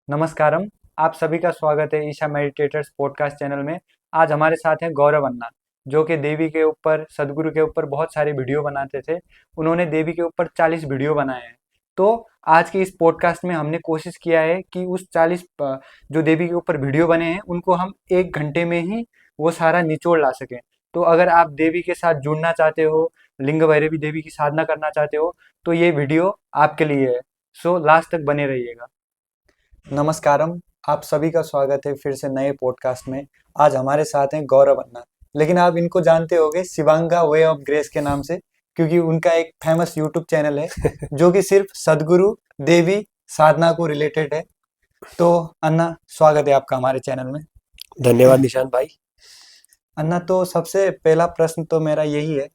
नमस्कारम। आप सभी का स्वागत है ईशा मेडिटेटर्स पॉडकास्ट चैनल में। आज हमारे साथ हैं गौरव अन्ना, जो कि देवी के ऊपर, सदगुरु के ऊपर बहुत सारे वीडियो बनाते थे। उन्होंने देवी के ऊपर 40 वीडियो बनाए हैं। तो आज की इस पॉडकास्ट में हमने कोशिश किया है कि उस 40 जो देवी के ऊपर वीडियो बने हैं उनको हम 1 घंटे में ही वो सारा निचोड़ ला सकें। तो अगर आप देवी के साथ जुड़ना चाहते हो, लिंग भैरवी देवी की साधना करना चाहते हो, तो ये वीडियो आपके लिए है। सो लास्ट तक बने रहिएगा। नमस्कारम। आप सभी का स्वागत है फिर से नए पॉडकास्ट में। आज हमारे साथ हैं गौरव अन्ना, लेकिन आप इनको जानते होंगे शिवांगा वे ऑफ ग्रेस के नाम से, क्योंकि उनका एक फेमस यूट्यूब चैनल है जो कि सिर्फ सदगुरु देवी साधना को रिलेटेड है। तो अन्ना, स्वागत है आपका हमारे चैनल में। धन्यवाद निशान भाई। अन्ना, तो सबसे पहला प्रश्न तो मेरा यही है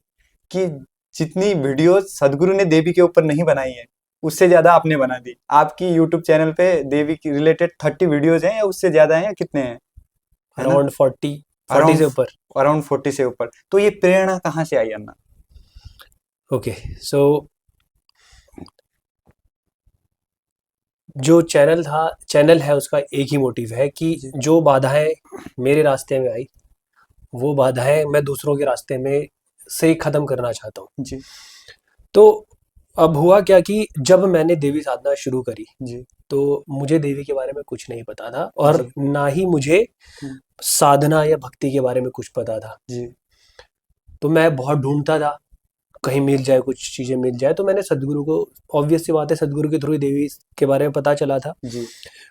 कि जितनी वीडियो सदगुरु ने देवी के ऊपर नहीं बनाई है उससे ज्यादा आपने बना दी। आपकी यूट्यूब चैनल पे देवी की रिलेटेड 30 वीडियोज हैं, या उससे ज्यादा हैं, या कितने हैं? है ना? अराउंड 40 से अराउंड ऊपर। अराउंड 40 से ऊपर। तो ये प्रेरणा कहाँ से आई अन्ना? ओके, सो जो चैनल है उसका एक ही मोटिव है कि जी जो बाधाएं मेरे रास्ते में आई वो बाधाएं मैं दूसरों के रास्ते में से खत्म करना चाहता हूँ। जी तो अब हुआ क्या कि जब मैंने देवी साधना शुरू करी जी तो मुझे देवी के बारे में कुछ नहीं पता था और जी ना ही मुझे हम्म, साधना या भक्ति के बारे में कुछ पता था। जी तो मैं बहुत ढूंढता था, कहीं मिल जाए, कुछ चीज़ें मिल जाए। तो मैंने सदगुरु को, ऑब्वियस सी बात है, सदगुरु के थ्रू ही देवी के बारे में पता चला था। जी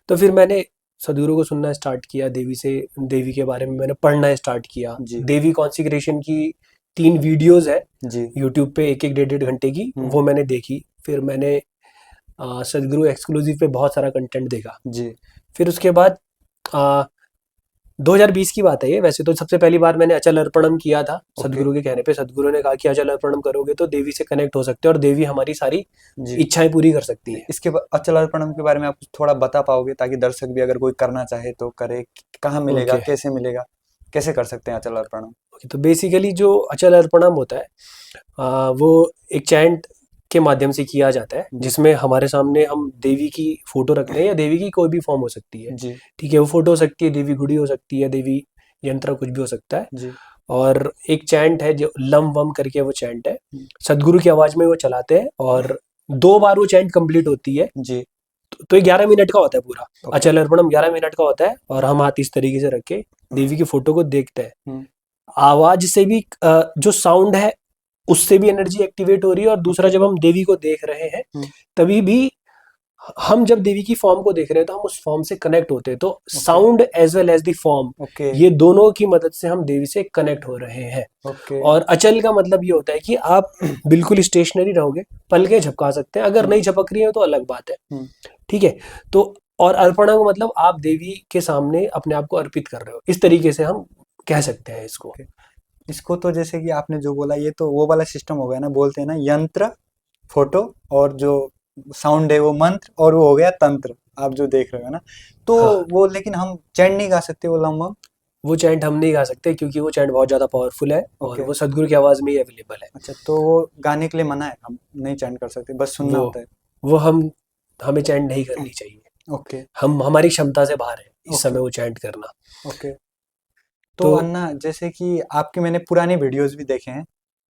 तो फिर मैंने सदगुरु को सुनना स्टार्ट किया, देवी के बारे में मैंने पढ़ना स्टार्ट किया। जी देवी कॉन्सिक्रेशन की 3 वीडियोस है जी यूट्यूब पे, एक एक डेढ़ डेढ़ घंटे की, हम्म, वो मैंने देखी। फिर मैंने सदगुरु एक्सक्लूसिव पे बहुत सारा कंटेंट देखा। जी फिर उसके बाद आ, 2020 की बात है ये। वैसे तो सबसे पहली बार मैंने अचल अर्पणम किया था ओके सदगुरु के कहने पे। सदगुरु ने कहा कि अचल अर्पणम करोगे तो देवी से कनेक्ट हो सकते हो और देवी हमारी सारी जी। इच्छाएं पूरी कर सकती है। इसके अचल अर्पणम के बारे में आप कुछ थोड़ा बता पाओगे, ताकि दर्शक भी अगर कोई करना चाहे तो करे? कहाँ मिलेगा, ओके, कैसे मिलेगा, कैसे कर सकते हैं अचल अर्पणम? तो बेसिकली जो अचल अर्पणम होता है वो एक चैंट के माध्यम से किया जाता है, जी जिसमें हमारे सामने हम देवी की फोटो रखते हैं, या देवी की कोई भी फॉर्म हो सकती है। जी ठीक है, वो फोटो हो सकती है, देवी गुड़ी हो सकती है, देवी यंत्र कुछ भी हो सकता है। जी और एक चैंट है जो लम वम करके वो चैंट है, हम्म, सदगुरु की आवाज में वो चलाते हैं और 2 बार वो चैंट कंप्लीट होती है। जी तो ये 11 मिनट का होता है पूरा। ओके अचल अर्पणम 11 मिनट का होता है और हम हाथ इस तरीके से रख के देवी की फोटो को देखते हैं। हम्म, आवाज से भी जो साउंड है उससे भी एनर्जी एक्टिवेट हो रही है, और दूसरा ओके जब हम देवी को देख रहे हैं हम्म, तभी भी हम जब देवी की फॉर्म को देख रहे हैं तो हम उस फॉर्म से कनेक्ट होते हैं। तो okay sound as well as the form, okay ये दोनों की मदद से हम देवी से कनेक्ट हो रहे हैं। ओके और अचल का मतलब ये होता है कि आप बिल्कुल स्टेशनरी रहोगे, पलकें झपका सकते हैं, अगर हम्म, नहीं झपक रही है तो अलग बात है। हम्म, ठीक है। तो और अर्पणा का मतलब आप देवी के सामने अपने आप को अर्पित कर रहे हो, इस तरीके से हम कह सकते हैं इसको। ओके। इसको तो जैसे कि आपने जो बोला, ये तो वो वाला सिस्टम हो गया ना, बोलते हैं ना, यंत्र, फोटो, और जो साउंड है वो मंत्र, और वो हो गया तंत्र, आप जो देख रहे हो ना। तो हाँ, वो, लेकिन हम चैंट नहीं गा सकते वो लम? वो चैंट हम नहीं गा सकते क्योंकि वो चैंट बहुत ज्यादा पावरफुल है और ओके। वो सदगुरु की आवाज में ही अवेलेबल है। अच्छा, तो वो गाने के लिए मना है, हम नहीं चैंट कर सकते, बस सुनना वो होता है? वो हमें चैंट नहीं करनी चाहिए। ओके हम हमारी क्षमता से बाहर है इस ओके समय वो चैंट करना। ओके। तो तो अन्ना, जैसे कि आपके मैंने पुराने वीडियोस भी देखे हैं,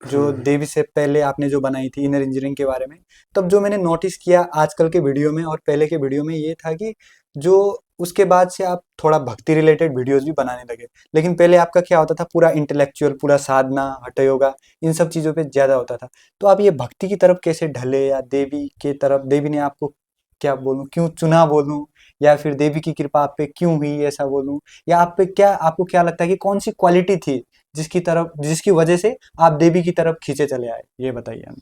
जो हम्म, देवी से पहले आपने जो बनाई थी इनर इंजीनियरिंग के बारे में। तब जो मैंने नोटिस किया आजकल के वीडियो में और पहले के वीडियो में, ये था कि जो उसके बाद से आप थोड़ा भक्ति रिलेटेड वीडियोस भी बनाने लगे। लेकिन पहले आपका क्या होता था, पूरा इंटेलेक्चुअल, पूरा साधना, हठ योगा, इन सब चीज़ों पे ज़्यादा होता था। तो आप ये भक्ति की तरफ कैसे ढले, या देवी के तरफ देवी ने आपको, क्या बोलूँ, क्यों चुना बोलूँ, या फिर देवी की कृपा आप पे क्यों हुई ऐसा बोलूँ, या आप पे क्या, आपको क्या लगता है कि कौन सी क्वालिटी थी जिसकी तरफ, जिसकी वजह से आप देवी की तरफ खींचे चले आए, ये बताइए हमें।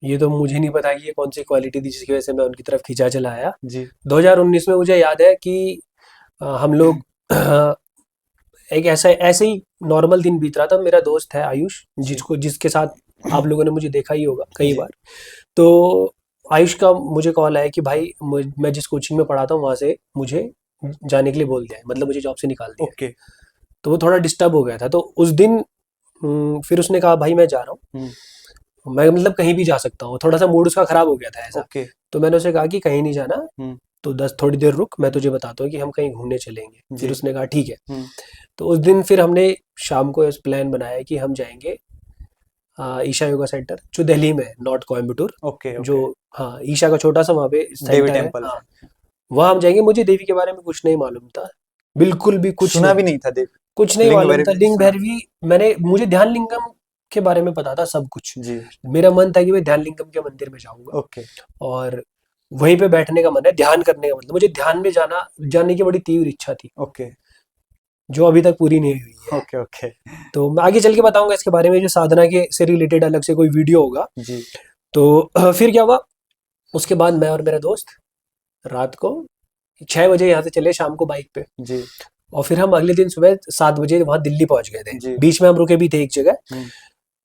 ये तो मुझे नहीं पता कि ये कौन सी क्वालिटी थी जिसकी वजह से मैं उनकी तरफ खींचा चला आया। जी 2019 में मुझे याद है कि हम लोग एक ऐसा ऐसे ही नॉर्मल दिन बीत रहा था। मेरा दोस्त है आयुष, जी जिसके साथ आप लोगों ने मुझे देखा ही होगा कई जी बार। तो आयुष का मुझे कॉल आया कि भाई मैं जिस कोचिंग में पढ़ाता हूँ वहां से मुझे जाने के लिए बोल दिया है, मतलब मुझे जॉब से निकाल दिया है। ओके तो वो थोड़ा डिस्टर्ब हो गया था। तो उस दिन फिर उसने कहा भाई मैं जा रहा हम्म हूँ, मैं मतलब कहीं भी जा सकता हूँ। थोड़ा सा मूड उसका खराब हो गया था ऐसा। ओके तो मैंने उसे कहा कि कहीं नहीं जाना, हम्म तो 10 थोड़ी देर रुक, मैं तुझे बताता हूँ कि हम कहीं घूमने चलेंगे। जी। फिर उसने कहा ठीक है। हम्म, तो उस दिन फिर हमने शाम को इस प्लान बनाया कि हम जाएंगे ईशा योगा सेंटर, जो दिल्ली में है, नॉर्थ कोयम्बटूर। ओके जो, ओके। हाँ, ईशा का छोटा सा वहाँ पे देवी सेंटर है, टेम्पल। हाँ। वहाँ हम जाएंगे। मुझे देवी के बारे में कुछ नहीं मालूम था, बिल्कुल भी कुछ सुना नहीं, भी नहीं था देवी। कुछ नहीं लिंग मालूम था। भैरवी लिंग सुना। भैरवी, मुझे ध्यान लिंगम के बारे में पता था सब कुछ। जी। मेरा मन था कि मैं ध्यान लिंगम के मंदिर में जाऊंगा ओके और वहीं पे बैठने का मन है, ध्यान करने का, मतलब मुझे ध्यान में जाने की बड़ी तीव्र इच्छा थी, ओके जो अभी तक पूरी नहीं हुई है। ओके। ओके। तो मैं आगे चल के बताऊंगा इसके बारे में, जो साधना के से रिलेटेड अलग से कोई वीडियो होगा। जी। तो फिर क्या हुआ, उसके बाद मैं और मेरा दोस्त रात को 6 बजे यहाँ से चले, शाम को बाइक पे। जी। और फिर हम अगले दिन सुबह 7 बजे वहाँ दिल्ली पहुंच गए थे। जी। बीच में हम रुके भी थे एक जगह। हम्म,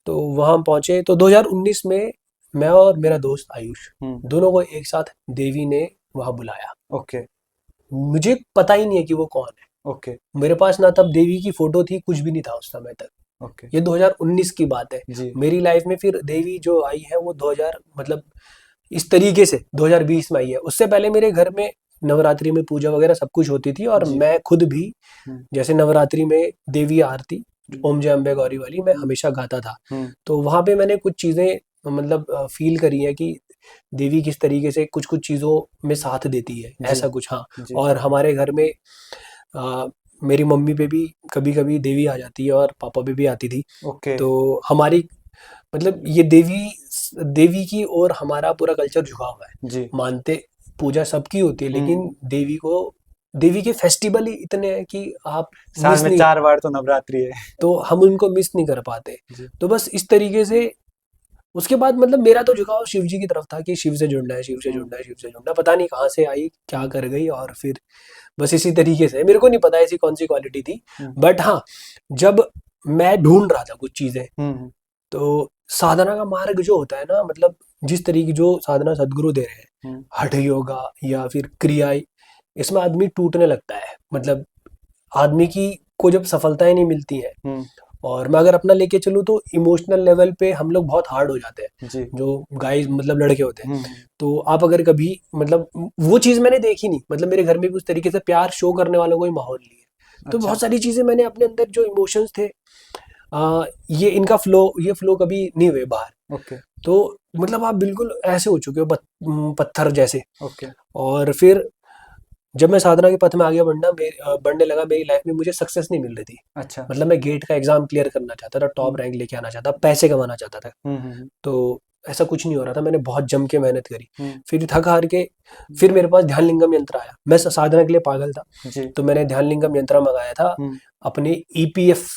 तो वहाँ हम पहुंचे तो 2019 में मैं और मेरा दोस्त आयुष, दोनों को एक साथ देवी ने वहाँ बुलाया। ओके मुझे पता ही नहीं है कि वो कौन है। ओके मेरे पास ना तब देवी की फोटो थी, कुछ भी नहीं था उस समय तक। ओके। ये 2019 की बात है। जी। मेरी लाइफ में फिर देवी जो आई है वो 2000, मतलब इस तरीके से 2020 में आई है। उससे पहले मेरे घर में नवरात्रि में पूजा वगैरह सब कुछ होती थी, और जी। मैं खुद भी हम्म, जैसे नवरात्रि में देवी आरती, ओम जय अम्बे गौरी वाली, मैं हमेशा गाता था। तो वहां पे मैंने कुछ चीजें मतलब फील करी है कि देवी किस तरीके से कुछ कुछ चीजों में साथ देती है, जी। ऐसा कुछ, हाँ। जी। और हमारे घर में मेरी मम्मी पे भी कभी कभी देवी आ जाती है, और पापा पे भी आती थी। ओके। तो हमारी, मतलब ये देवी देवी की और हमारा पूरा कल्चर झुका हुआ है। जी। मानते, पूजा सबकी होती है, लेकिन देवी के फेस्टिवल ही इतने हैं कि आप साल मिस में नहीं, 4 बार तो नवरात्रि है। तो हम उनको मिस नहीं कर पाते। जी। तो बस इस तरीके से उसके बाद मतलब मेरा तो झुकाव शिव जी की तरफ था कि शिव से जुड़ना है, शिव से जुड़ना है, शिव से जुड़ना है। पता नहीं कहाँ से आई, क्या कर गई, और फिर बस इसी तरीके से, मेरे को नहीं पता ऐसी कौन सी क्वालिटी थी। बट हाँ, जब मैं ढूंढ रहा था कुछ चीजें, तो साधना का मार्ग जो होता है ना, मतलब जिस तरीके जो साधना सदगुरु दे रहे हैं, हठ योगा या फिर क्रिया, इसमें आदमी टूटने लगता है। मतलब आदमी की को जब सफलताएं नहीं मिलती हैं, और मैं अगर अपना लेके चलूँ तो इमोशनल लेवल पे हम लोग बहुत हार्ड हो जाते हैं, जी। जो गाइस मतलब लड़के होते हैं। तो आप अगर कभी, मतलब वो चीज़ मैंने देखी नहीं, मतलब मेरे घर में भी उस तरीके से प्यार शो करने वाला कोई माहौल नहीं है। तो अच्छा। बहुत सारी चीज़ें मैंने अपने अंदर जो इमोशंस थे, ये फ्लो कभी नहीं हुए बाहर। ओके तो मतलब आप बिल्कुल ऐसे हो चुके हो पत्थर जैसे। ओके। और फिर जब मैं साधना के पथ में आगे बढ़ने लगा, मेरी लाइफ में मुझे सक्सेस नहीं मिल रही थी। अच्छा। मतलब मैं गेट का एग्जाम क्लियर करना चाहता था, टॉप रैंक लेके आना चाहता, पैसे कमाना चाहता था। तो ऐसा कुछ नहीं हो रहा था। मैंने बहुत जम के मेहनत करी, फिर थक हार के फिर मेरे पास ध्यान लिंगम यंत्र आया। मैं साधना के लिए पागल था, जी। तो मैंने ध्यान लिंगम यंत्र मंगाया था। अपने ईपीएफ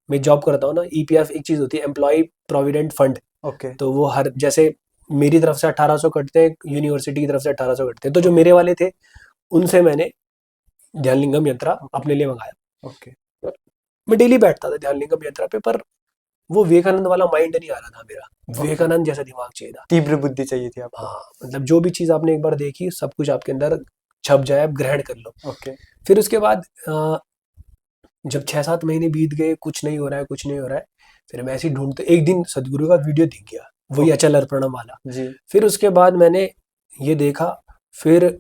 में जॉब करता हूँ ना, ईपीएफ एक चीज होती है, एम्प्लॉय प्रोविडेंट फंड। ओके। तो वो हर, जैसे मेरी तरफ से 1800 कटते हैं, यूनिवर्सिटी की तरफ से 1800 कटते हैं, तो जो मेरे वाले थे उनसे मैंने ध्यान लिंगम यंत्र अपने लिए मंगाया। ओके। मैं डेली बैठता था ध्यान लिंगम यंत्र पे, पर वो विवेकानंद वाला माइंड नहीं आ रहा था मेरा। विवेकानंद जैसा दिमाग चाहिए था, तीव्र बुद्धि चाहिए थी आपको। हाँ, मतलब जो भी चीज आपने एक बार देखी, सब कुछ आपके अंदर छप जाए, आप ग्रहण कर लो। ओके। फिर उसके बाद जब 6-7 महीने बीत गए, कुछ नहीं हो रहा है, कुछ नहीं हो रहा है, फिर मैं ऐसे ही ढूंढते, एक दिन सदगुरु का वीडियो दिख गया, वही अचल अर्पणम वाला। जी। फिर उसके बाद मैंने ये देखा, फिर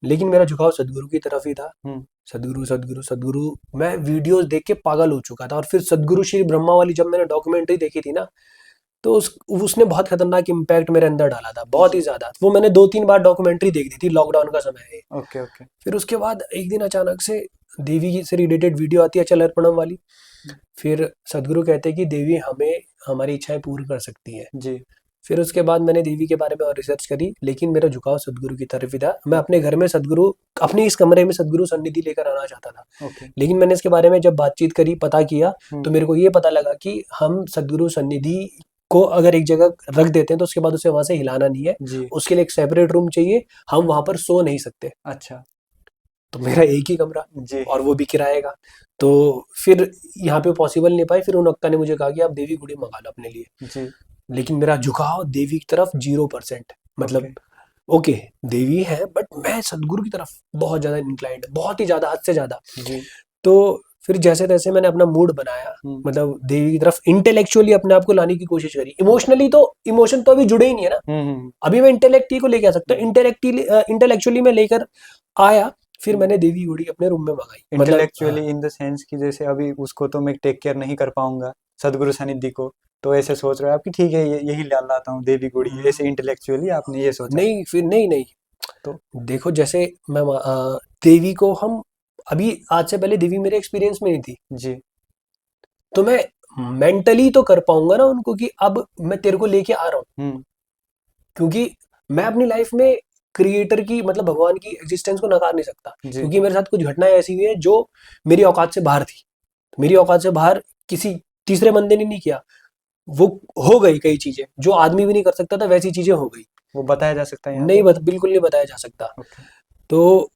लेकिन मेरा झुकाव सदगुरु की तरफ ही था। सदगुरु सदगुरु सदगुरु, मैं वीडियोस देख के पागल हो चुका था। और फिर सदगुरु श्री ब्रह्मा वाली जब मैंने डॉक्यूमेंट्री देखी थी ना, तो उसने बहुत खतरनाक इम्पैक्ट मेरे अंदर डाला था, बहुत ही ज्यादा। वो मैंने 2-3 बार डॉक्यूमेंट्री देख दी थी, लॉकडाउन का समय है। Okay okay. फिर उसके बाद एक दिन अचानक से देवी से रिलेटेड वीडियो आती है, अचल अर्पणम वाली। फिर सदगुरु कहते हैं कि देवी हमें हमारी इच्छाएं पूरी कर सकती है। जी। फिर उसके बाद मैंने देवी के बारे में और रिसर्च करी, लेकिन मेरा झुकाव सदगुरु की तरफ ही था। मैं अपने घर में सदगुरु, अपने इस कमरे में सदगुरु सन्निधि लेकर आना चाहता था। ओके। लेकिन मैंने इसके बारे में जब बातचीत करी, पता किया, तो मेरे को ये पता लगा कि हम सदगुरु सन्निधि को अगर एक जगह रख देते हैं तो उसके बाद उसे वहां से हिलाना नहीं है। जी। उसके लिए एक सेपरेट रूम चाहिए, हम वहां पर सो नहीं सकते। अच्छा। तो मेरा एक ही कमरा, जी। और वो भी किराए का। तो फिर यहाँ पे पॉसिबल नहीं पाई। फिर उन अक्का ने मुझे कहा कि आप देवी गुड़ी मंगा लो अपने लिए। जी। लेकिन मेरा झुकाव देवी की तरफ 0%। मतलब ओके, देवी है, बट मैं सदगुरु की तरफ बहुत ज्यादा इंक्लाइंड, बहुत ही ज्यादा, हद से ज्यादा। जी। तो फिर जैसे तैसे मैंने अपना मूड बनाया, हम्म मतलब देवी की तरफ इंटेलेक्चुअली अपने आप को लाने की कोशिश करी। इमोशनली तो इमोशन तो अभी जुड़े ही नहीं है ना, अभी मैं इंटेलेक्ट को लेके आ सकता हूँ, इंटेलेक्चुअली मैं लेकर आया। फिर मैंने देवी घोड़ी अपने रूम में मंगाई, मतलब इंटेलेक्चुअली इन द सेंस कि जैसे अभी उसको तो मैं टेक केयर नहीं कर पाऊंगा सदगुरु सानिध्य को, तो ऐसे सोच रहे हो आप कि ठीक है यही ला लाता हूँ देवी गुड़ी, ऐसे इंटेलेक्चुअली आपने ये सोचा? नहीं, फिर नहीं नहीं, तो देखो जैसे मैं देवी को हम अभी आज से पहले देवी मेरे एक्सपीरियंस में नहीं थी, जी तो मैं मेंटली तो कर पाऊंगा ना उनको कि अब मैं तेरे को लेके आ रहा हूँ, हम्म क्योंकि मैं अपनी लाइफ में क्रिएटर की, मतलब भगवान की एग्जिस्टेंस को नकार नहीं सकता, जी क्योंकि मेरे साथ कुछ घटनाएं ऐसी हुई है जो मेरी औकात से बाहर थी। मेरी औकात से बाहर किसी तीसरे बंदे ने नहीं किया, वो हो गई कई चीजें जो आदमी भी नहीं कर सकता था, वैसी चीजें हो गई। वो बताया जा सकता है यहाँ नहीं पे? बिल्कुल नहीं बताया जा सकता। ओके। तो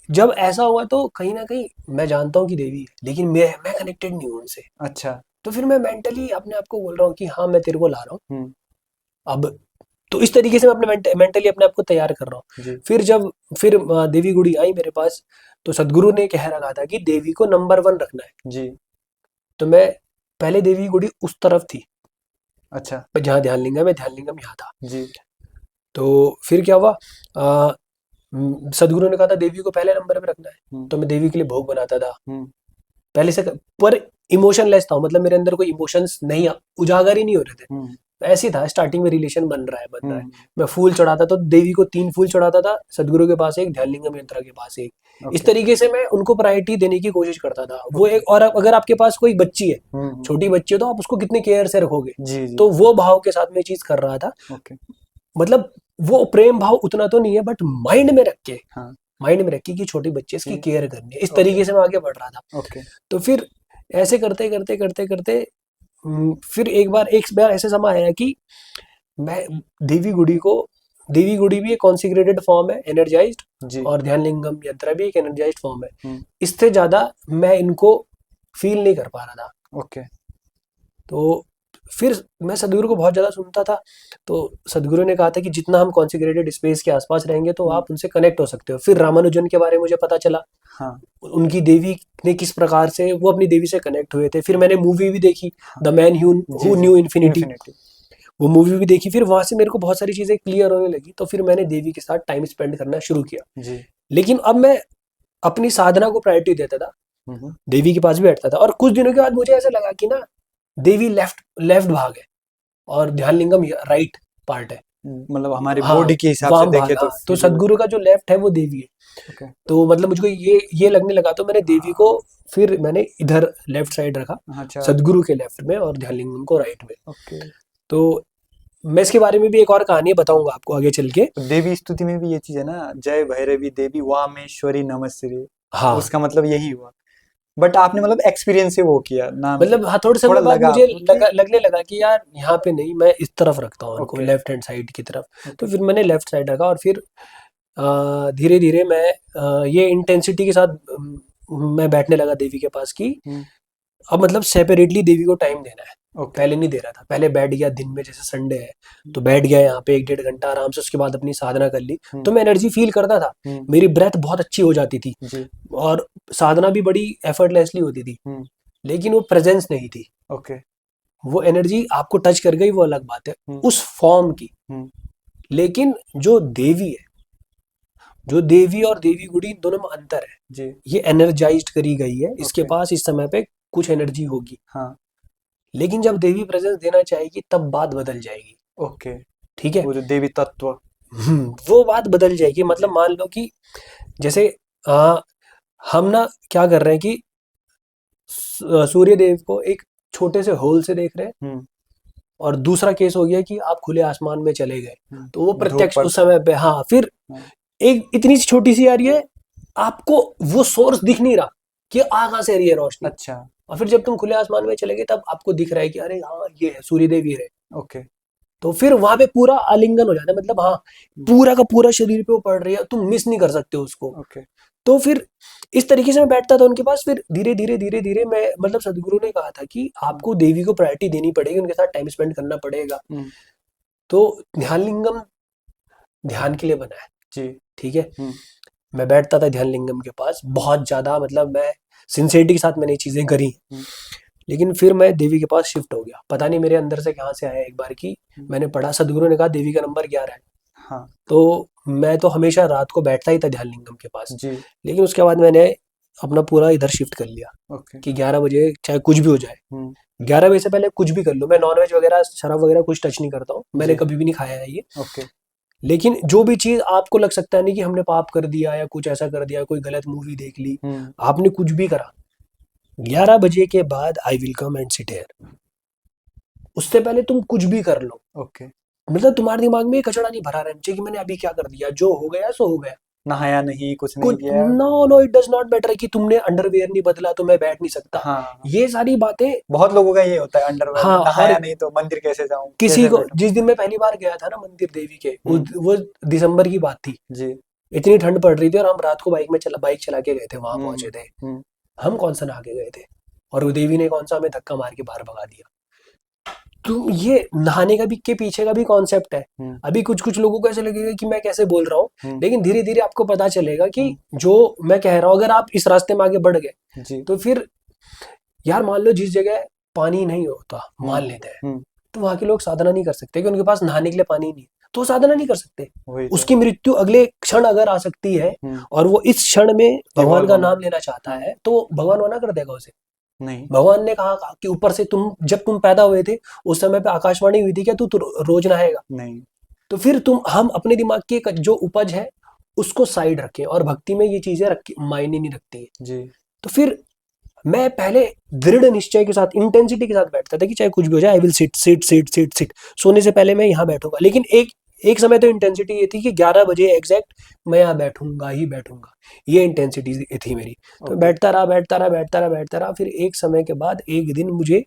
जब ऐसा हुआ तो कहीं ना कहीं मैं जानता हूँ कि देवी है, लेकिन मैं कनेक्टेड नहीं हूँ उनसे। अच्छा। तो फिर मैं मेंटली अपने आप को बोल रहा हूँ कि हाँ मैं तेरे को ला रहा हूँ हम्म अब। तो इस तरीके से मैं अपने मेंटली अपने आप को तैयार कर रहा हूँ। जी फिर देवी गुड़ी आई मेरे पास, तो सदगुरु ने कह रखा था कि देवी को नंबर 1 रखना है। जी। तो मैं पहले देवी गुड़ी उस तरफ थी, अच्छा। जहाँ ध्यान लिंगम है, ध्यान लिंगम यहाँ था। जी। तो फिर क्या हुआ, सदगुरु ने कहा था देवी को पहले नंबर पे रखना है, हम्म तो मैं देवी के लिए भोग बनाता था हम्म पहले से। पर इमोशनलेस था, मतलब मेरे अंदर कोई इमोशंस नहीं उजागर ही नहीं हो रहे थे। हम्म ऐसे ही था, स्टार्टिंग में रिलेशन बन रहा है बन रहा है। हम्म मैं फूल चढ़ाता तो देवी को 3 फूल चढ़ाता था, सदगुरु के पास एक, ध्यानलिंगम यंत्र के पास एक। इस ओके तरीके से मैं उनको प्रायोरिटी देने की कोशिश करता था। वो ओके। एक, और अगर आपके पास कोई बच्ची है, हम्म। छोटी बच्ची है, तो आप उसको कितने केयर से रखोगे। जी जी। तो वो भाव के साथ में चीज कर रहा था। ओके। मतलब वो प्रेम भाव उतना तो नहीं है, बट माइंड में रख के, हाँ माइंड में रख के कि छोटी बच्ची है, इसकी कि केयर करनी है, इस ओके तरीके से मैं आगे बढ़ रहा था। ओके। तो फिर ऐसे करते करते करते करते फिर एक बार ऐसे समय आया कि मैं देवी गुड़ी को, देवी गुड़ी भी एक कॉन्सिक्रेटेड फॉर्म है, एनर्जाइज्ड, जी। और ध्यान लिंगम यंत्र भी एक एनर्जाइज्ड फॉर्म है। हम्म इससे ज्यादा मैं इनको फील नहीं कर पा रहा था। ओके। तो फिर मैं सदगुरु को बहुत ज्यादा सुनता था। तो सदगुरु ने कहा था कि जितना हम कॉन्सिक्रेटेड स्पेस के आसपास रहेंगे तो हम्म आप उनसे कनेक्ट हो सकते हो। फिर रामानुजन के बारे में मुझे पता चला, हाँ उनकी देवी ने किस प्रकार से वो अपनी देवी से कनेक्ट हुए थे। फिर मैंने मूवी भी देखी, हाँ। द मैन जी हु जी। Knew infinity, infinity. वो मूवी भी देखी। फिर वहां से मेरे को बहुत सारी चीजें क्लियर होने लगी, तो फिर मैंने देवी के साथ टाइम स्पेंड करना शुरू किया। जी। लेकिन अब मैं अपनी साधना को प्रायोरिटी देता था, हम्म। देवी के पास भी बैठता था। और कुछ दिनों के बाद मुझे ऐसा लगा कि ना, देवी लेफ्ट लेफ्ट भाग है और ध्यान लिंगम राइट पार्ट है। मतलब हमारी हाँ, बॉडी के हिसाब से वाम भाग, देखे तो हाँ। तो फिर वो। सदगुरु का जो लेफ्ट है वो देवी है। ओके। तो मतलब मुझको ये लगने लगा, तो मैंने देवी को, फिर मैंने इधर लेफ्ट साइड रखा, अच्छा। सदगुरु के लेफ्ट में, और ध्यान लिंगम को राइट में। ओके। तो मैं इसके बारे में भी एक और कहानी बताऊंगा आपको आगे चल के। तो देवी स्तुति में भी ये चीज है ना, जय भैरवी देवी वामेश्वरी नमस्ते, हाँ, उसका मतलब यही हुआ। बट आपने मतलब एक्सपीरियंस से वो किया नाम, मतलब हाँ, थोड़े समय थोड़ा बाद लगा मुझे आपको कि लगने लगा कि यार यहाँ पे नहीं, मैं इस तरफ रखता हूँ उनको, ओके लेफ्ट हैंड साइड की तरफ। तो ओके। फिर मैंने लेफ्ट साइड रखा, और फिर धीरे धीरे मैं ये इंटेंसिटी के साथ मैं बैठने लगा देवी के पास की। हम्म अब मतलब सेपरेटली देवी को टाइम देना है। ओके। पहले नहीं दे रहा था, पहले बैठ गया दिन में, जैसे संडे है तो बैठ गया यहाँ पे 1-1.5 घंटा आराम से, उसके बाद अपनी साधना कर ली। हम्म तो मैं एनर्जी फील करता था, हम्म मेरी ब्रेथ बहुत अच्छी हो जाती थी, जी। और साधना भी बड़ी एफर्टलेसली होती थी। हम्म लेकिन वो प्रेजेंस नहीं थी, ओके। वो एनर्जी आपको टच कर गई वो अलग बात है, हम्म उस फॉर्म की। हम्म लेकिन जो देवी है, जो देवी और देवी गुड़ी दोनों में अंतर है। जी। ये एनर्जाइज्ड करी गई है, इसके ओके। पास इस समय पे कुछ एनर्जी होगी, हाँ। लेकिन जब देवी प्रेजेंस देना चाहेगी तब बात बदल जाएगी। ओके। ठीक है। वो जो देवी तत्व। वो बात बदल जाएगी। मतलब जी। मान लो कि जैसे आ, हम ना क्या कर रहे हैं कि सूर्य देव को एक छोटे से होल से देख रहे हैं, हम्म और दूसरा केस हो गया कि आप खुले आसमान में चले गए, तो वो धूप प्रत्यक्ष पर। उस समय पे, हाँ। फिर हाँ एक इतनी सी छोटी सी आ रही है, आपको वो सोर्स दिख नहीं रहा कि आ कहाँ से आ रही है रोशनी। अच्छा। और फिर जब तुम खुले आसमान में चले गए तब आपको दिख रहा है कि अरे हाँ ये है, सूर्य देव ये है। ओके। तो फिर वहां पे पूरा आलिंगन हो जाता है, मतलब हाँ, पूरा का पूरा शरीर पे वो पड़ रही है, तुम मिस नहीं कर सकते उसको। ओके। तो फिर इस तरीके से मैं बैठता था उनके पास। फिर धीरे धीरे धीरे धीरे मैं, मतलब सदगुरु ने कहा था कि आपको देवी को प्रायोरिटी देनी पड़ेगी, उनके साथ टाइम स्पेंड करना पड़ेगा। हम्म तो ध्यान लिंगम ध्यान के लिए बना है, जी। ठीक है। हम्म मैं बैठता था ध्यान लिंगम के पास बहुत ज्यादा, मतलब मैं सिंसियरिटी के साथ मैंने ये चीजें करी। लेकिन फिर मैं देवी के पास शिफ्ट हो गया, पता नहीं मेरे अंदर से कहाँ से आया एक बार की मैंने पढ़ा, सदगुरु ने कहा देवी का नंबर 11 है। हाँ तो मैं तो हमेशा रात को बैठता ही था ध्यान लिंगम के पास, जी। लेकिन उसके बाद मैंने अपना पूरा इधर शिफ्ट कर लिया ओके। कि 11 बजे चाहे कुछ भी हो जाए, हम्म। 11 बजे से पहले कुछ भी कर लो। मैं नॉनवेज वगैरह शराब वगैरह कुछ टच नहीं करता हूँ, मैंने जी। कभी भी नहीं खाया है ये। ओके। लेकिन जो भी चीज आपको लग सकता है नहीं कि हमने पाप कर दिया या कुछ ऐसा कर दिया, कोई गलत मूवी देख ली, आपने कुछ भी करा, 11 बजे के बाद I will come and sit here. उससे पहले तुम कुछ भी कर लो, ओके। मतलब तुम्हारे दिमाग में ये कचड़ा नहीं भरा रहना चाहिए कि मैंने अभी क्या कर दिया, जो हो गया सो हो गया। नहाया नहीं, कुछ नहीं कुछ किया। No no, it does not matter कि तुमने अंडरवेयर नहीं बदला तो मैं बैठ नहीं सकता। हाँ, ये सारी बातें, बहुत लोगों का ये होता है, अंडरवेयर हाँ, में नहाया और नहीं तो मंदिर कैसे जाऊं, किसी कैसे को, बैठूं। जिस दिन मैं पहली बार गया था ना मंदिर देवी के, हम्म। वो दिसंबर की बात थी, जी। इतनी ठंड पड़ रही थी और हम रात को बाइक चला के गए थे, वहां हम्म। पहुंचे थे। हम्म। हम कौन सा नहा के गए थे, और वो देवी ने कौन सा हमें धक्का मार के बाहर भगा दिया। तो ये नहाने का भी के पीछे का भी कॉन्सेप्ट है। अभी कुछ कुछ लोगों को ऐसे लगेगा कि मैं कैसे बोल रहा हूँ, लेकिन धीरे धीरे आपको पता चलेगा कि जो मैं कह रहा हूँ, अगर आप इस रास्ते में आगे बढ़ गए जी। तो फिर यार मान लो जिस जगह पानी नहीं होता, मान लेते हैं, तो वहां के लोग साधना नहीं कर सकते कि उनके पास नहाने के लिए पानी नहीं है, तो वो साधना नहीं कर सकते। वही तो। उसकी मृत्यु अगले क्षण अगर आ सकती है और वो इस क्षण में भगवान का नाम लेना चाहता है, तो भगवान मना कर देगा उसे? नहीं। भगवान ने कहा कि ऊपर से जब तुम पैदा हुए थे उस समय पे आकाशवाणी हुई थी क्या तू रोज नहाएगा? नहीं। तो फिर हम अपने दिमाग की जो उपज है उसको साइड रखें, और भक्ति में ये चीजें मायने नहीं रखती है जी। तो फिर मैं पहले दृढ़ निश्चय के साथ, इंटेंसिटी के साथ बैठता था कि चाहे कुछ भी हो जाए, I will sit sit sit sit sit, सोने से पहले मैं यहाँ बैठूंगा। लेकिन एक समय तो इंटेंसिटी ये थी कि 11 बजे एग्जैक्ट मैं यहाँ बैठूंगा ही बैठूंगा, ये इंटेंसिटी थी मेरी। तो बैठता रहा। फिर एक समय के बाद एक दिन मुझे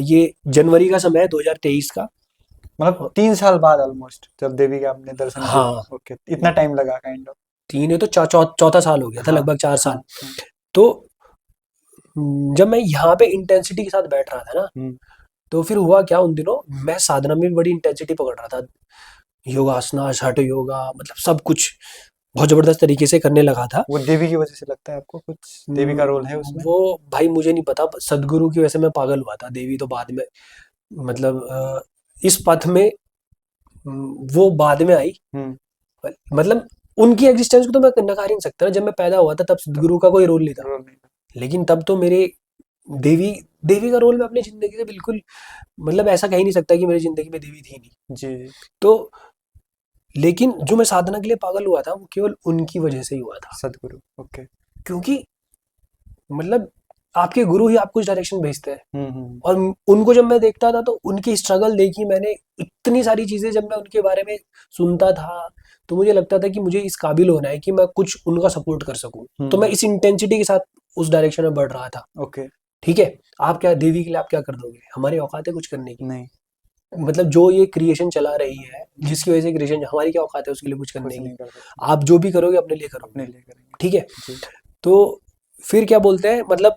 ये जनवरी का समय है 2023 का, मतलब 3 साल बाद ऑलमोस्ट, जब देवी का आपने दर्शन किया। हाँ, ओके, इतना टाइम लगा काइंड ऑफ। 3 है तो चौथा साल हो गया था, हाँ, लगभग 4 साल। हाँ। तो जब मैं यहाँ पे इंटेंसिटी के साथ बैठ रहा था ना, तो फिर हुआ क्या, उन दिनों मैं साधना में बड़ी इंटेंसिटी पकड़ रहा था, योगासना, हठ योगा, मतलब सब कुछ बहुत जबरदस्त तरीके से करने लगा था। वो देवी की वजह से लगता है आपको, कुछ देवी का रोल है उसमें? वो भाई मुझे नहीं पता, सदगुरु की वजह से मैं पागल हुआ था, देवी तो बाद में, मतलब इस पथ में वो बाद में आई। मतलब उनकी एग्जिस्टेंस को तो मैं नकार ही नहीं सकता, जब मैं पैदा हुआ था तब सदगुरु का कोई रोल नहीं था, लेकिन तब तो मेरे देवी का रोल मैं अपनी जिंदगी से बिल्कुल, मतलब ऐसा कह ही नहीं सकता कि मेरी जिंदगी में देवी थी नहीं जी। तो। लेकिन जो मैं साधना के लिए पागल हुआ था वो केवल उनकी वजह से ही हुआ था, सदगुरु। ओके। क्योंकि मतलब आपके गुरु ही आपको इस डायरेक्शन भेजते हैं, और उनको जब मैं देखता था तो उनकी स्ट्रगल देखी मैंने, इतनी सारी चीजें जब मैं उनके बारे में सुनता था तो मुझे लगता था कि मुझे इस काबिल होना है कि मैं कुछ उनका सपोर्ट कर सकूं। तो मैं इस इंटेंसिटी के साथ उस डायरेक्शन में बढ़ रहा था। ओके। ठीक है, आप क्या देवी के लिए आप क्या कर दोगे? हमारी औकात है कुछ करने की? नहीं। मतलब जो ये क्रिएशन चला रही है, जिसकी वजह से क्रिएशन, हमारी क्या औकात है उसके लिए कुछ करने की? आप जो भी करोगे अपने लिए करोगे, अपने लिए करेंगे। ठीक है। तो फिर क्या बोलते हैं, मतलब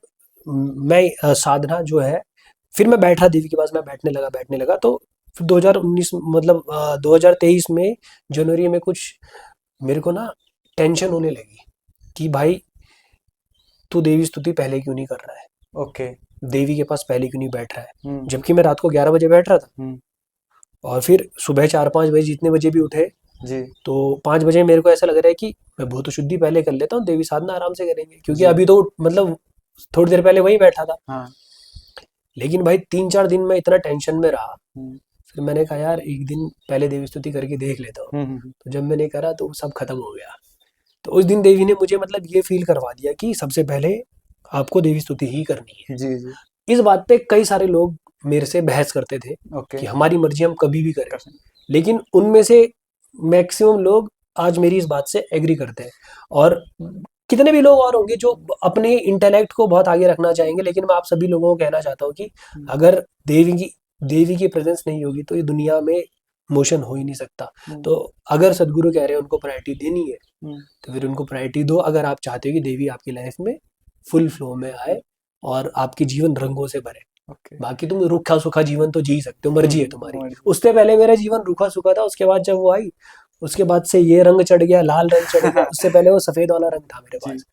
मैं साधना जो है, फिर मैं बैठा देवी के पास, मैं बैठने लगा तो फिर 2019 मतलब 2023 में जनवरी में कुछ मेरे को ना टेंशन होने लगी कि भाई तू देवी स्तुति पहले क्यों नहीं कर रहा है? ओके। देवी के पास पहले क्यों नहीं बैठ रहा है? जबकि मैं रात को 11 बजे बैठ रहा था और फिर सुबह 4-5 बजे जितने बजे भी उठे जी, तो 5 बजे मेरे को ऐसा लग रहा है कि मैं भूत शुद्धि पहले कर लेता हूँ, देवी साधना आराम से करेंगे, क्योंकि अभी तो मतलब थोड़ी देर पहले वही बैठा था। हाँ। लेकिन भाई 3-4 दिन में इतना टेंशन में रहा, फिर मैंने कहा यार एक दिन पहले देवी स्तुति करके देख लेता हूँ। तो जब मैंने करा तो सब खत्म हो गया। तो उस दिन देवी ने मुझे मतलब ये फील करवा दिया कि सबसे पहले आपको देवी स्तुति ही करनी है। जी जी। इस बात पे कई सारे लोग मेरे से बहस करते थे कि हमारी मर्जी हम कभी भी करें, लेकिन उनमें से मैक्सिमम लोग आज मेरी इस बात से एग्री करते हैं। और कितने भी लोग और होंगे जो अपने इंटेलेक्ट को बहुत आगे रखना चाहेंगे, लेकिन मैं आप सभी लोगों को कहना चाहता हूँ कि अगर देवी की प्रेजेंस नहीं होगी तो ये दुनिया में मोशन हो ही नहीं सकता। तो अगर सदगुरु कह रहे हैं उनको प्रायोरिटी देनी है तो फिर उनको प्रायोरिटी दो, अगर आप चाहते हो कि देवी आपकी लाइफ में फुल फ्लो में आए और आपकी जीवन रंगों से भरे। बाकी तुम रूखा सूखा जीवन तो जी सकते हो, मर्जी है तुम्हारी। उससे पहले मेरा जीवन रूखा सूखा था, उसके बाद जब वो आई उसके बाद से ये रंग चढ़ गया, लाल रंग चढ़ गया, उससे पहले वो सफेद वाला रंग था मेरे पास।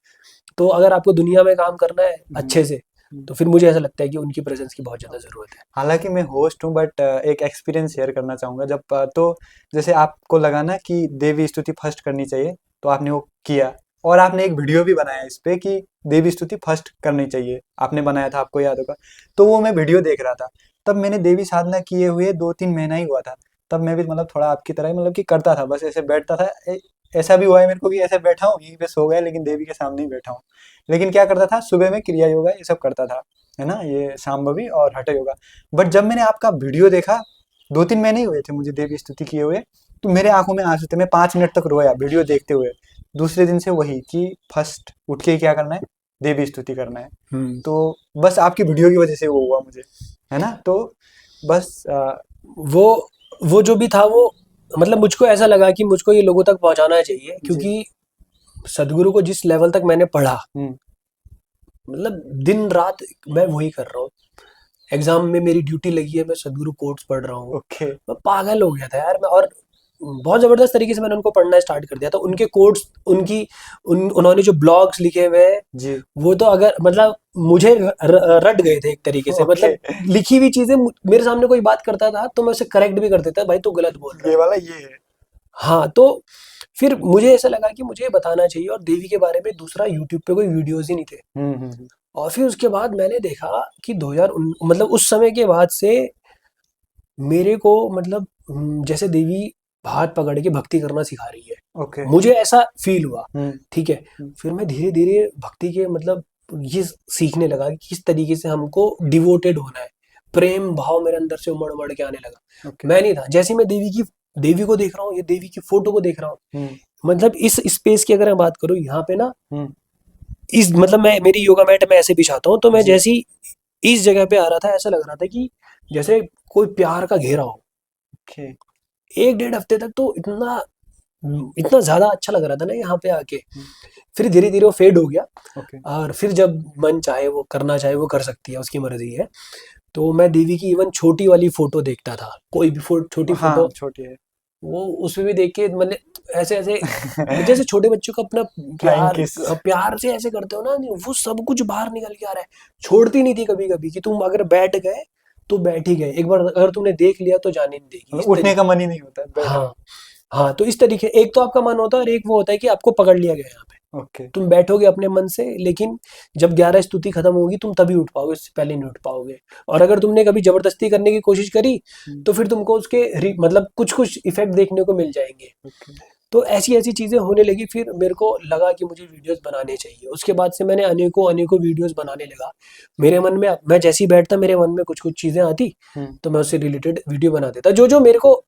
तो अगर आपको दुनिया में काम करना है अच्छे से, हम्म। तो फिर मुझे ऐसा लगता है कि उनकी प्रेजेंस की बहुत ज़्यादा ज़रूरत है। हालांकि मैं होस्ट हूँ बट एक एक्सपीरियंस शेयर करना चाहूंगा। जब तो जैसे आपको लगा ना कि देवी स्तुति फर्स्ट करनी चाहिए, तो आपने वो किया, और आपने एक वीडियो भी बनाया इस पे कि देवी स्तुति फर्स्ट करनी चाहिए, आपने बनाया था, आपको याद होगा। तो वो मैं वीडियो देख रहा था, तब मैंने देवी साधना किए हुए 2-3 महीना ही हुआ था। तब मैं भी मतलब थोड़ा आपकी तरह ही मतलब कि करता था, बस ऐसे बैठता था। ऐसा भी हुआ है मेरे को कि ऐसे बैठा हूँ यहीं पे सो गया, लेकिन देवी के सामने ही बैठा हूँ। लेकिन क्या करता था, सुबह में क्रिया योगा ये सब करता था, है ना, ये शांभवी और हठ योगा। बट जब मैंने आपका वीडियो देखा, 2-3 महीने ही हुए थे मुझे देवी स्तुति किए हुए, तो मेरे आंखों में आंसू थे। मैं 5 मिनट तक रोया वीडियो देखते हुए। दूसरे दिन से वही कि फर्स्ट उठ के क्या करना है, देवी स्तुति करना है। हम्म। तो बस आपकी वीडियो की वजह से वो हुआ मुझे, है ना। तो बस वो वो जो भी था वो, मतलब मुझको ऐसा लगा कि मुझको ये लोगों तक पहुंचाना चाहिए, जी। क्योंकि सदगुरु को जिस लेवल तक मैंने पढ़ा, हम्म। मतलब दिन रात मैं वही कर रहा हूँ। एग्जाम में मेरी ड्यूटी लगी है, मैं सदगुरु कोट्स पढ़ रहा हूँ। ओके। मैं पागल हो गया था यार मैं, और बहुत जबरदस्त तरीके से मैंने उनको पढ़ना स्टार्ट कर दिया था। उनके कोट्स, उन्होंने जो ब्लॉग्स लिखे हुए हैं, जी। वो तो अगर मतलब मुझे रट गए थे एक तरीके से। ओके। मतलब लिखी हुई चीजें, मेरे सामने कोई बात करता था तो मैं उसे करेक्ट भी कर देता, भाई तू गलत बोल रहा ये है। वाला ये है। हाँ, तो फिर मुझे ऐसा लगा कि मुझे ये बताना चाहिए, और देवी के बारे में दूसरा यूट्यूब पे कोई वीडियोस ही नहीं थे। हम्म। और फिर उसके बाद मैंने देखा कि 2000 मतलब उस समय के बाद से मेरे को मतलब जैसे देवी हाथ पकड़ के भक्ति करना सिखा रही है, ओके। मुझे ऐसा फील हुआ। हम्म। ठीक है। हम्म। फिर मैं धीरे धीरे भक्ति के मतलब ये सीखने लगा कि किस तरीके से हमको डिवोटेड होना है। प्रेम भाव मेरे अंदर से उमड़ उमड़ के आने लगा। ओके। मैं नहीं था, जैसे मैं देवी को देख रहा हूँ, ये देवी की फोटो को देख रहा हूँ, हम्म। मतलब इस स्पेस की अगर मैं बात करूँ यहाँ पे ना, हम्म। इस मतलब मैं मेरी योगा मैट मैं ऐसे बिछाता हूँ, तो मैं जी। जैसी इस जगह पे आ रहा था, ऐसा लग रहा था कि जैसे कोई प्यार का घेरा हो। ओके। 1-1.5 हफ्ते तक तो इतना इतना ज्यादा अच्छा लग रहा था ना यहाँ पे आके। हम्म। फिर धीरे धीरे वो फेड हो गया, ओके। और फिर जब मन चाहे वो करना चाहे वो कर सकती है, उसकी मर्जी है। तो मैं देवी की इवन छोटी वाली फोटो देखता था, कोई भी छोटी हाँ, फोटो, छोटी है। वो उसमें भी देख के मतलब ऐसे ऐसे, जैसे छोटे बच्चों को अपना फ्लाइंग प्यार किस। प्यार से ऐसे करते हो ना, वो सब कुछ बाहर निकल के आ रहा है। छोड़ती नहीं थी कभी कभी कि तुम अगर बैठ गए तो बैठ ही गए, एक बार अगर तुमने देख लिया तो जाने नहीं देगी, मतलब इस उठने का तरीके। मन ही नहीं होता है, बैठ रहो। हाँ, हाँ, तो इस तरीके, एक तो आपका मन होता है और एक वो होता है कि आपको पकड़ लिया गया यहाँ पे। ओके। तुम बैठोगे अपने मन से, लेकिन जब 11 स्तुति खत्म होगी तुम तभी उठ पाओगे, इससे पहले नहीं उठ पाओगे। और अगर तुमने कभी जबरदस्ती करने की कोशिश करी, हम्म। तो फिर तुमको उसके मतलब कुछ कुछ इफेक्ट देखने को मिल जाएंगे। ओके। तो ऐसी ऐसी चीजें होने लगी, फिर मेरे को लगा कि मुझे वीडियोस बनाने चाहिए। उसके बाद से मैंने अनेकों अनेकों वीडियोस बनाने लगा। मेरे मन में, मैं जैसे ही बैठता मेरे मन में कुछ कुछ चीजें आती, हम्म। तो मैं उससे रिलेटेड वीडियो बना देता। जो जो मेरे को,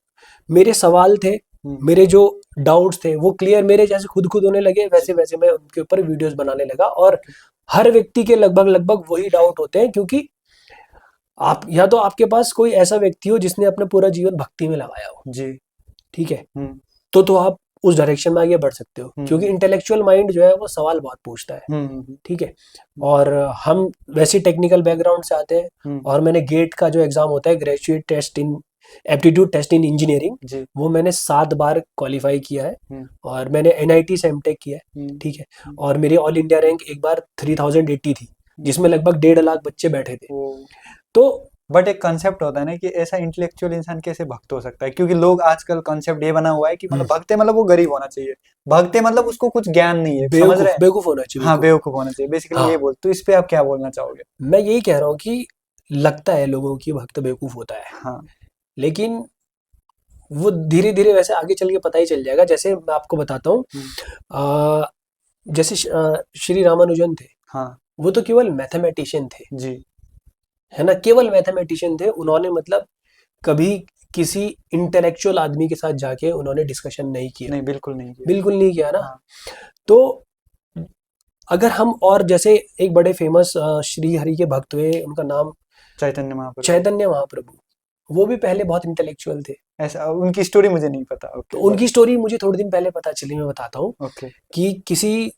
मेरे सवाल थे, हम्म। मेरे जो डाउट्स थे वो क्लियर मेरे जैसे खुद खुद होने लगे, वैसे वैसे मैं उनके ऊपर वीडियोस बनाने लगा। और ओके। हर व्यक्ति के लगभग लगभग वही डाउट होते हैं, क्योंकि आप या तो आपके पास कोई ऐसा व्यक्ति हो जिसने अपना पूरा जीवन भक्ति में लगाया हो, जी। ठीक है, हम्म। तो आप उस डायरेक्शन में आगे बढ़ सकते हो, क्योंकि हम्म। इंटेलेक्चुअल माइंड जो है वो सवाल बहुत पूछता है। हम्म। ठीक है। और हम वैसे टेक्निकल बैकग्राउंड से आते हैं, हम्म। और मैंने गेट का जो एग्जाम होता है, graduate test in aptitude test in engineering, जी। वो मैंने 7 बार क्वालिफाई किया है। हम्म। और मैंने एनआईटी से एमटेक किया है। हम्म। ठीक है। हम्म। और मेरी ऑल इंडिया रैंक एक बार 3080 थी, हम्म। जिसमें लगभग 1.5 लाख बच्चे बैठे थे। वो तो बट एक कंसेप्ट होता है ना कि ऐसा इंटेलेक्चुअल इंसान कैसे भक्त हो सकता है, क्योंकि लोग आजकल कंसेप्ट ये बना हुआ है कि मतलब भक्त है मतलब वो गरीब होना चाहिए, भक्त है मतलब उसको कुछ ज्ञान नहीं है, समझ रहे बेवकूफ हैं। बेवकूफ होना चाहिए, हाँ, बेवकूफ। बेवकूफ होना चाहिए, बेसिकली ये हाँ, बोल, तो इस पे आप क्या बोलना चाहोगे। मैं यही कह रहा हूँ कि लगता है लोगों की भक्त बेवकूफ होता है, हाँ। लेकिन वो धीरे धीरे वैसे आगे चल के पता ही चल जाएगा। जैसे मैं आपको बताता हूँ, हम्म। आ, जैसे श्री रामानुजन थे, हाँ। वो तो केवल मैथमेटिशियन थे, जी। है ना, केवल मैथमेटिशियन थे। उन्होंने मतलब कभी किसी इंटेलेक्चुअल आदमी के साथ जाके उन्होंने डिस्कशन नहीं किया, नहीं, बिल्कुल नहीं किया। बिल्कुल नहीं किया ना। हाँ। तो अगर हम, और जैसे एक बड़े फेमस श्री हरि के भक्त हुए, उनका नाम चैतन्य महाप्रभु। चैतन्य महाप्रभु, वो भी पहले बहुत इंटेलेक्चुअल थे। ऐसा उनकी स्टोरी मुझे नहीं पता। तो ओके, उनकी स्टोरी मुझे थोड़े दिन पहले पता चली, मैं बताता हूँ। ओके। कि किसी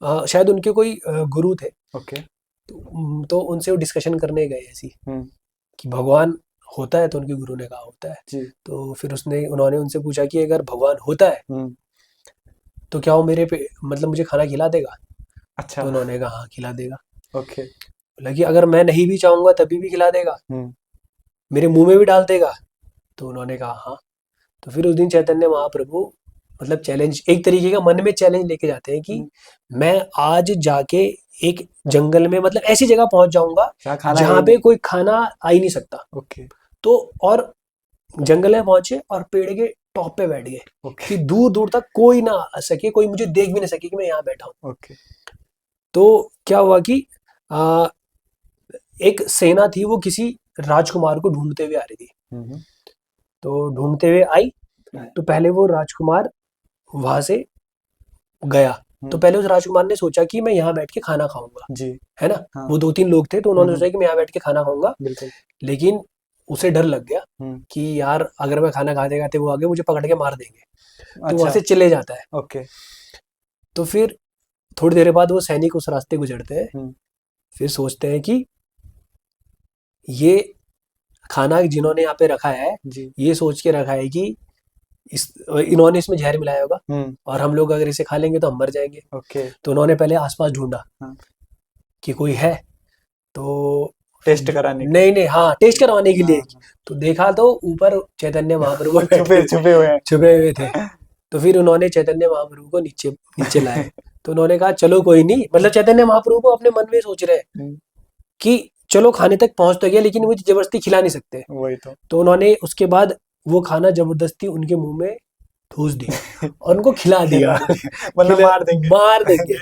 शायद उनके कोई गुरु थे, ओके। तो उनसे वो डिस्कशन करने गए ऐसी, हम्म। कि भगवान होता है, तो उनके गुरु ने कहा होता है। जी। तो फिर उन्होंने उनसे पूछा कि अगर भगवान होता है हम्म। तो क्या वो मेरे पे मतलब मुझे खाना खिला देगा। अच्छा। तो उन्होंने कहा हाँ खिला देगा। ओके। बोला कि अगर मैं नहीं भी चाहूंगा तभी भी खिला देगा, हम्म। मेरे मुंह में भी डाल देगा? तो उन्होंने कहा हाँ। तो फिर उस दिन चैतन्य महाप्रभु मतलब चैलेंज, एक तरीके का मन में चैलेंज लेके जाते हैं कि मैं आज जाके एक जंगल में मतलब ऐसी जगह पहुंच जाऊंगा जहाँ खाना है जहां ही पे नहीं। कोई खाना आ ही नहीं सकता। ओके। तो और जंगल में पहुंचे और पेड़ के टॉप पे बैठ गए ओके। कि दूर दूर तक कोई ना आ सके, कोई मुझे देख भी नहीं सके कि मैं यहाँ बैठा हूँ। ओके। तो क्या हुआ कि आ, एक सेना थी, वो किसी राजकुमार को ढूंढते हुए आ रही थी। हम्म। तो ढूंढते हुए आई, तो पहले वो राजकुमार वहां से गया। तो पहले उस राजकुमार ने सोचा कि मैं यहाँ बैठ के खाना खाऊंगा, जी। है ना। हाँ। वो 2-3 लोग थे, तो उन्होंने हम्म। सोचा कि मैं यहाँ बैठ के खाना खाऊंगा। बिल्कुल। लेकिन उसे डर लग गया हम्म। कि यार अगर मैं खाना खाते खाते वो आगे मुझे पकड़ के मार देंगे, तो वहां अच्छा। से चले जाता है। ओके। तो फिर थोड़ी देर बाद वो सैनिक उस रास्ते गुजरते हैं। हम्म। फिर सोचते हैं कि ये खाना जिन्होंने यहाँ पे रखा है, जी। ये सोच के रखा है कि इस इन्होंने इसमें जहर मिलाया होगा हम्म। और हम लोग अगर इसे खा लेंगे तो हम मर जाएंगे। ओके। तो उन्होंने पहले आसपास ढूंढा हाँ। कि कोई है। तो टेस्ट कराने के नहीं नहीं, हाँ टेस्ट करवाने के लिए। हाँ। तो देखा तो ऊपर चैतन्य महाप्रभु छुपे छुपे हुए हैं। छुपे हुए थे। तो फिर उन्होंने चैतन्य महाप्रभु को नीचे नीचे लाए। तो उन्होंने कहा चलो कोई नहीं, मतलब चैतन्य महाप्रभु को अपने मन में सोच रहे हैं कि चलो खाने तक पहुंच तो गया, लेकिन मुझे जबरदस्ती खिला नहीं सकते। वही तो। तो उन्होंने उसके बाद वो खाना जबरदस्ती उनके मुंह में ठूस दिया और उनको खिला दिया। मतलब खिला- मार देंगे। मार देंगे।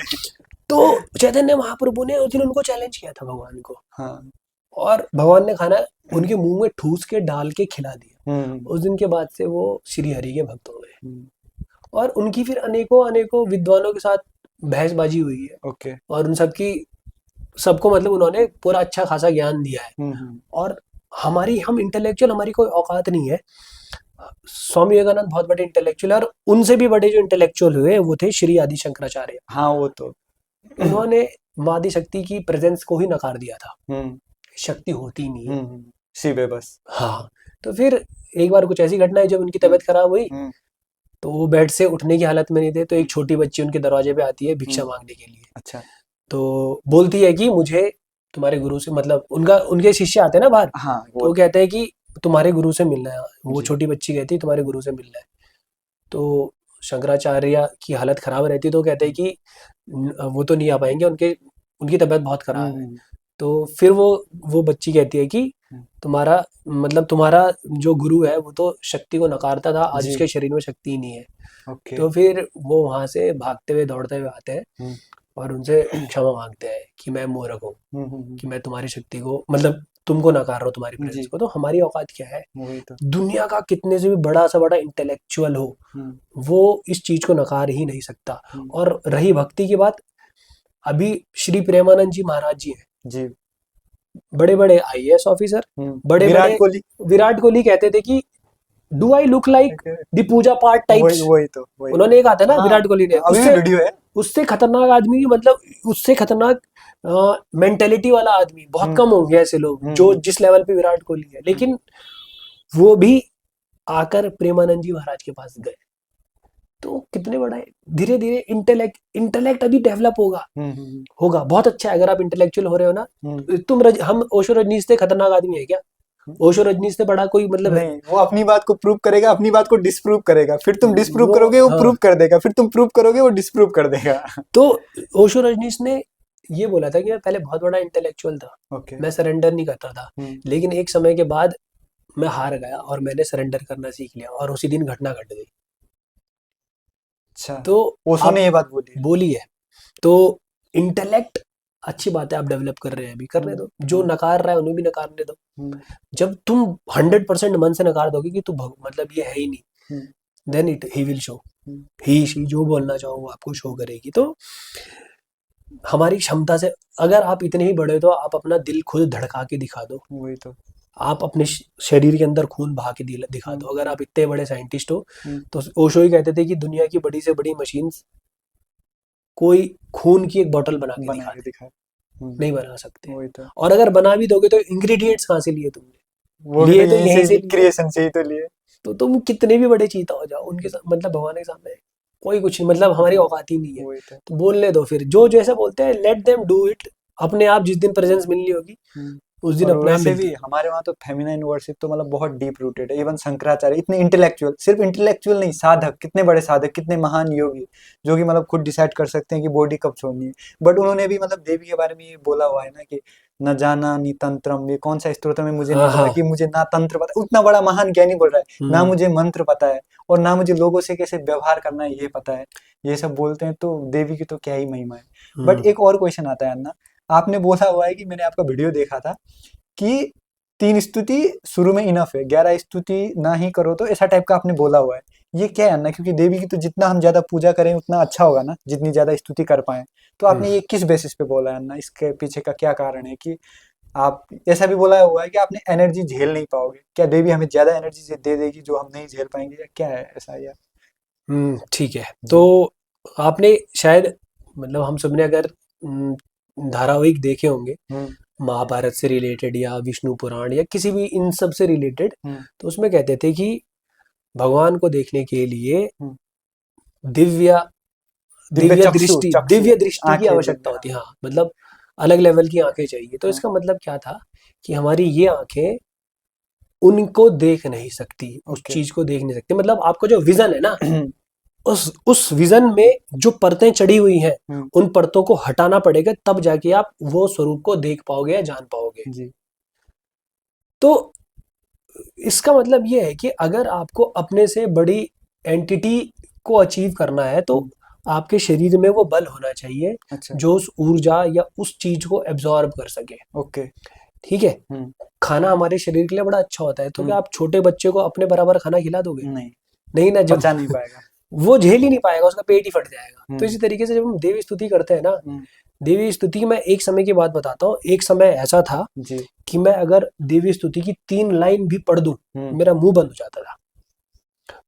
तो चैतन्य महाप्रभु ने उस दिन उनको चैलेंज किया था भगवान को, हाँ। और भगवान ने खाना उनके मुंह में ठूस के डाल के खिला दिया। हम्म। उस दिन के बाद से वो श्री हरि के भक्त हो गए। हम्म। और उनकी फिर अनेकों अनेकों विद्वानों के साथ बहसबाजी हुई है, ओके। और उन सबकी सबको मतलब उन्होंने पूरा अच्छा खासा ज्ञान दिया है। हम्म। और हम इंटेलेक्चुअल, हमारी कोई औकात नहीं है। स्वामी विवेकानंद बहुत बड़े इंटेलेक्चुअल है, और उनसे भी बड़े जो इंटेलेक्चुअल हुए वो थे श्री आदि शंकराचार्य। हाँ वो तो। उन्होंने मादी शक्ति की प्रेजेंस को ही नकार दिया था, हम्म। शक्ति होती नहीं है। शिव है बस। हाँ। तो फिर एक बार कुछ ऐसी घटना है, जब उनकी तबीयत खराब हुई तो वो बेड से उठने की हालत में नहीं थे, तो एक छोटी बच्ची उनके दरवाजे पे आती है भिक्षा मांगने के लिए। अच्छा। तो बोलती है कि मुझे तुम्हारे गुरु से, मतलब उनके शिष्य आते हैं ना बाहर, हाँ तो वो कहते हैं कि तुम्हारे गुरु से मिलना है। वो जी। छोटी बच्ची कहती है तुम्हारे गुरु से मिलना है। तो शंकराचार्य की हालत खराब रहती, तो कहते हैं कि वो तो नहीं आ पाएंगे, उनकी तबीयत बहुत खराब है। तो फिर वो बच्ची कहती है कि तुम्हारा जो गुरु है वो तो शक्ति को नकारता था, आज जी। उसके शरीर में शक्ति ही नहीं है। ओके। तो फिर वो वहां से भागते हुए दौड़ते हुए आते हैं और उनसे क्षमा मांगते हैं कि मैं मूर्ख हूँ, कि मैं तुम्हारी शक्ति को, मतलब तुमको नकार रहा हूँ, तुम्हारी प्रेजेंस जी। को। तो हमारी औकात क्या है? वही तो। दुनिया का कितने से भी बड़ा सा बड़ा इंटेलेक्चुअल हो, वो इस चीज को नकार ही नहीं सकता। और रही भक्ति की बात, अभी श्री प्रेमानंद जी महाराज जी हैं, जी। बड़े बड़े आईएएस ऑफिसर, बड़े विराट बड़े कोहली। विराट कोहली कहते थे कि do I look like the puja path types. वही तो। वही उन्होंने कहा था ना, हाँ, विराट कोहली ने। अभी भी वीडियो है। उससे खतरनाक आदमी, मतलब उससे खतरनाक मेंटेलिटी वाला आदमी बहुत कम होंगे ऐसे लोग जो जिस लेवल पे विराट कोहली है। लेकिन वो भी आकर प्रेमानंद जी महाराज के पास गए। तो कितने बड़ा है, धीरे धीरे इंटेलेक्ट अभी डेवलप होगा बहुत अच्छा है। अगर आप इंटेलेक्चुअल हो रहे हो ना, हम ओशो रजनीश से खतरनाक आदमी है क्या? ओशो रजनीश से बड़ा कोई मतलब है? नहीं, वो अपनी बात को प्रूव करेगा, अपनी बात को डिसप्रूव करेगा, फिर तुम डिसप्रूव वो करोगे वो हाँ। प्रूव कर देगा, फिर तुम प्रूव करोगे वो डिसप्रूव कर देगा। तो ओशो रजनीश ने ये बोला था कि मैं पहले बहुत बड़ा इंटेलेक्चुअल था, ओके। मैं सरेंडर नहीं करता था, लेकिन एक समय के बाद मैं हार गया और मैंने सरेंडर करना सीख लिया, और उसी दिन घटना घट गई। अच्छा। तो ओशो ने ये बात बोली है। तो इंटेलेक्ट अच्छी बात है, आप डेवलप कर रहे हैं, अभी करने दो। जो नकार रहा है उन्हें भी नकारने दो। जब तुम 100% मन से नकार दोगे कि तू मतलब ये है ही नहीं, then he will show, he she जो बोलना चाहो वो आपको शो करेगी। तो हमारी क्षमता से, अगर आप इतने ही बड़े हो तो आप अपना दिल खुद धड़का के दिखा दो। वही तो। आप अपने शरीर के अंदर खून बहा के दिखा दो। अगर आप इतने बड़े साइंटिस्ट हो, तो ओशो ही कहते थे कि दुनिया की बड़ी से बड़ी मशीन कोई खून की एक बोतल बना के दिखा नहीं बना सकते। वही तो। और अगर बना भी दोगे तो इंग्रेडिएंट्स कहाँ से लिए तुमने? वो लिए तो यहीं से क्रिएशन से ही तो लिए। तो तुम कितने भी बड़े चीता हो जाओ, उनके मतलब भगवान के सामने कोई कुछ नहीं, मतलब हमारी औकात ही नहीं है। वही तो। तो बोलने दो फिर, जो जैसा बोलते हैं लेट देम डू इट। अपने आप जिस दिन प्रेजेंस मिलनी होगी हम्म। उस दिन और अपने आप वैसे मिलती भी है। हमारे वहाँ तो फेमिनाइन वर्शिप तो मतलब बहुत डीप रूटेड है। इवन शंकराचार्य इतने इंटेलेक्चुअल, सिर्फ इंटेलेक्चुअल नहीं, साधक, कितने बड़े साधक, कितने महान योगी, जो कि मतलब खुद डिसाइड कर सकते हैं कि बॉडी कब छोड़नी है। बट उन्होंने भी मतलब देवी के बारे में ये बोला हुआ है ना कि न जाना नि तंत्रम, ये कौन सा स्तोत्र में मुझे नहीं हाँ पता, हाँ। कि मुझे ना तंत्र पता। उतना बड़ा महान ज्ञानी बोल रहा है ना हम्म मुझे मंत्र पता है, और ना मुझे लोगों से कैसे व्यवहार करना है ये पता है। ये सब बोलते हैं, तो देवी की तो क्या ही महिमा है। बट हम्म। एक और क्वेश्चन आता है अन्ना, आपने बोला हुआ है कि मैंने आपका वीडियो देखा था कि 3 स्तुति शुरू में इनफ है, 11 स्तुति ना ही करो, तो ऐसा टाइप का आपने बोला हुआ है। ये क्या है अन्ना? क्योंकि देवी की तो जितना हम ज़्यादा पूजा करें उतना अच्छा होगा ना, जितनी ज़्यादा स्तुति कर पाएँ। तो हम्म। आपने ये किस बेसिस पे बोला है अन्ना? इसके पीछे का क्या कारण है कि आप ऐसा भी बोला हुआ है कि आपने एनर्जी झेल नहीं पाओगे? क्या देवी हमें ज़्यादा एनर्जी से दे देगी जो हम नहीं झेल पाएँगे, या क्या है ऐसा, या? ठीक है। तो जी। आपने शायद, मतलब हम सबने अगर धारावाहिक देखे होंगे हुँ, महाभारत से रिलेटेड या विष्णु पुराण या किसी भी इन सब से रिलेटेड, हुँ, तो उसमें कहते थे कि भगवान को देखने के लिए हुँ। दिव्य दिव्य चक्षु, चक्षु, दिव्य दृष्टि की आँखें आवश्यकता दिव्य, हाँ, होती है। हाँ, मतलब अलग लेवल की आंखें चाहिए। तो हाँ, इसका मतलब क्या था कि हमारी ये आंखें उनको देख नहीं सकती, उस ओके। चीज को देख नहीं सकती। मतलब आपका जो विजन है ना, उस विजन में जो परतें चढ़ी हुई हैं, हुँ, उन परतों को हटाना पड़ेगा, तब जाके आप वो स्वरूप को देख पाओगे या जान पाओगे। जी, तो इसका मतलब ये है कि अगर आपको अपने से बड़ी एंटिटी को अचीव करना है, तो हुँ, आपके शरीर में वो बल होना चाहिए अच्छा, जो उस ऊर्जा या उस चीज को एब्जॉर्ब कर सके। ओके, ठीक है। हुँ, खाना हमारे शरीर के लिए बड़ा अच्छा होता है, तो क्या हुँ, आप छोटे बच्चे को अपने बराबर खाना खिला दोगे? नहीं, नहीं ना, जब पचा नहीं पाएगा। वो झेल ही नहीं पाएगा, उसका पेट ही फट जाएगा। तो हुँ, इसी तरीके से जब हम देवी स्तुति करते हैं ना, हुँ, देवी स्तुति की मैं एक समय की बात बताता हूँ। एक समय ऐसा था जी, कि मैं अगर देवी स्तुति की 3 लाइन भी पढ़ दूं, हुँ, मेरा मुंह बंद हो जाता था।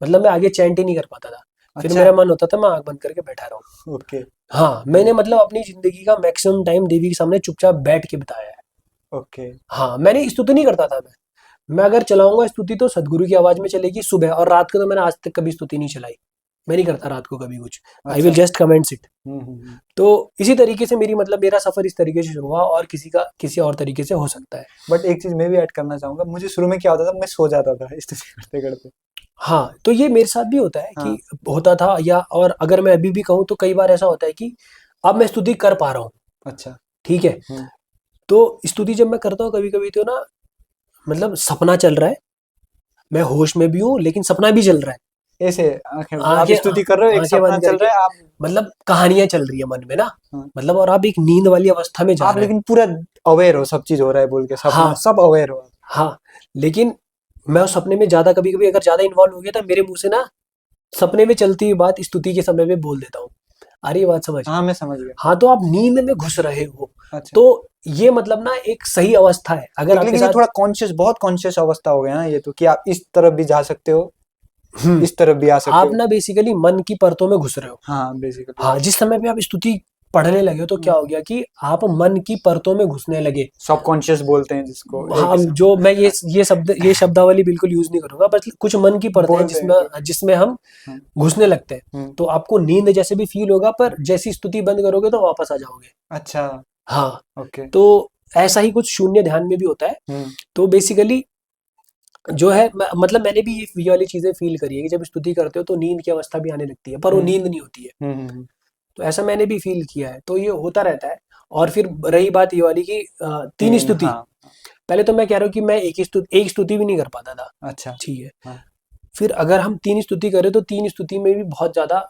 मतलब मैं आगे चैंट ही नहीं कर पाता था। फिर अच्छा, मेरा मन होता था मैं आंख बंद करके बैठा रहूं। ओके, हाँ, हुँ, मैंने मतलब अपनी जिंदगी का मैक्सिमम टाइम देवी के सामने चुपचाप बैठ के बिताया है। ओके, हाँ, मैंने स्तुति नहीं करता था। मैं अगर चलाऊंगा स्तुति तो सदगुरु की आवाज में चलेगी सुबह, और रात को तो मैंने आज तक कभी स्तुति नहीं चलाई। मैं नहीं करता रात को कभी कुछ। आई विल अच्छा, जस्ट कमेंट्स इट। हुँ, हुँ, हुँ। तो इसी तरीके से मेरी, मतलब मेरा सफर इस तरीके से शुरू हुआ, और किसी का किसी और तरीके से हो सकता है। बट एक चीज़ मैं भी ऐड करना चाहूँगा, मुझे शुरू में क्या होता था, मैं सो जाता था स्तुति करते-करते। हाँ, तो ये मेरे साथ भी होता है हाँ, कि होता था, या और अगर मैं अभी भी कहूँ तो कई बार ऐसा होता है कि अब मैं स्तुति कर पा रहा हूँ। अच्छा, ठीक है। हुँ, तो स्तुति जब मैं करता हूँ कभी कभी, तो ना मतलब सपना चल रहा है, मैं होश में भी हूँ लेकिन सपना भी चल रहा है। ऐसे आँखें आप आंखें स्तुति कर रहे हो, एक आंखें सपना बंद चल करके, रहा है, आप, मतलब कहानियां चल रही है मन में ना। हाँ, मतलब और आप एक नींद वाली अवस्था में जा आप रहे हैं। लेकिन पूरा अवेयर हो, सब चीज़ हो रहा है बोल के, सपना हाँ सब अवेयर हो आप। हाँ। लेकिन मैं उस सपने में ज्यादा, कभी कभी अगर ज्यादा इन्वॉल्व हो गया, तो मेरे मुंह से ना सपने में चलती हुई बात स्तुति के समय में बोल देता हूँ। आ रही है बात समझ? हाँ, मैं समझ गया। हाँ, तो आप नींद में घुस रहे हो। अच्छा, तो ये मतलब ना एक सही अवस्था है अगर एक आपके लेकिन ये साथ। थोड़ा कॉन्शियस, बहुत कॉन्शियस अवस्था हो गया ना ये तो, कि आप इस तरफ भी जा सकते हो, हम्म। इस तरफ भी आ सकते आप हो। ना बेसिकली मन की परतों में घुस रहे हो। हाँ, बेसिकली हाँ, जिस समय पे आप स्तुति पढ़ने लगे हो, तो क्या हो गया कि आप मन की परतों में घुसने लगे। सबकॉन्शियस बोलते हैं जिसको, एक हाँ, किस्म। जो मैं ये शब्दावली बिल्कुल यूज नहीं करूंगा, बस कुछ मन की परतें हैं बोलते हैं जिसमें जो, जिसमें हम हाँ, घुसने लगते हैं। हुँ, तो आपको नींद जैसे भी फील होगा, पर जैसी स्तुति बंद करोगे तो वापस आ जाओगे। अच्छा, हाँ, ओके, तो ऐसा ही कुछ शून्य ध्यान में भी होता है। हुँ, तो बेसिकली जो है, मतलब मैंने भी ये वाली चीजें फील करी है कि जब स्तुति करते हो तो नींद की अवस्था भी आने लगती है, पर वो हुँ, नींद नहीं होती है। हुँ, हुँ, हुँ, तो ऐसा मैंने भी फील किया है, तो ये होता रहता है। और फिर रही बात ये वाली कि तीन तीन, स्तुति। हाँ, पहले तो मैं कह रहा हूँ कि मैं एक स्तुति भी नहीं कर पाता था। अच्छा, ठीक है। हाँ, फिर अगर हम 3 स्तुति करें, तो 3 स्तुति में भी बहुत ज्यादा,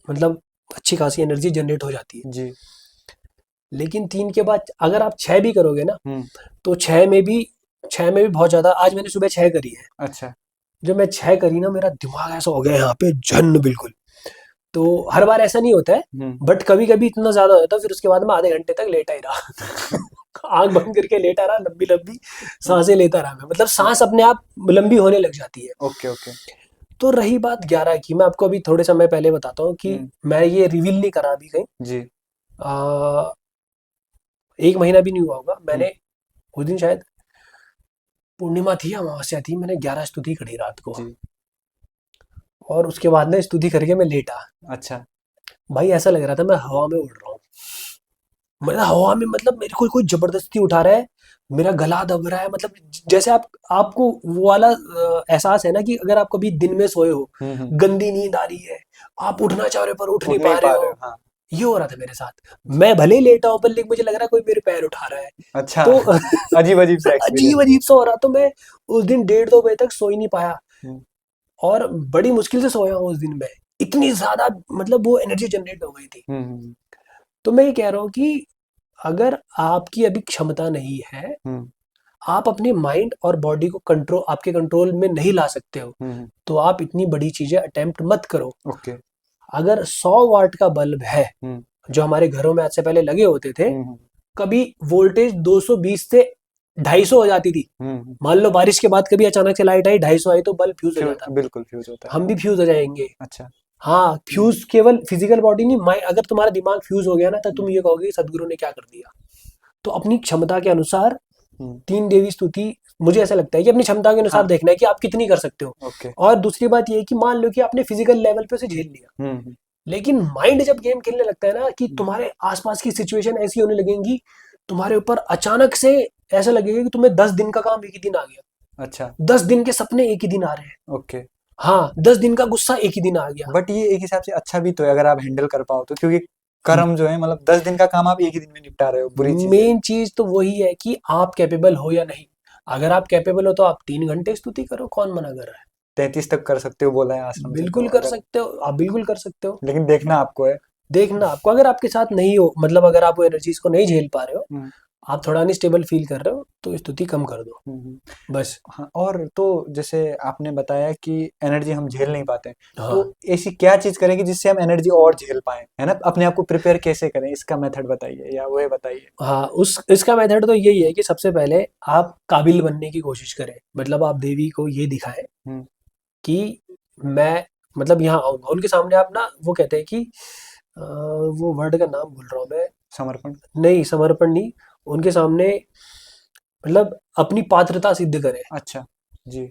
मतलब अच्छी खासी एनर्जी जनरेट हो जाती है। जी, लेकिन 3 के बाद अगर आप 6 भी करोगे ना, हुँ, तो 6 में भी बहुत ज्यादा। आज मैंने सुबह 6 करी है। अच्छा, जब मैं 6 करी ना, मेरा दिमाग ऐसा हो गया यहाँ पे झन्न बिल्कुल। तो हर बार ऐसा नहीं होता है, हुँ, बट कभी कभी इतना ज्यादा हो जाता है, फिर उसके बाद मैं आधे घंटे तक लेटा ही रहा। आंख बंद करके लेटा रहा, लंबी लंबी हुँ, सांसें लेता रहा मैं, मतलब हुँ, सांस अपने आप लंबी होने लग जाती है। ओके, ओके, तो रही बात 11 की, मैं आपको अभी थोड़े समय पहले बताता हूँ कि हुँ, मैं ये रिवील नहीं करा अभी कहीं। जी, आ, 1 महीना भी नहीं हुआ होगा, हुँ, मैंने उस दिन शायद पूर्णिमा थी या अमावस्या थी, मैंने 11 स्तुति करी रात को। जी, और उसके बाद ना स्तुति करके मैं लेटा। अच्छा। भाई ऐसा लग रहा था मैं हवा में उड़ रहा हूँ। मतलब हवा में, मतलब मेरे को कोई जबरदस्ती उठा रहा है, मेरा गला दब रहा है। मतलब जैसे आपको वो वाला एहसास है ना कि अगर आप कभी दिन में सोए हो, हम्म। गंदी नींद आ रही है, आप उठना चाह रहे हो पर उठ उठ नहीं नहीं पा रहे पा रहे हो। हो, हाँ। ये हो रहा था मेरे साथ। मैं भले ही लेटा हूं पर लेकिन मुझे लग रहा है कोई मेरे पैर उठा रहा है। अच्छा। तो अजीब अजीब सा एक्सपीरियंस। अजीब अजीब सा हो रहा। तो मैं उस दिन 1:30-2 बजे तक सो ही नहीं पाया, हम्म और बड़ी मुश्किल से सोया हूँ उस दिन में। इतनी ज्यादा मतलब वो एनर्जी जनरेट हो गई थी। हम्म तो मैं ये कह रहा हूँ कि अगर आपकी अभी क्षमता नहीं है, हम्म आप अपने माइंड और बॉडी को कंट्रोल, आपके कंट्रोल में नहीं ला सकते हो, हम्म। तो आप इतनी बड़ी चीजें अटेम्प्ट मत करो। ओके। अगर 100 वाट का बल्ब है हम्म जो हमारे घरों में आज से पहले लगे होते थे, हम्म कभी वोल्टेज 220 से 250 हो जाती थी। हम्म। मान लो बारिश के बाद कभी अचानक से लाइट आई, 250 आई, तो बल्ब फ्यूज हो फ्यूज, जाता। बिल्कुल फ्यूज होता है। हम भी फ्यूज हो जाएंगे। अच्छा। हाँ, हम्म फ्यूज केवल फिजिकल बॉडी नहीं, माइंड, अगर तुम्हारा दिमाग फ्यूज हो गया ना, तो हम्म तुम ये कहोगे कि सदगुरु ने क्या कर दिया। तो अपनी क्षमता के अनुसार हम्म। 3 देवी स्तुति, मुझे ऐसा लगता है कि अपनी क्षमता के अनुसार हाँ। देखना है कि आप कितनी कर सकते हो। ओके। और दूसरी बात ये है कि मान लो कि आपने फिजिकल लेवल पे उसे झेल लिया, हम्म लेकिन माइंड जब गेम खेलने लगता है ना, कि हम्म। तुम्हारे आसपास की सिचुएशन ऐसी होने लगेंगी, तुम्हारे ऊपर अचानक से ऐसा लगेगा कि तुम्हें 10 दिन का काम एक ही दिन आ गया, अच्छा। 10 दिन के सपने एक ही दिन आ रहे हैं। ओके। हाँ, 10 दिन का गुस्सा एक ही दिन आ गया। बट ये एक हिसाब से अच्छा भी तो है अगर आप हैंडल कर पाओ तो, क्योंकि कर्म जो है मतलब 10 दिन का काम आप एक ही दिन में निपटा रहे हो, बुरी चीज है। मेन चीज तो वही है कि आप कैपेबल हो या नहीं। अगर आप कैपेबल हो तो आप 3 घंटे स्तुति करो, कौन मना कर रहा 33 तक कर सकते हो बोला है है। आश्रम से, तो बिल्कुल कर अगर, सकते हो, आप बिल्कुल कर सकते हो। लेकिन देखना आपको है। देखना आपको, अगर आपके साथ नहीं हो, मतलब अगर आप वो एनर्जीज को नहीं झेल पा रहे हो, हम्म आप थोड़ा अनस्टेबल फील कर रहे हो, तो स्तुति कम कर दो हम्म। बस। हाँ, और तो जैसे आपने बताया कि एनर्जी हम झेल नहीं पाते, तो हाँ ऐसी क्या चीज करें कि जिससे हम एनर्जी और झेल पाए, है ना? अपने आप को प्रिपेयर कैसे करें, इसका मेथड बताइए या वो बताइए। हाँ, उस इसका मेथड तो यही है कि सबसे पहले आप काबिल बनने की कोशिश करें। मतलब आप देवी को ये दिखाएं हम्म कि मैं, मतलब यहाँ आऊंगा उनके सामने। आप ना वो कहते हैं कि वो वर्ड का नाम भूल रहा हूँ मैं। समर्पण। नहीं, समर्पण नहीं, उनके सामने मतलब अपनी पात्रता सिद्ध करें। अच्छा। जी।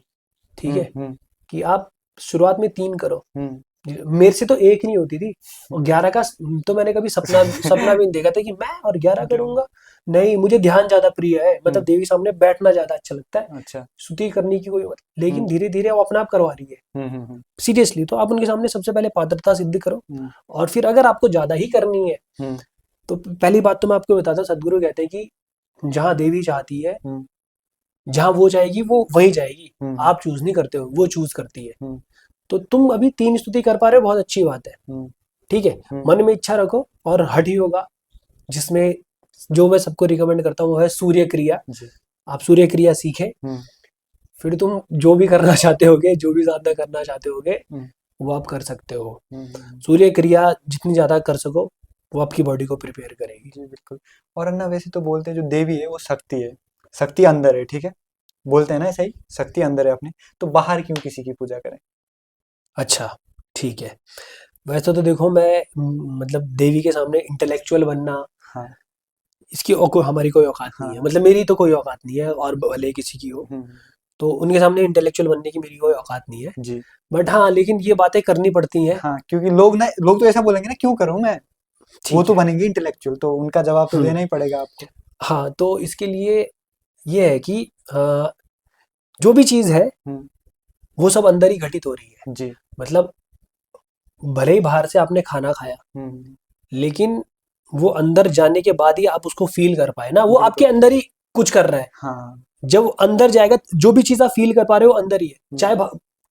ठीक है, हम्म। कि आप शुरुआत में 3 करो। हम्म मेरे से तो एक नहीं होती थी, और 11 का तो मैंने कभी सपना सपना भी नहीं देखा था कि मैं और 11 क्या? करूंगा। नहीं, मुझे ध्यान ज्यादा प्रिय है, मतलब हम्म। देवी सामने बैठना ज्यादा अच्छा लगता है। अच्छा। स्तुति करने की कोई लेकिन हम्म धीरे धीरे वो अपने आप करवा रही है, हम्म। सीरियसली। तो आप उनके सामने सबसे पहले पात्रता सिद्ध करो। हम्म और फिर अगर आपको ज्यादा ही करनी है, हम्म तो पहली बात तो मैं आपको बताता, सदगुरु कहते हैं कि जहां देवी चाहती है, हम्म जहां वो जाएगी वो वहीं जाएगी। हम्म आप चूज नहीं करते हो, वो चूज करती है। हम्म तो तुम अभी 3 स्तुति कर पा रहे हो, बहुत अच्छी बात है। हम्म ठीक है, हम्म। मन में इच्छा रखो। और हठ योगा, जिसमें जो मैं सबको रिकमेंड करता हूँ वो है सूर्य क्रिया। जी। आप सूर्य क्रिया सीखें, हम्म फिर तुम जो भी करना चाहते होगे, जो भी साधना करना चाहते होगे, हम्म वो आप कर सकते हो। हम्म। सूर्य क्रिया जितनी ज्यादा कर सको, वो आपकी बॉडी को प्रिपेयर करेगी। जी बिल्कुल। और अन्ना वैसे तो बोलते हैं जो देवी है वो शक्ति है, शक्ति अंदर है, ठीक है? बोलते हैं ना ऐसा ही, शक्ति अंदर है अपने, तो बाहर क्यों किसी की पूजा करें? अच्छा, ठीक है। वैसे तो देखो, मैं मतलब देवी के सामने इंटेलेक्चुअल बनना, हाँ इसकी और कोई हमारी कोई औकात नहीं है। हाँ। मतलब मेरी तो कोई औकात नहीं है, और भले किसी की हो। हम्म। तो उनके सामने इंटेलेक्चुअल बनने की मेरी कोई औकात नहीं है। जी। बट हाँ, लेकिन ये बातें करनी पड़ती हैं। हाँ, क्योंकि लोग ना, लोग तो ऐसा बोलेंगे ना, क्यों करूं मैं, वो ठीक तो है। बनेंगे इंटेलेक्चुअल, तो उनका जवाब तो हम्म। देना ही पड़ेगा आपको। हाँ, तो इसके लिए ये है कि जो भी चीज़ है, हम्म। वो सब अंदर ही घटित हो रही है। जी। मतलब भले ही बाहर से आपने खाना खाया, हम्म। लेकिन वो अंदर जाने के बाद ही आप उसको फील कर पाए ना, वो आपके बिल्कुल। अंदर ही कुछ कर रहा है। हाँ। जब वो अंदर जाएगा, जो भी चीज़ आप फील कर पा रहे हो अंदर ही है। हम्म चाहे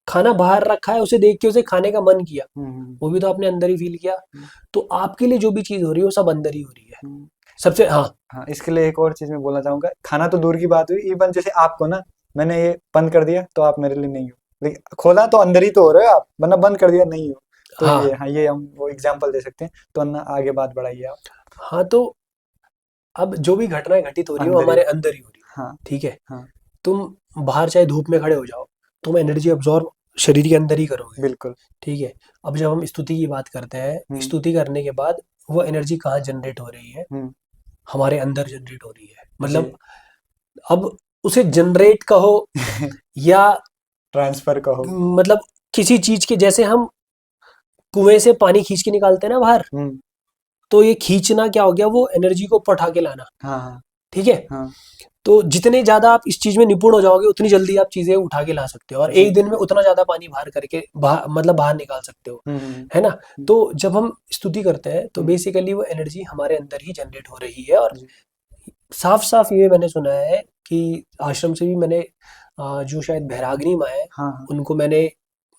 खाना बाहर रखा है, उसे देख के उसे खाने का मन किया, हम्म वो भी तो आपने अंदर ही फील किया। हम्म तो आपके लिए जो भी चीज़ हो रही है, वो सब अंदर ही हो रही है। हम्म। सबसे, हाँ। हाँ, इसके लिए एक और चीज मैं बोलना चाहूंगा, खाना तो दूर की बात हुई, इवन जैसे आपको ना, मैंने ये बंद कर दिया तो आप मेरे लिए नहीं हो, लेकिन खोला तो अंदर ही तो हो रहे हो आप, वरना बंद कर दिया नहीं हो। तो ये, हाँ हाँ, ये हम वो एग्जांपल दे सकते हैं, तो अन्ना आगे बात बढ़ाइए आप। हाँ, तो अब जो भी घटनाएं घटित हो रही है, वो अंदर ही हमारे हो रही अंदर ही हो रही है। हाँ है। ठीक है, हाँ। तुम बाहर चाहे धूप में खड़े हो जाओ, तुम एनर्जी अब्जॉर्ब शरीर के अंदर ही करोगे। बिल्कुल। ठीक है, अब जब हम स्तुति की बात करते हैं, हम्म स्तुति करने के बाद वो एनर्जी कहाँ जनरेट हो रही है? हम्म। हमारे अंदर जनरेट हो रही है। मतलब जी। अब उसे जनरेट कहो या ट्रांसफर कहो। मतलब किसी चीज के, जैसे हम कुएं से पानी खींच के निकालते हैं ना बाहर, हम्म। तो ये खींचना क्या हो गया, वो एनर्जी को ऊपर उठा के लाना। हाँ हाँ ठीक है। हाँ तो जितने ज्यादा आप इस चीज में निपुण हो जाओगे उतनी जल्दी आप चीजें उठा के ला सकते हो, और जी। एक दिन में उतना ज्यादा पानी बाहर करके मतलब बाहर निकाल सकते हो, है ना। तो जब हम स्तुति करते हैं तो बेसिकली वो एनर्जी हमारे अंदर ही जनरेट हो रही है। और जी। साफ साफ ये मैंने सुना है कि आश्रम से भी मैंने जो शायद बैरागनी माँ है, हाँ हाँ उनको मैंने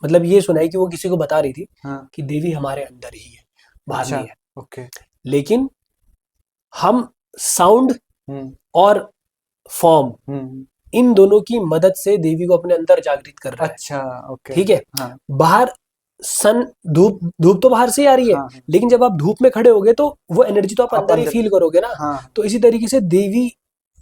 मतलब ये सुना है कि वो किसी को बता रही थी हाँ। कि देवी हमारे अंदर ही है, बाहर अच्छा। नहीं है। ओके। लेकिन हम साउंड हम्म और फॉर्म, हम्म। इन दोनों की मदद से देवी को अपने अंदर जागृत कर रहे हैं। अच्छा। ओके। ठीक है। हाँ बाहर सन, धूप धूप तो बाहर से ही आ रही है, हाँ हाँ। लेकिन जब आप धूप में खड़े होगे तो वो एनर्जी तो आप आप अंदर ही अंदर। फील करोगे ना। हाँ तो इसी तरीके से देवी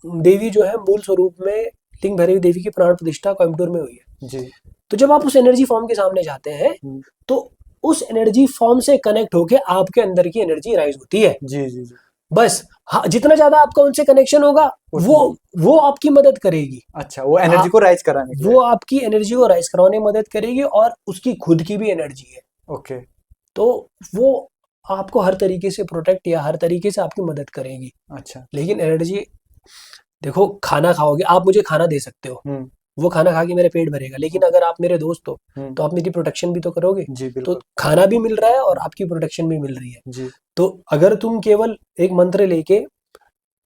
देवी जो है मूल स्वरूप में लिंग भैरवी देवी की प्राण प्रतिष्ठा कोयम्बटूर में हुई है। जी। तो जब आप उस एनर्जी फॉर्म के सामने जाते हैं हम्म, तो उस एनर्जी फॉर्म से कनेक्ट होके आपके अंदर की एनर्जी राइज होती है। जी जी जी। बस हाँ, जितना ज्यादा आपका उनसे कनेक्शन होगा वो उतना। वो आपकी मदद करेगी। अच्छा, वो एनर्जी को राइज कराने के लिए। वो आपकी एनर्जी को राइज करवाने में मदद करेगी, और उसकी खुद की भी एनर्जी है। ओके। तो वो आपको हर तरीके से प्रोटेक्ट या हर तरीके से आपकी मदद करेगी। अच्छा। लेकिन एनर्जी, देखो खाना खाओगे आप, मुझे खाना दे सकते हो, हम्म वो खाना खा के मेरा पेट भरेगा, लेकिन अगर आप मेरे दोस्त हो हम्म। तो आप मेरी प्रोटेक्शन भी तो करोगे। जी तो बिल्कुल। खाना भी मिल रहा है और आपकी प्रोटेक्शन भी मिल रही है। जी तो अगर तुम केवल एक मंत्र लेके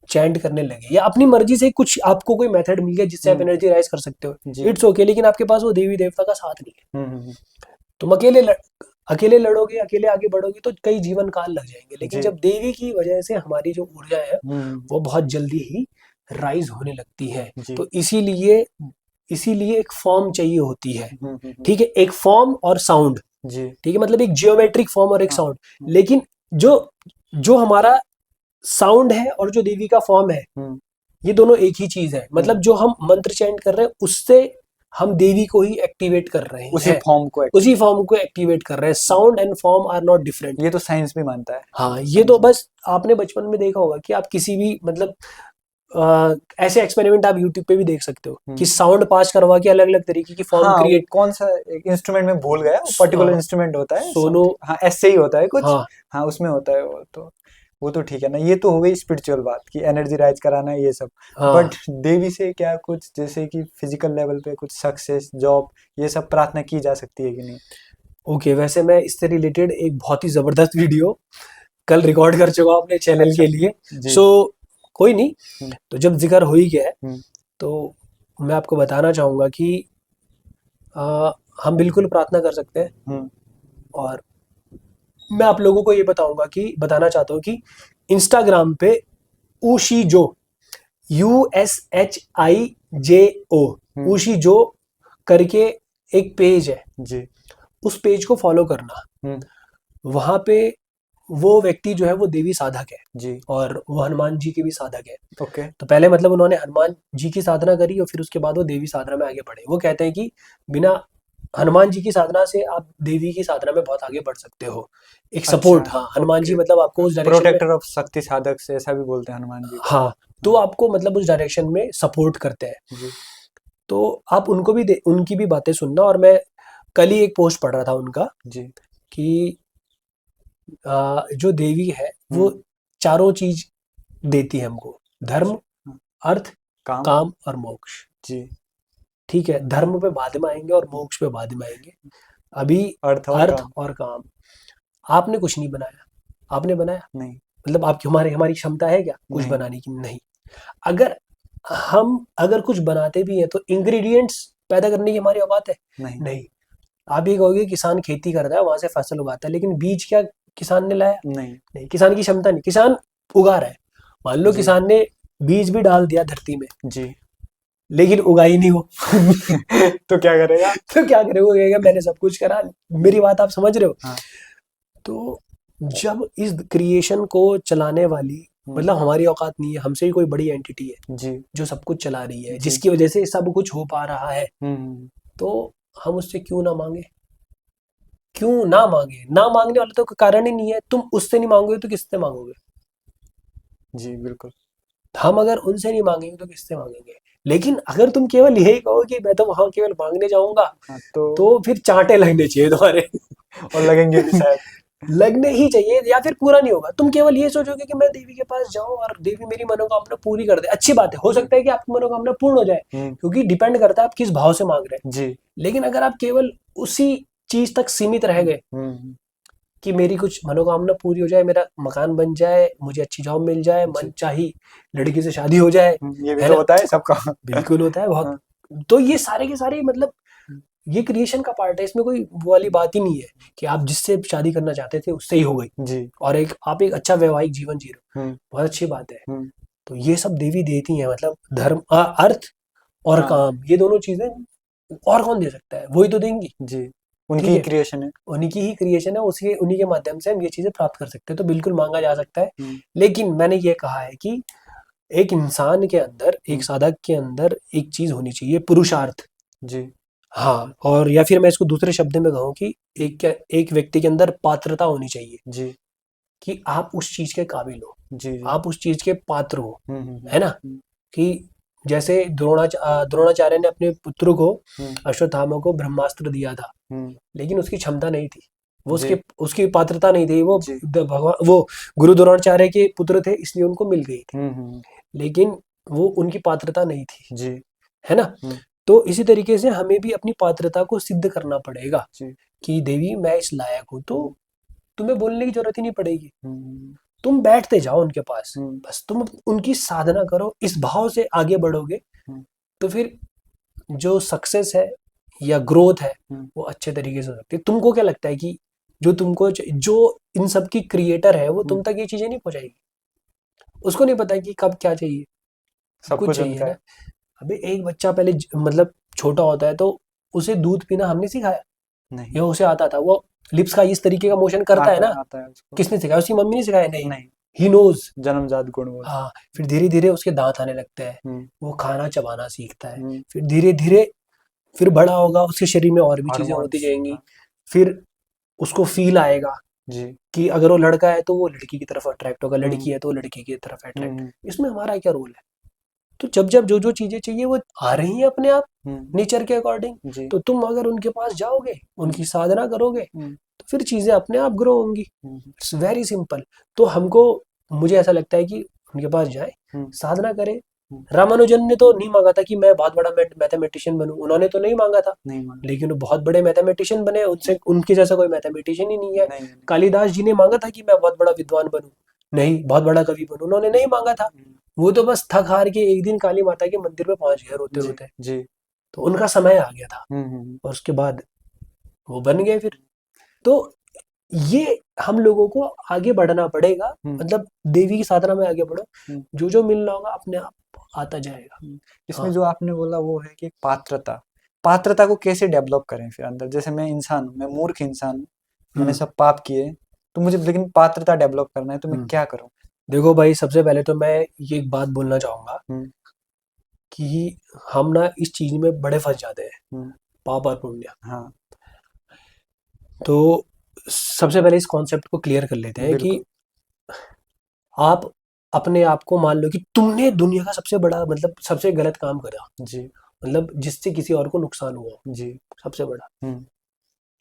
चैंट करने लगे या अपनी मर्जी से कुछ आपको कोई मेथड मिल गया जिससे आप एनर्जी राइज कर सकते हो, जी। इट्स ओके, लेकिन आपके पास वो देवी देवता का साथ नहीं है। हम्म। तुम अकेले लड़ोगे, अकेले आगे बढ़ोगे तो कई जीवन काल लग जाएंगे। लेकिन जी। जब देवी की वजह से हमारी जो ऊर्जा है हम्म। वो बहुत जल्दी ही राइज होने लगती है। जी। तो इसीलिए इसीलिए एक फॉर्म चाहिए होती है। हम्म। ठीक है, एक फॉर्म और साउंड। जी। ठीक है, मतलब एक जियोमेट्रिक फॉर्म और एक हाँ। साउंड। लेकिन जो जो हमारा साउंड है और जो देवी का फॉर्म है, हम्म ये दोनों एक ही चीज है। मतलब जो हम मंत्र चैंट कर रहे हैं उससे हम देवी को ही एक्टिवेट कर रहे उसी हैं, फॉर्म को उसी फॉर्म को एक्टिवेट कर रहे हैं। Sound and form are not different. ये तो साइंस भी मानता है। हाँ, ये तो साइंस। बस आपने बचपन में देखा होगा कि आप किसी भी मतलब ऐसे एक्सपेरिमेंट आप यूट्यूब पे भी देख सकते हो कि साउंड पास करवा के अलग अलग तरीके की फॉर्म हाँ, वो क्रिएट। कौन सा एक इंस्ट्रूमेंट में भूल गया, वो पर्टिकुलर इंस्ट्रूमेंट होता है सोनो। समथिंग, हाँ ऐसे ही होता है कुछ। हाँ हाँ उसमें होता है वो तो ठीक है ना, ये तो हो गई स्पिरिचुअल बात कि एनर्जी राइज कराना है ये सब। हाँ। बट देवी से क्या कुछ जैसे कि फिजिकल लेवल पे कुछ सक्सेस, जॉब, ये सब प्रार्थना की जा सकती है कि नहीं? ओके, वैसे मैं इससे रिलेटेड एक बहुत ही जबरदस्त वीडियो कल रिकॉर्ड कर चुका हूँ अपने चैनल अच्छा। के लिए। जी। सो कोई नहीं, हम्म तो जब जिक्र हो ही गया है हम्म तो मैं आपको बताना चाहूंगा कि हम बिल्कुल प्रार्थना कर सकते हैं। हम्म। और मैं आप लोगों को ये बताना चाहता हूँ कि इंस्टाग्राम पे ऊशी जो, USHIJO, हम्म। ऊशी जो करके एक पेज है, जी। उस पेज को फॉलो करना। हम्म। वहां पे वो व्यक्ति जो है वो देवी साधक है, जी। और वो हनुमान जी के भी साधक है। ओके। तो पहले मतलब उन्होंने हनुमान जी की साधना करी और फिर उसके बाद वो देवी साधना में आगे बढ़े। वो कहते हैं कि बिना हनुमान जी की साधना से आप देवी की साधना में बहुत आगे बढ़ सकते हो। एक अच्छा। सपोर्ट, हाँ, हनुमान जी ओके। मतलब आपको उस डायरेक्शन में, प्रोटेक्टर ऑफ शक्ति साधक से ऐसा भी बोलते हैं हनुमान जी को। हाँ, तो हाँ। आपको मतलब उस डायरेक्शन में सपोर्ट करते हैं। जी। तो आप उनकी भी बातें सुनना। और मैं कल ही एक पोस्ट पढ़ रहा था उनका जी। कि जो देवी है वो हम्म। चारों चीज देती है हमको: धर्म, हाँ, अर्थ, काम। काम और मोक्ष। जी। ठीक है, धर्म पे बाद में आएंगे और मोक्ष पे बाद में आएंगे। अभी अर्थ और अर्थ काम। और काम। आपने कुछ नहीं बनाया, आपने बनाया नहीं। मतलब आपकी हमारी क्षमता है क्या कुछ नहीं। बनाने की? नहीं। अगर अगर कुछ बनाते भी हैं तो इंग्रेडिएंट्स पैदा करने की हमारी औकात है? नहीं। नहीं। आप ये कहोगे किसान खेती करता है, वहां से फसल उगाता है, लेकिन बीज क्या किसान ने लाया? नहीं। नहीं, किसान की क्षमता नहीं। किसान उगा रहा है, मान लो जी। किसान ने बीज भी डाल दिया धरती में, जी। लेकिन उगाई नहीं वो। तो क्या करेगा? तो क्या करेगा? वो कहेगा मैंने सब कुछ करा। मेरी बात आप समझ रहे हो? हाँ। तो जब इस क्रिएशन को चलाने वाली, मतलब हमारी औकात नहीं है, हमसे ही कोई बड़ी एंटिटी है जी। जो सब कुछ चला रही है, जी। जिसकी वजह से सब कुछ हो पा रहा है, हम्म। तो हम उससे क्यों ना मांगे? क्यों ना मांगे? ना मांगने वाला तो कोई कारण ही नहीं है। तुम उससे नहीं मांगोगे तो किससे मांगोगे? जी बिल्कुल। हम अगर उनसे नहीं मांगेंगे तो किससे मांगेंगे? लेकिन अगर तुम केवल यही कहो कि मैं तो वहां केवल मांगने जाऊंगा, हाँ, तो फिर चांटे लगने चाहिए तुम्हारे। और लगेंगे भी शायद। लगने ही चाहिए, या फिर पूरा नहीं होगा। तुम केवल ये सोचोगे कि मैं देवी के पास जाऊं और देवी मेरी मनोकामना पूरी कर दे, अच्छी बात है, हो सकता है कि आपकी मनोकामना पूर्ण हो जाए, हम्म, क्योंकि डिपेंड करता है आप किस भाव से मांग रहे हैं। जी। लेकिन अगर आप केवल उसी चीज तक सीमित रह गए हम्म, कि मेरी कुछ मनोकामना पूरी हो जाए, मेरा मकान बन जाए, मुझे अच्छी जॉब मिल जाए, जी। मन चाही लड़की से शादी हो जाए, ये भी है तो ना? होता है सबका। बिल्कुल होता है बहुत। हाँ, तो ये सारे के सारे मतलब ये क्रिएशन का पार्ट है, इसमें कोई वो वाली बात ही नहीं है कि आप जिससे शादी करना चाहते थे उससे ही हो गई, जी। और एक आप एक अच्छा वैवाहिक जीवन जी रहे हो, हम्म, बहुत अच्छी बात है। हम्म, तो ये सब देवी देती हैं, मतलब धर्म, अर्थ और हाँ, काम, ये दोनों चीजें और कौन दे सकता है? वही तो देंगी। जी। ठीक उनकी है, क्रिएशन है। उन्हीं की ही क्रिएशन है, उसके उन्हीं के माध्यम से हम ये चीजें प्राप्त कर सकते हैं, तो बिल्कुल मांगा जा सकता है। हम्म, लेकिन मैंने ये कहा है कि एक इंसान के अंदर, एक हम्म, साधक के अंदर एक चीज होनी चाहिए, पुरुषार्थ। जी। हाँ, और या फिर मैं इसको दूसरे शब्द में कहूँ कि एक व्यक्ति के अंदर पात्रता होनी चाहिए जी, कि आप उस चीज के काबिल हो, जी, जी। आप उस चीज के पात्र हो, हम्म, है ना? कि जैसे द्रोणाचार्य ने अपने पुत्र को, हम्म, अश्वत्थामा को ब्रह्मास्त्र दिया था, हम्म, लेकिन उसकी क्षमता नहीं थी, वो जी, उसके उसकी पात्रता नहीं थी, वो जी। भगवान, वो गुरु द्रोणाचार्य के पुत्र थे, इसलिए उनको मिल गई थी, हम्म, लेकिन वो उनकी पात्रता नहीं थी, जी। है ना? हम्म, तो इसी तरीके से हमें भी अपनी पात्रता को सिद्ध करना पड़ेगा जी। कि देवी मैं इस लायक हूँ, तो हम्म, तुम्हें बोलने की जरूरत ही नहीं पड़ेगी। हम्म, तुम बैठते जाओ उनके पास, हम्म, बस तुम उनकी साधना करो, इस भाव से आगे बढ़ोगे, हम्म, तो फिर जो सक्सेस है या ग्रोथ है हम्म, वो अच्छे तरीके से हो सकती है। तुमको क्या लगता है कि जो तुमको जो इन सब की क्रिएटर है वो हम्म, तुम तक ये चीजें नहीं पहुंचाएगी? उसको नहीं पता कि कब क्या चाहिए, सब कुछ कुछ चाहिए उनका ना। है। अबे एक बच्चा पहले मतलब छोटा होता है तो उसे दूध पीना हमने सिखाया, नहीं। या उसे आता था? वो लिप्स का इस तरीके का मोशन करता है ना, आता है उसको। किसने सिखाया? उसकी मम्मी ने सिखाया? नहीं, नहीं। He knows. जन्मजात गुण बोल। हाँ, फिर धीरे धीरे उसके दांत आने लगते हैं, हम्म, वो खाना चबाना सीखता है, हम्म, फिर धीरे धीरे फिर बड़ा होगा, उसके शरीर में और भी चीजें होती हार्मोन्स। जाएंगी, हाँ, फिर उसको फील आएगा जी। कि अगर वो लड़का है तो वो लड़की की तरफ अट्रैक्ट होगा, हम्म, लड़की है तो वो लड़की की तरफ अट्रैक्ट। हम्म, इसमें हमारा क्या रोल है? तो जब जब जो जो चीजें चाहिए वो आ रही हैं अपने आप, हम्म, नेचर के अकॉर्डिंग, जी। तो तुम अगर उनके पास जाओगे, हम्म, उनकी साधना करोगे, हम्म, तो फिर चीजें अपने आप ग्रो होंगी। हम्म, इट्स वेरी सिंपल। तो हमको, मुझे ऐसा लगता है कि उनके पास जाए, हम्म, साधना करें। हम्म, रामानुजन ने तो नहीं मांगा था कि मैं बहुत बड़ा मैथमेटिशियन बनूं, उन्होंने तो नहीं मांगा था, नहीं माना। लेकिन वो बहुत बड़े मैथमेटिशियन बने, उनसे उनके जैसा कोई मैथमेटिशियन ही नहीं है। नहीं, नहीं। कालिदास जी ने मांगा था कि मैं बहुत बड़ा विद्वान बनूं, नहीं, बहुत बड़ा कवि बनूं, उन्होंने नहीं मांगा था। वो तो बस थक हार के एक दिन काली माता के मंदिर में पहुंच गए रोते जी, रोते, जी। तो उनका समय आ गया था, हम्म, और उसके बाद वो बन गए फिर। तो ये हम लोगों को आगे बढ़ना पड़ेगा, हम्म, मतलब देवी की साधना में आगे बढ़ो, हम्म, जो जो मिलना होगा अपने आप आता जाएगा। इसमें हाँ। जो आपने बोला वो है कि पात्रता। पात्रता को कैसे डेवलप करें फिर अंदर? जैसे मैं इंसान हूँ, मैं मूर्ख इंसान हूँ, मैंने हम्म। सब पाप किए, तो मुझे लेकिन पात्रता डेवलप करना है, तो मैं हम्म। क्या करूँ? देखो भाई, सबसे पहले तो मैं ये एक बात बोलना चाहूंगा हम्म, कि हम ना इस चीज में बड़े फंस जाते हैं, हम्म, पाप और पुण्य। हाँ, तो सबसे पहले इस कॉन्सेप्ट को क्लियर कर लेते हैं कि बिल्कुल। आप अपने आप को मान लो कि तुमने दुनिया का सबसे बड़ा, मतलब सबसे गलत काम करा, जी, मतलब जिससे किसी और को नुकसान हुआ, जी। सबसे बड़ा। हम्म,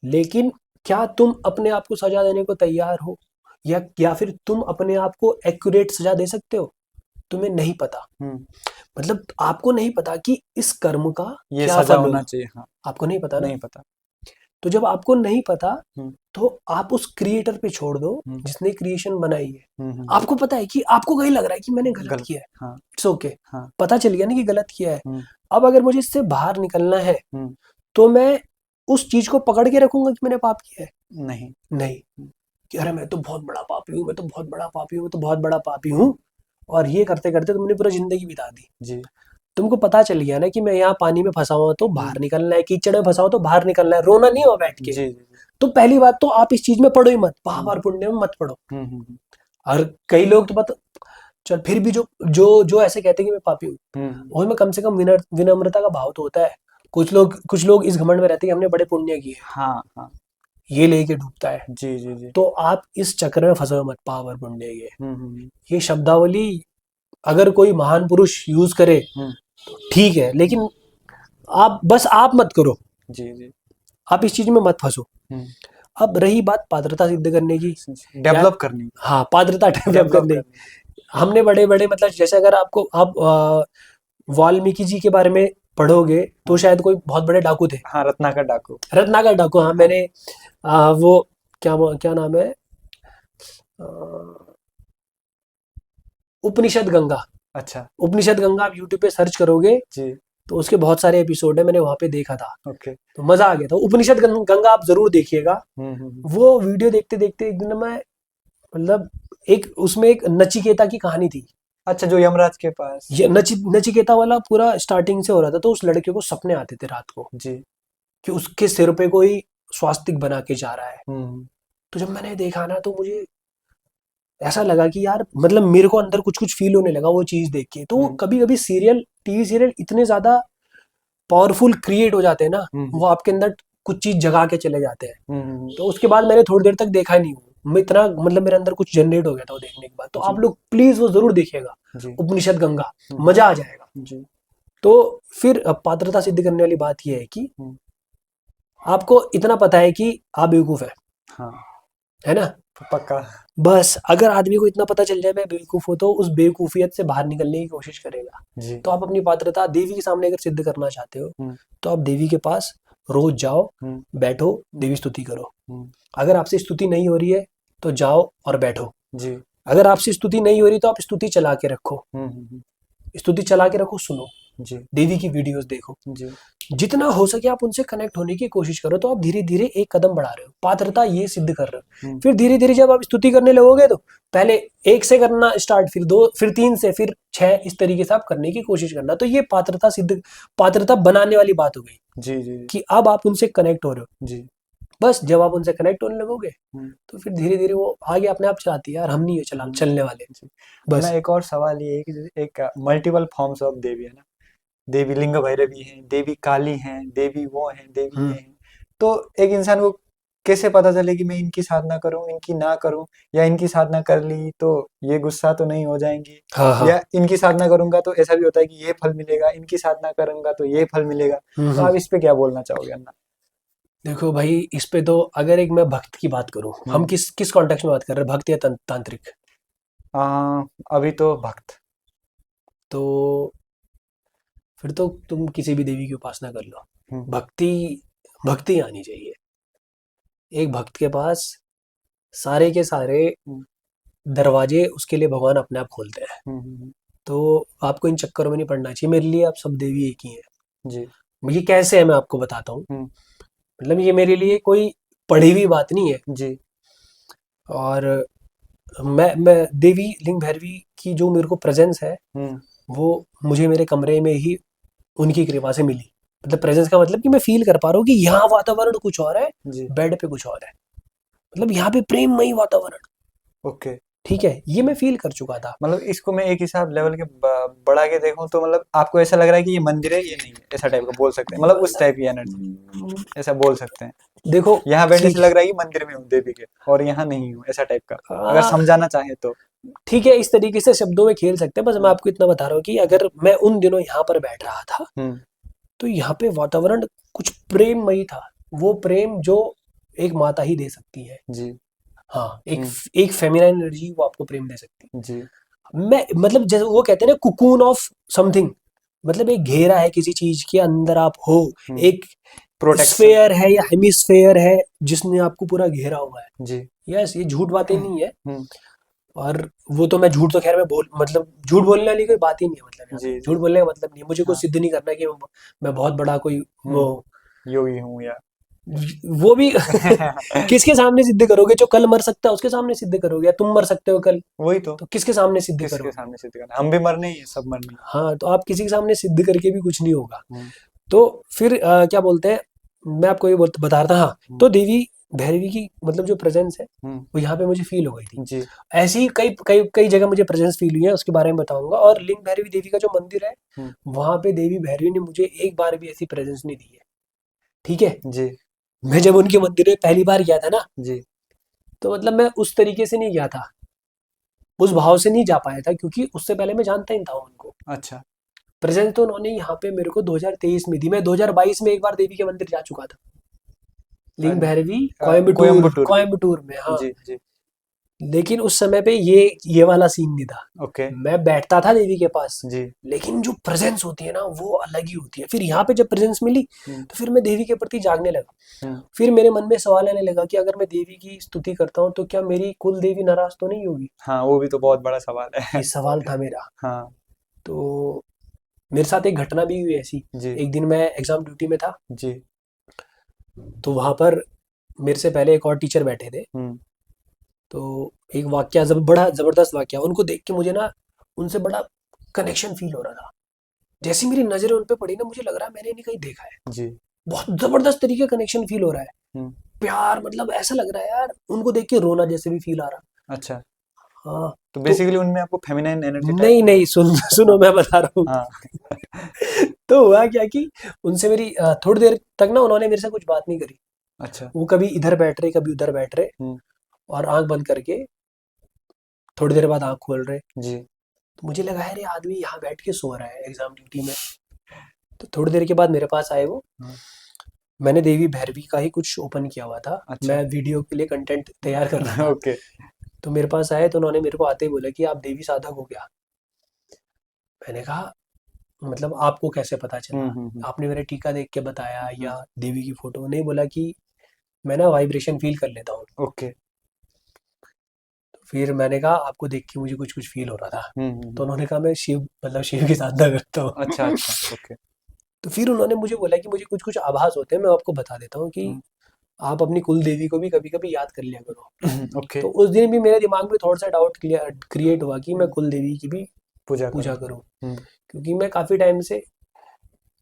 लेकिन क्या तुम अपने आप को सजा देने को तैयार हो, या फिर तुम अपने आप को एक्यूरेट सजा दे सकते हो? तुम्हें नहीं पता, हम्म, मतलब आपको नहीं पता कि इस कर्म का ये क्या सजा फल होना होगा, चाहिए, हाँ। आपको नहीं पता ना। नहीं पता। तो जब आपको नहीं पता, हम्म, तो आप उस क्रिएटर पे छोड़ दो हम्म, जिसने क्रिएशन बनाई है। हम्म, आपको पता है कि आपको कहीं लग रहा है कि मैंने गलत गलत। किया है, हाँ, इट्स ओके, हाँ। पता चल गया ना कि गलत किया है। हम्म, अब अगर मुझे इससे बाहर निकलना है, हम्म, तो मैं उस चीज को पकड़ के रखूंगा कि मैंने पाप किया है? नहीं। नहीं, कि अरे मैं तो बहुत बड़ा पापी हूँ, मैं तो बहुत बड़ा पापी हूँ, मैं तो बहुत बड़ा पापी हूँ, और ये करते करते तुमने पूरा जिंदगी बिता दी। जी। तुमको पता चल गया ना कि मैं यहाँ पानी में फंसा हुआ तो हम्म, बाहर निकलना है, कीचड़ में फंसा हुआ तो बाहर निकलना है, रोना नहीं हो बैठ के। जी, जी, जी। तो पहली बात तो आप इस चीज में पढ़ो ही मत, पाप हम्म, और पुण्य में मत पढ़ो। हम्म, और कई लोग तो पता, चल फिर भी जो जो जो ऐसे कहते हैं कि मैं पापी हूँ, हम्म, उसमें कम से कम विनम्रता का भाव तो होता है। कुछ लोग इस घमंड में रहते हैं कि हमने बड़े पुण्य किए हैं, हाँ, हाँ। ये लेके डूबता है। जी, जी, जी। तो आप इस चक्कर में फंसो मत, पाप और पुण्य ये हम्म, ये शब्दावली अगर कोई महान पुरुष यूज करे हम्म, तो ठीक है, लेकिन आप मत करो, जी जी। आप इस चीज में मत फंसो। हम्म, अब रही बात पात्रता सिद्ध करने की, यार डेवलप करनी, हाँ, पात्रता डेवलप डेवलप करने की। करनी। हमने बड़े बड़े मतलब जैसे अगर आप वाल्मीकि जी के बारे में पढ़ोगे तो हाँ शायद कोई बहुत बड़े डाकू थे, हाँ, रत्नाकर डाकू। रत्नाकर डाकू। हाँ, हाँ मैंने वो क्या क्या नाम है, अ, उपनिषद गंगा, अच्छा। उपनिषद गंगा आप यूट्यूब पे सर्च करोगे जी। तो उसके बहुत सारे एपिसोड है, मैंने वहां पे देखा था, ओके। तो मजा आ गया था। उपनिषद गंगा आप जरूर देखिएगा। हम्म। वो वीडियो देखते देखते एक दिन मैं मतलब एक उसमें एक नचिकेता की कहानी थी। अच्छा, जो यमराज के पास। ये नचिकेता वाला पूरा स्टार्टिंग से हो रहा था। तो उस लड़के को सपने आते थे रात को जी। कि उसके सिर पे कोई स्वास्तिक बना के जा रहा है। हम्म तो जब मैंने देखा ना तो मुझे ऐसा लगा कि यार मतलब मेरे को अंदर कुछ कुछ फील होने लगा वो चीज देख के। तो हम्म कभी कभी सीरियल, टीवी सीरियल इतने ज्यादा पावरफुल क्रिएट हो जाते हैं ना, हम्म वो आपके अंदर कुछ चीज जगा के चले जाते हैं। हम्म। तो उसके बाद मैंने थोड़ी देर तक देखा ही नहीं हूँ, मैं इतना मतलब मेरे अंदर कुछ जनरेट हो गया था वो देखने के बाद। तो आप जी लोग प्लीज वो जरूर देखिएगा, जी। उपनिषद गंगा, हम्म, मजा आ जाएगा। जी। तो फिर पात्रता सिद्ध करने वाली बात यह है कि हम्म, आपको इतना पता है कि आप बेवकूफ हाँ, है ना। पक्का। बस अगर आदमी को इतना पता चल जाए मैं बेवकूफ हूं तो उस बेवकूफियत से बाहर निकलने की कोशिश करेगा। जी। तो आप अपनी पात्रता देवी के सामने अगर सिद्ध करना चाहते हो हम्म तो आप देवी के पास रोज जाओ, हम्म बैठो, देवी स्तुति करो। हम्म, अगर आपसे स्तुति नहीं हो रही है तो जाओ और बैठो। जी। अगर आपसे स्तुति नहीं हो रही तो आप स्तुति चला के रखो, स्तुति चला के रखो, सुनो, जी देवी की वीडियोस देखो। जी। जितना हो सके आप उनसे कनेक्ट होने की कोशिश करो। तो आप धीरे धीरे एक कदम बढ़ा रहे हो, पात्रता ये सिद्ध कर रहे हो। हम्म फिर धीरे धीरे जब आप स्तुति करने लगोगे तो पहले एक से करना स्टार्ट, फिर दो, फिर तीन से, फिर छह, इस तरीके से आप करने की कोशिश करना। तो ये पात्रता सिद्ध, पात्रता बनाने वाली बात हो गई जी जी कि अब आप उनसे कनेक्ट हो रहे हो। जी। बस जब आप उनसे कनेक्ट होने लगोगे हम्म तो फिर धीरे धीरे वो आगे अपने आप चलाती है यार, हम नहीं है चलने वाले। जी। अपना बस एक और सवाल ये है कि जैसे एक मल्टीपल फॉर्म्स ऑफ देवी है ना, देवी लिंग भैरवी हैं, देवी काली हैं, देवी वो हैं, देवी ये हम्म हैं। तो एक इंसान को कैसे पता चले कि मैं इनकी साधना करूं, इनकी ना करूं, या इनकी साधना कर ली तो ये गुस्सा तो नहीं हो जाएंगी, हाँ हाँ। या इनकी साधना करूंगा तो ऐसा भी होता है कि ये फल मिलेगा, इनकी साधना करूंगा तो ये फल मिलेगा। तो हम्म। आप इस पे क्या बोलना चाहोगे अन्ना? देखो भाई, इस पे तो अगर एक मैं भक्त की बात करूं, हम हम्म किस किस कॉन्टेक्स्ट में बात कर रहे हैं, भक्त या तांत्रिक? आ, अभी तो भक्त। तो फिर तो तुम किसी भी देवी की उपासना कर लो, हम्म भक्ति, भक्ति आनी चाहिए। एक भक्त के पास सारे के सारे हम्म दरवाजे उसके लिए भगवान अपने आप खोलते हैं। हम्म हम्म, तो आपको इन चक्करों में नहीं पड़ना चाहिए। मेरे लिए आप सब देवी एक ही हैं। जी। ये कैसे है मैं आपको बताता हूँ। हम्म मतलब ये मेरे लिए कोई पढ़ी हुई बात नहीं है। जी। और मैं देवी लिंग भैरवी की जो मेरे को प्रेजेंस है हम्म वो मुझे मेरे कमरे में ही उनकी कृपा से मिली। मतलब प्रेजेंस का मतलब कि मैं फील कर पा रहा हूँ कि यहाँ वातावरण कुछ और है, जी। बेड पे कुछ और है। मतलब यहाँ पे प्रेममयी वातावरण, ओके। ठीक है, ये मैं फील कर चुका था। मतलब इसको मैं एक हिसाब लेवल के बढ़ा के देखूं तो मतलब आपको ऐसा लग रहा है कि ये मंदिर है, ये नहीं है, ऐसा टाइप का बोल सकते हैं, मतलब उस टाइप की एनर्जी, ऐसा बोल सकते हैं। देखो यहाँ बैठने ठीक से लग रहा है कि मंदिर में हूँ देवी के, और यहाँ नहीं हूँ, ऐसा टाइप का, अगर आ, समझाना चाहे तो। ठीक है, इस तरीके से शब्दों में खेल सकते हैं। बस मैं हम्म आपको इतना बता रहा हूँ कि अगर मैं उन दिनों यहाँ पर बैठ रहा था हम्म तो यहाँ पे वातावरण कुछ प्रेममयी था। वो प्रेम जो एक माता ही दे सकती है। जी। हाँ, एक हम्म एक फेमिनाइन एनर्जी वो आपको प्रेम दे सकती जी। है। मैं मतलब जैसे वो कहते हैं ना, कुकून ऑफ समथिंग, मतलब एक घेरा है किसी चीज के अंदर आप हो। हम्म एक प्रोटेक्शन। स्फेयर है या हेमिस्फेयर है जिसने आपको पूरा घेरा हुआ है। जी। यस, ये झूठ बातें नहीं है। हम्म और वो तो मैं झूठ तो खैर मैं बोल मतलब झूठ बोलने वाली कोई बात ही नहीं है। मतलब यहाँ पे जी झूठ जी। बोलने का मतलब नहीं है, मुझे कुछ हाँ। सिद्ध नहीं करना कि मैं बहुत बड़ा कोई वो, योगी हूँ या वो भी किसके सामने सिद्ध करोगे? जो कल मर सकता है उसके सामने सिद्ध करोगे, या तुम मर सकते हो कल, वही तो, तो किसके सामने सिद्ध किसके करोगे? सामने सिद्ध करना, हम भी मरने ही है, सब मरने ही हाँ, तो आप किसी के सामने सिद्ध करके भी कुछ नहीं होगा। है। तो फिर क्या बोलते हैं, मैं आपको ये बता रहा था। हाँ, हम्म तो देवी भैरवी की मतलब जो प्रेजेंस है हम्म, वो यहाँ पे मुझे फील हो गई थी। जी। ऐसी ही कई कई कई जगह मुझे प्रेजेंस फील हुई है, उसके बारे में बताऊंगा। और लिंग भैरवी देवी का जो मंदिर है हम्म, वहां पे देवी भैरवी ने मुझे एक बार भी ऐसी प्रेजेंस नहीं दी है। ठीक है, जी मैं जब उनके मंदिर में पहली बार गया था ना जी। तो मतलब मैं उस तरीके से नहीं गया था। उस भाव से नहीं जा पाया था, क्योंकि उससे पहले मैं जानता ही था उनको। अच्छा। प्रेजेंस तो उन्होंने यहाँ पे मेरे को 2023 में दी। मैं 2022 में एक बार देवी के मंदिर जा चुका था, लिंग भैरवी, कोयम्बटूर कोयम्बटूर। कोयम्बटूर में, हाँ। जी जी। लेकिन उस समय पे ये वाला सीन नहीं था। ओके। मैं बैठता था देवी के पास, जी। लेकिन जो प्रेजेंस होती है ना वो अलग ही होती है। फिर यहाँ पे जब प्रेजेंस मिली हम्म, तो फिर मैं देवी के प्रति जागने लगा। हम्म, फिर मेरे मन में सवाल आने लगा कि अगर मैं देवी की स्तुति करता हूँ तो क्या मेरी कुल देवी नाराज तो नहीं होगी। हाँ, वो भी तो बहुत बड़ा सवाल है। ये सवाल था मेरा। हाँ। तो मेरे साथ एक घटना भी हुई ऐसी। जी एक दिन मैं एग्जाम ड्यूटी में था, जी। तो वहां पर मेरे से पहले एक और टीचर बैठे थे। हम्म। तो एक वाक्या, बड़ा जबरदस्त वाक्या, उनको देख के मुझे ना उनसे बड़ा कनेक्शन फील हो रहा था। जैसी मेरी नजरें उन पे पड़ी ना, मुझे लग रहा है मैंने इन्हें कहीं देखा है। जी। बहुत जबरदस्त तरीके का कनेक्शन फील हो रहा है। हम्म। प्यार, मतलब ऐसा लग रहा है यार, उनको देख के रोना जैसे भी फील आ रहा। अच्छा। हाँ। तो तो बेसिकली उनमें आपको फेमिनाइन एनर्जी टाइप नहीं लग नहीं, सुनो रहा। मैं बता रहा हूँ। हाँ। तो हुआ क्या कि उनसे मेरी थोड़ी देर तक ना उन्होंने मेरे से कुछ बात नहीं करी। अच्छा। वो कभी इधर बैठ रहे, कभी उधर बैठ रहे, हम्म। और आंख बंद करके थोड़ी देर बाद आंख खोल रहे। जी। तो मुझे लगा यार ये आदमी यहाँ बैठ के सो रहा है एग्जाम ड्यूटी में। तो थोड़ी देर के बाद मेरे पास आए वो। हाँ। मैंने देवी भैरवी का ही कुछ ओपन किया हुआ था, अच्छा। मैं वीडियो के लिए कंटेंट तैयार कर रहा था। ओके। तो मेरे पास आए तो उन्होंने मेरे को आते ही बोला कि आप देवी साधक हो क्या। मैंने कहा मतलब आपको कैसे पता चला, हम्म। आपने मेरा टीका देख के बताया हम्म। या देवी की फोटो। नहीं, बोला कि मैं ना वाइब्रेशन फील कर लेता हूँ। ओके। तो फिर मैंने कहा आपको देख के मुझे कुछ कुछ फील हो रहा था। हम्म। तो उन्होंने कहा मैं शिव, मतलब शिव की साधना करता अच्छा हूँ। अच्छा। ओके। तो फिर उन्होंने मुझे बोला कि मुझे कुछ कुछ आभास होते हैं, मैं आपको बता देता हूँ कि हम्म। आप अपनी कुल देवी को भी कभी कभी याद कर लिया करो। ओके। तो उस दिन भी मेरे दिमाग में थोड़ा सा डाउट क्रिएट हुआ कि मैं कुल देवी की भी पूजा करो। पूजा करूं। हम्म। क्योंकि मैं काफी टाइम से,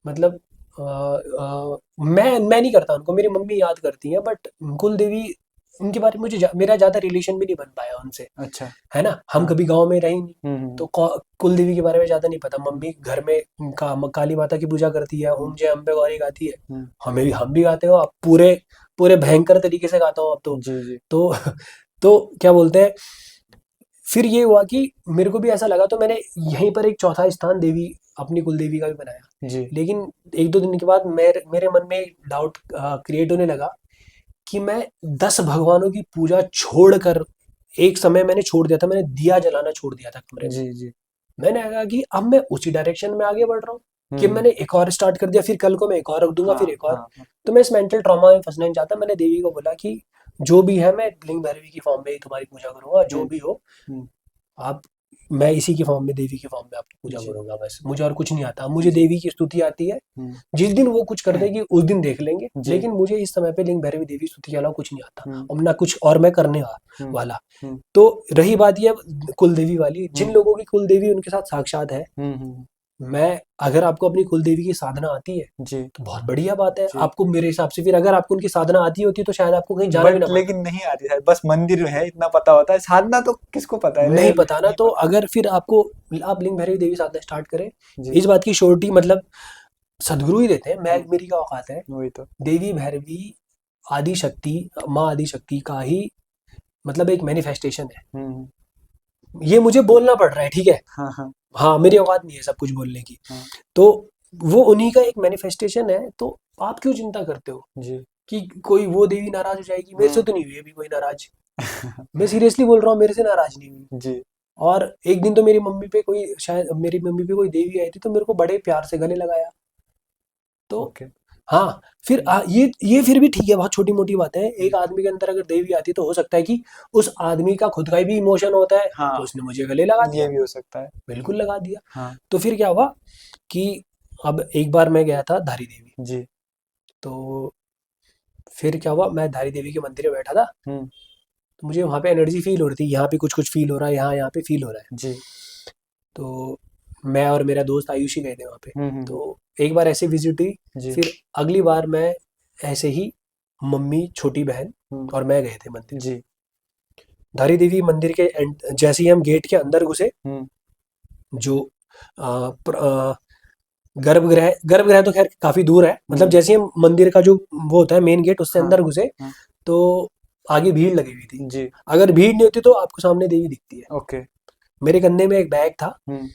मतलब मैं नहीं करता उनको, मेरी मम्मी याद करती है, बट कुल देवी उनके बारे में मेरा ज्यादा रिलेशन भी नहीं बन पाया उनसे, अच्छा। है ना। हम हाँ। कभी गांव में रहे नहीं, हम्म। तो कुल देवी के बारे में ज्यादा नहीं पता। मम्मी घर में काली माता की पूजा करती है, हम्म। ओम जय अम्बे गौरी गाती है। हम्म। हम भी गाते हो, अब पूरे पूरे भयंकर तरीके से गाता हूँ अब तो। जी जी। तो तो क्या बोलते हैं, फिर ये हुआ कि मेरे को भी ऐसा लगा, तो मैंने यहीं पर एक चौथा स्थान देवी, अपनी कुल देवी का भी बनाया। जी। लेकिन एक दो दिन के बाद मेरे मन में डाउट क्रिएट होने लगा कि मैं 10 भगवानों की पूजा छोड़कर, एक समय मैंने छोड़ दिया था, मैंने दिया जलाना छोड़ दिया था कमरे में। जी जी। मैंने कहा कि अब मैं उसी डायरेक्शन में आगे बढ़ रहा हूँ कि हम्म। मैंने एक और स्टार्ट कर दिया, फिर कल को मैं एक और रख दूंगा, हाँ फिर एक और। हाँ हाँ। तो मैं इस मेंटल ट्रॉमा में फंसना नहीं चाहता। मैंने देवी को बोला कि जो भी है, मैं लिंग भैरवी की फॉर्म में ही तुम्हारी पूजा करूंगा, जो हम्म। भी हो हम्म। आप। मैं इसी की फॉर्म में, देवी की फॉर्म में आपकी पूजा जी करूंगा, बस मुझे और कुछ नहीं आता। मुझे जी। देवी की स्तुति आती है, हम्म। जिस दिन वो कुछ कर देगी उस दिन देख लेंगे। जी। लेकिन मुझे इस समय पे लिंग भैरवी देवी स्तुति के अलावा कुछ नहीं आता, हम्म। और ना कुछ और मैं करने हम्म। वाला। हम्म। तो रही बात ये कुल देवी वाली, जिन हम्म। लोगों की कुल देवी उनके साथ साक्षात है, हम्म। मैं, अगर आपको अपनी कुल देवी की साधना आती है जी तो बहुत बढ़िया बात है। जी। आपको मेरे हिसाब से, फिर अगर आपको उनकी साधना आती होती तो शायद आपको कहीं जाना भी बट ना पड़ता। लेकिन नहीं आ रही है, बस मंदिर है इतना पता होता है, साधना तो किसको पता है, नहीं रेयरली पता ना, नहीं तो पता। अगर फिर आपको, आप लिंग भैरवी देवी साधना स्टार्ट करें। जी। इस बात की श्योरिटी, मतलब सदगुरु ही देते हैं, मैं, हम्म। मेरी क्या औकात है। वही तो। देवी भैरवी आदि शक्ति, माँ आदि शक्ति का ही, मतलब एक मैनिफेस्टेशन है। हम्म। ये मुझे बोलना पड़ रहा है, ठीक है। हाँ हाँ हाँ, मेरी औकात नहीं है सब कुछ बोलने की। हाँ। तो वो उन्हीं का एक मैनिफेस्टेशन है। तो आप क्यों चिंता करते हो जी। कि कोई वो देवी नाराज हो जाएगी। मेरे से हम्म। तो नहीं हुई अभी कोई नाराज। मैं सीरियसली बोल रहा हूँ, मेरे से नाराज नहीं हुई। जी। और एक दिन तो मेरी मम्मी पे कोई, शायद मेरी मम्मी पे कोई देवी आई थी, तो मेरे को बड़े प्यार से गले लगाया। तो ओके। हाँ, फिर ये फिर भी ठीक है, बहुत छोटी मोटी बातें हैं। एक आदमी के अंदर अगर देवी आती है तो हो सकता है कि उस आदमी का खुद का भी इमोशन होता है, हाँ, तो उसने मुझे गले लगा ये दिया, भी हो सकता है। बिल्कुल लगा दिया। हाँ। तो फिर क्या हुआ कि अब एक बार मैं गया था धारी देवी। जी। तो फिर क्या हुआ, मैं धारी देवी के मंदिर में बैठा था। हम्म। तो मुझे वहाँ पे एनर्जी फील हो रही थी, यहाँ पे कुछ कुछ फील हो रहा है, यहाँ पे फील हो रहा है। जी। तो मैं और मेरा दोस्त आयुषी गए थे वहाँ पे। हम्म। तो एक बार ऐसे विजिट हुई। जी। फिर अगली बार मैं ऐसे ही, मम्मी, छोटी बहन हम्म। और मैं गए थे मंदिर। जी। धारी देवी मंदिर के जैसे ही हम गेट के अंदर घुसे, हम्म। जो गर्भगृह तो खैर काफी दूर है, मतलब जैसे ही हम मंदिर का जो वो होता है मेन गेट, उससे हाँ अंदर घुसे, हाँ। तो आगे भीड़ लगी हुई थी। जी। अगर भीड़ नहीं होती तो आपको सामने देवी दिखती है। ओके। मेरे कंधे में एक बैग था, हम्म।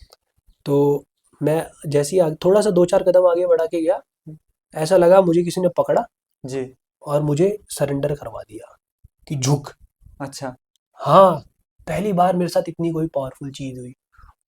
तो मैं जैसे ही थोड़ा सा 2-4 कदम आगे बढ़ा के गया, ऐसा लगा मुझे किसी ने पकड़ा जी। और मुझे सरेंडर करवा दिया कि झुक। अच्छा। हाँ, पहली बार मेरे साथ इतनी कोई पावरफुल चीज हुई,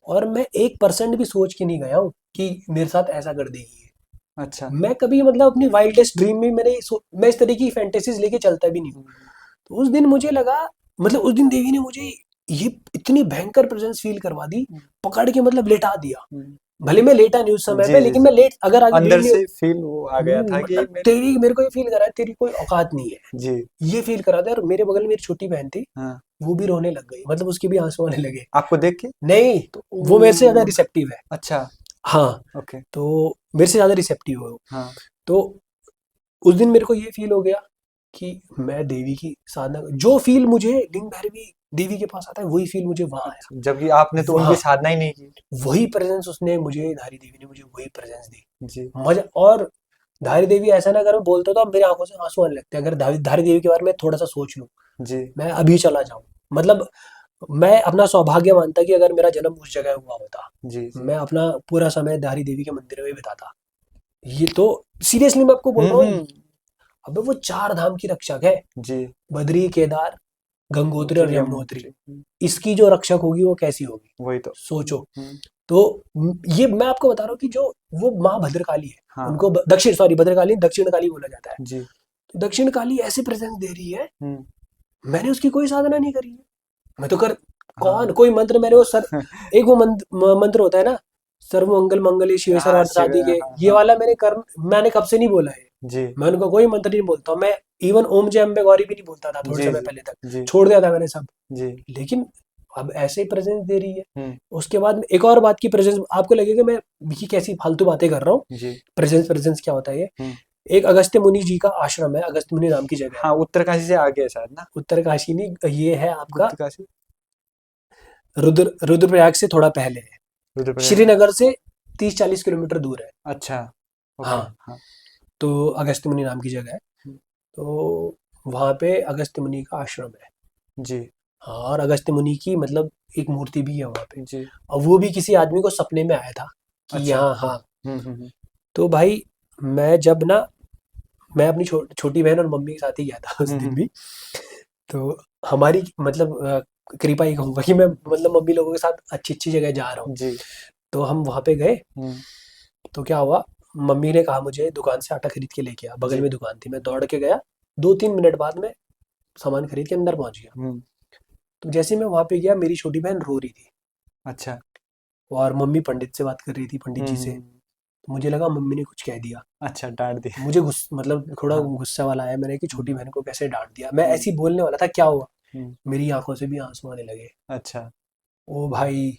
और मैं 1% भी सोच के नहीं गया हूँ कि मेरे साथ ऐसा कर देगी ये। अच्छा। मैं कभी मतलब अपनी वाइल्डेस्ट ड्रीम में मैं इस तरह की फैंटेसीज लेके चलता भी नहीं हूँ। हम्म। तो उस दिन मुझे लगा, मतलब उस दिन देवी ने मुझे ये इतनी भयंकर प्रेजेंस फील करवा दी, पकड़ के मतलब लेटा दिया। हम्म। भले मैं लेटा नहीं उस समय जी पे, जी लेकिन जी। मैं लेट अगर आगे लेट अंदर नहीं, से फील वो आ गया था कि मतलब मेरे। तेरी मेरे को ये फील करा है तेरी कोई औकात नहीं है, जी। ये फील करा था। और मेरे बगल में मेरी छोटी बहन थी, हाँ। वो भी रोने लग गई, मतलब उसके भी आंसू आने लगे। आपको देख के? नहीं, तो वो मेरे से ज्यादा रिसेप्टिव है। अच्छा। हाँ, ओके। तो मेरे से ज्यादा रिसेप्टिव है वो। हाँ। तो उस दिन मेरे को ये फील हो गया कि मैं देवी की साधना, जो फील मुझे लिंग भैरवी देवी के पास आता है वही फील मुझे वहां आया। अच्छा, जबकि आपने तो वहां उनकी साधना ही नहीं की। वही प्रेजेंस उसने मुझे, धारी देवी ने मुझे वही प्रेजेंस दी। जी। मजा। और धारी देवी ऐसा ना, अगर मैं बोलता तो अब मेरी आंखों से आंसू आने लगते हैं अगर धारी देवी के बारे में थोड़ा सा सोच लूं, जी मैं अभी चला जाऊं। मतलब मैं अपना सौभाग्य मानता कि अगर मेरा जन्म उस जगह हुआ होता, जी जी। मैं अपना पूरा समय धारी देवी के मंदिर में बिताता। ये तो सीरियसली मैं आपको बोल रहा हूँ। हम्म। अबे वो 4 धाम की रक्षक है, जी। बद्री, केदार, गंगोत्री और गोत्री यमुनोत्री। यमुनोत्री। इसकी जो रक्षक होगी वो कैसी होगी, वही तो। सोचो। हम्म। तो ये मैं आपको बता रहा हूँ कि जो वो माँ भद्रकाली है, हाँ। उनको दक्षिण, सॉरी भद्रकाली, दक्षिण काली बोला जाता है। जी। तो दक्षिण काली ऐसे प्रेजेंस दे रही है, हम्म। मैंने उसकी कोई साधना नहीं करी है। मैं तो कर हाँ। कौन कोई मंत्र मैंने वो सर, एक वो मंत्र होता है ना, सर्वमंगल मंगले शिव हाँ सर्वार्थ शिव, साधिके के, हाँ ये हाँ। वाला मैंने कब से नहीं बोला है। जी मैं उनको कोई मंत्र नहीं बोलता हूँ। मैं इवन ओम जय अम्बे गौरी भी नहीं बोलता था थोड़े जी समय जी पहले तक, जी छोड़ दिया था मैंने सब। जी। लेकिन अब ऐसे ही प्रेजेंस दे रही है। हम्म। उसके बाद में एक और बात की प्रेजेंस, आपको लगेगा मैं ये कैसी फालतू बातें कर रहा हूँ। जी। प्रेजेंस प्रेजेंस क्या होता है ये? हम्म। एक अगस्त्य मुनि जी का आश्रम है, अगस्त्य मुनि नाम की जगह है। हाँ, उत्तरकाशी से आगे है शायद ना। उत्तरकाशी नहीं, ये है आपका गुप्तकाशी। रुद्रप्रयाग से थोड़ा पहले है। रुद्रप्रयाग। श्रीनगर से 30-40 किलोमीटर दूर है। अच्छा। ओके। हाँ, हाँ। तो अगस्त्य मुनि नाम की जगह है। हम्म। तो वहाँ पे अगस्त्य मुनि का आश्रम है। जी हाँ, और अगस्त्य मुनि की मतलब एक मूर्ति भी है वहाँ पे। जी। और वो भी किसी आदमी को सपने में आया था कि अच्छा। यहाँ, हाँ। हम्म। तो भाई मैं जब ना, मैं अपनी छोटी बहन और मम्मी के साथ ही गया था उस दिन हम्म। भी। तो हमारी मतलब कृपा ही कहूँगा कि मैं मतलब मम्मी लोगों के साथ अच्छी अच्छी जगह जा रहा हूँ। जी। तो हम वहाँ पे गए। हम्म। तो क्या हुआ, मम्मी ने कहा मुझे दुकान से आटा खरीद के लेके आ, बगल जी। में दुकान थी। मैं दौड़ के गया, 2-3 मिनट बाद में सामान खरीद के अंदर पहुंच गया। हम्म। तो जैसे ही मैं वहां पे गया, मेरी छोटी बहन रो रही थी, अच्छा। और मम्मी पंडित से बात कर रही थी, पंडित जी से। हम्म। तो मुझे लगा मम्मी ने कुछ कह दिया। अच्छा, डांट तो दिया। मुझे मतलब थोड़ा हाँ। गुस्सा वाला आया मैंने कि हम्म। छोटी बहन को कैसे डांट दिया। मैं हम्म। ऐसे ही बोलने वाला था, क्या हुआ, हम्म। मेरी आंखों से भी आंसू आने लगे। अच्छा। ओ भाई,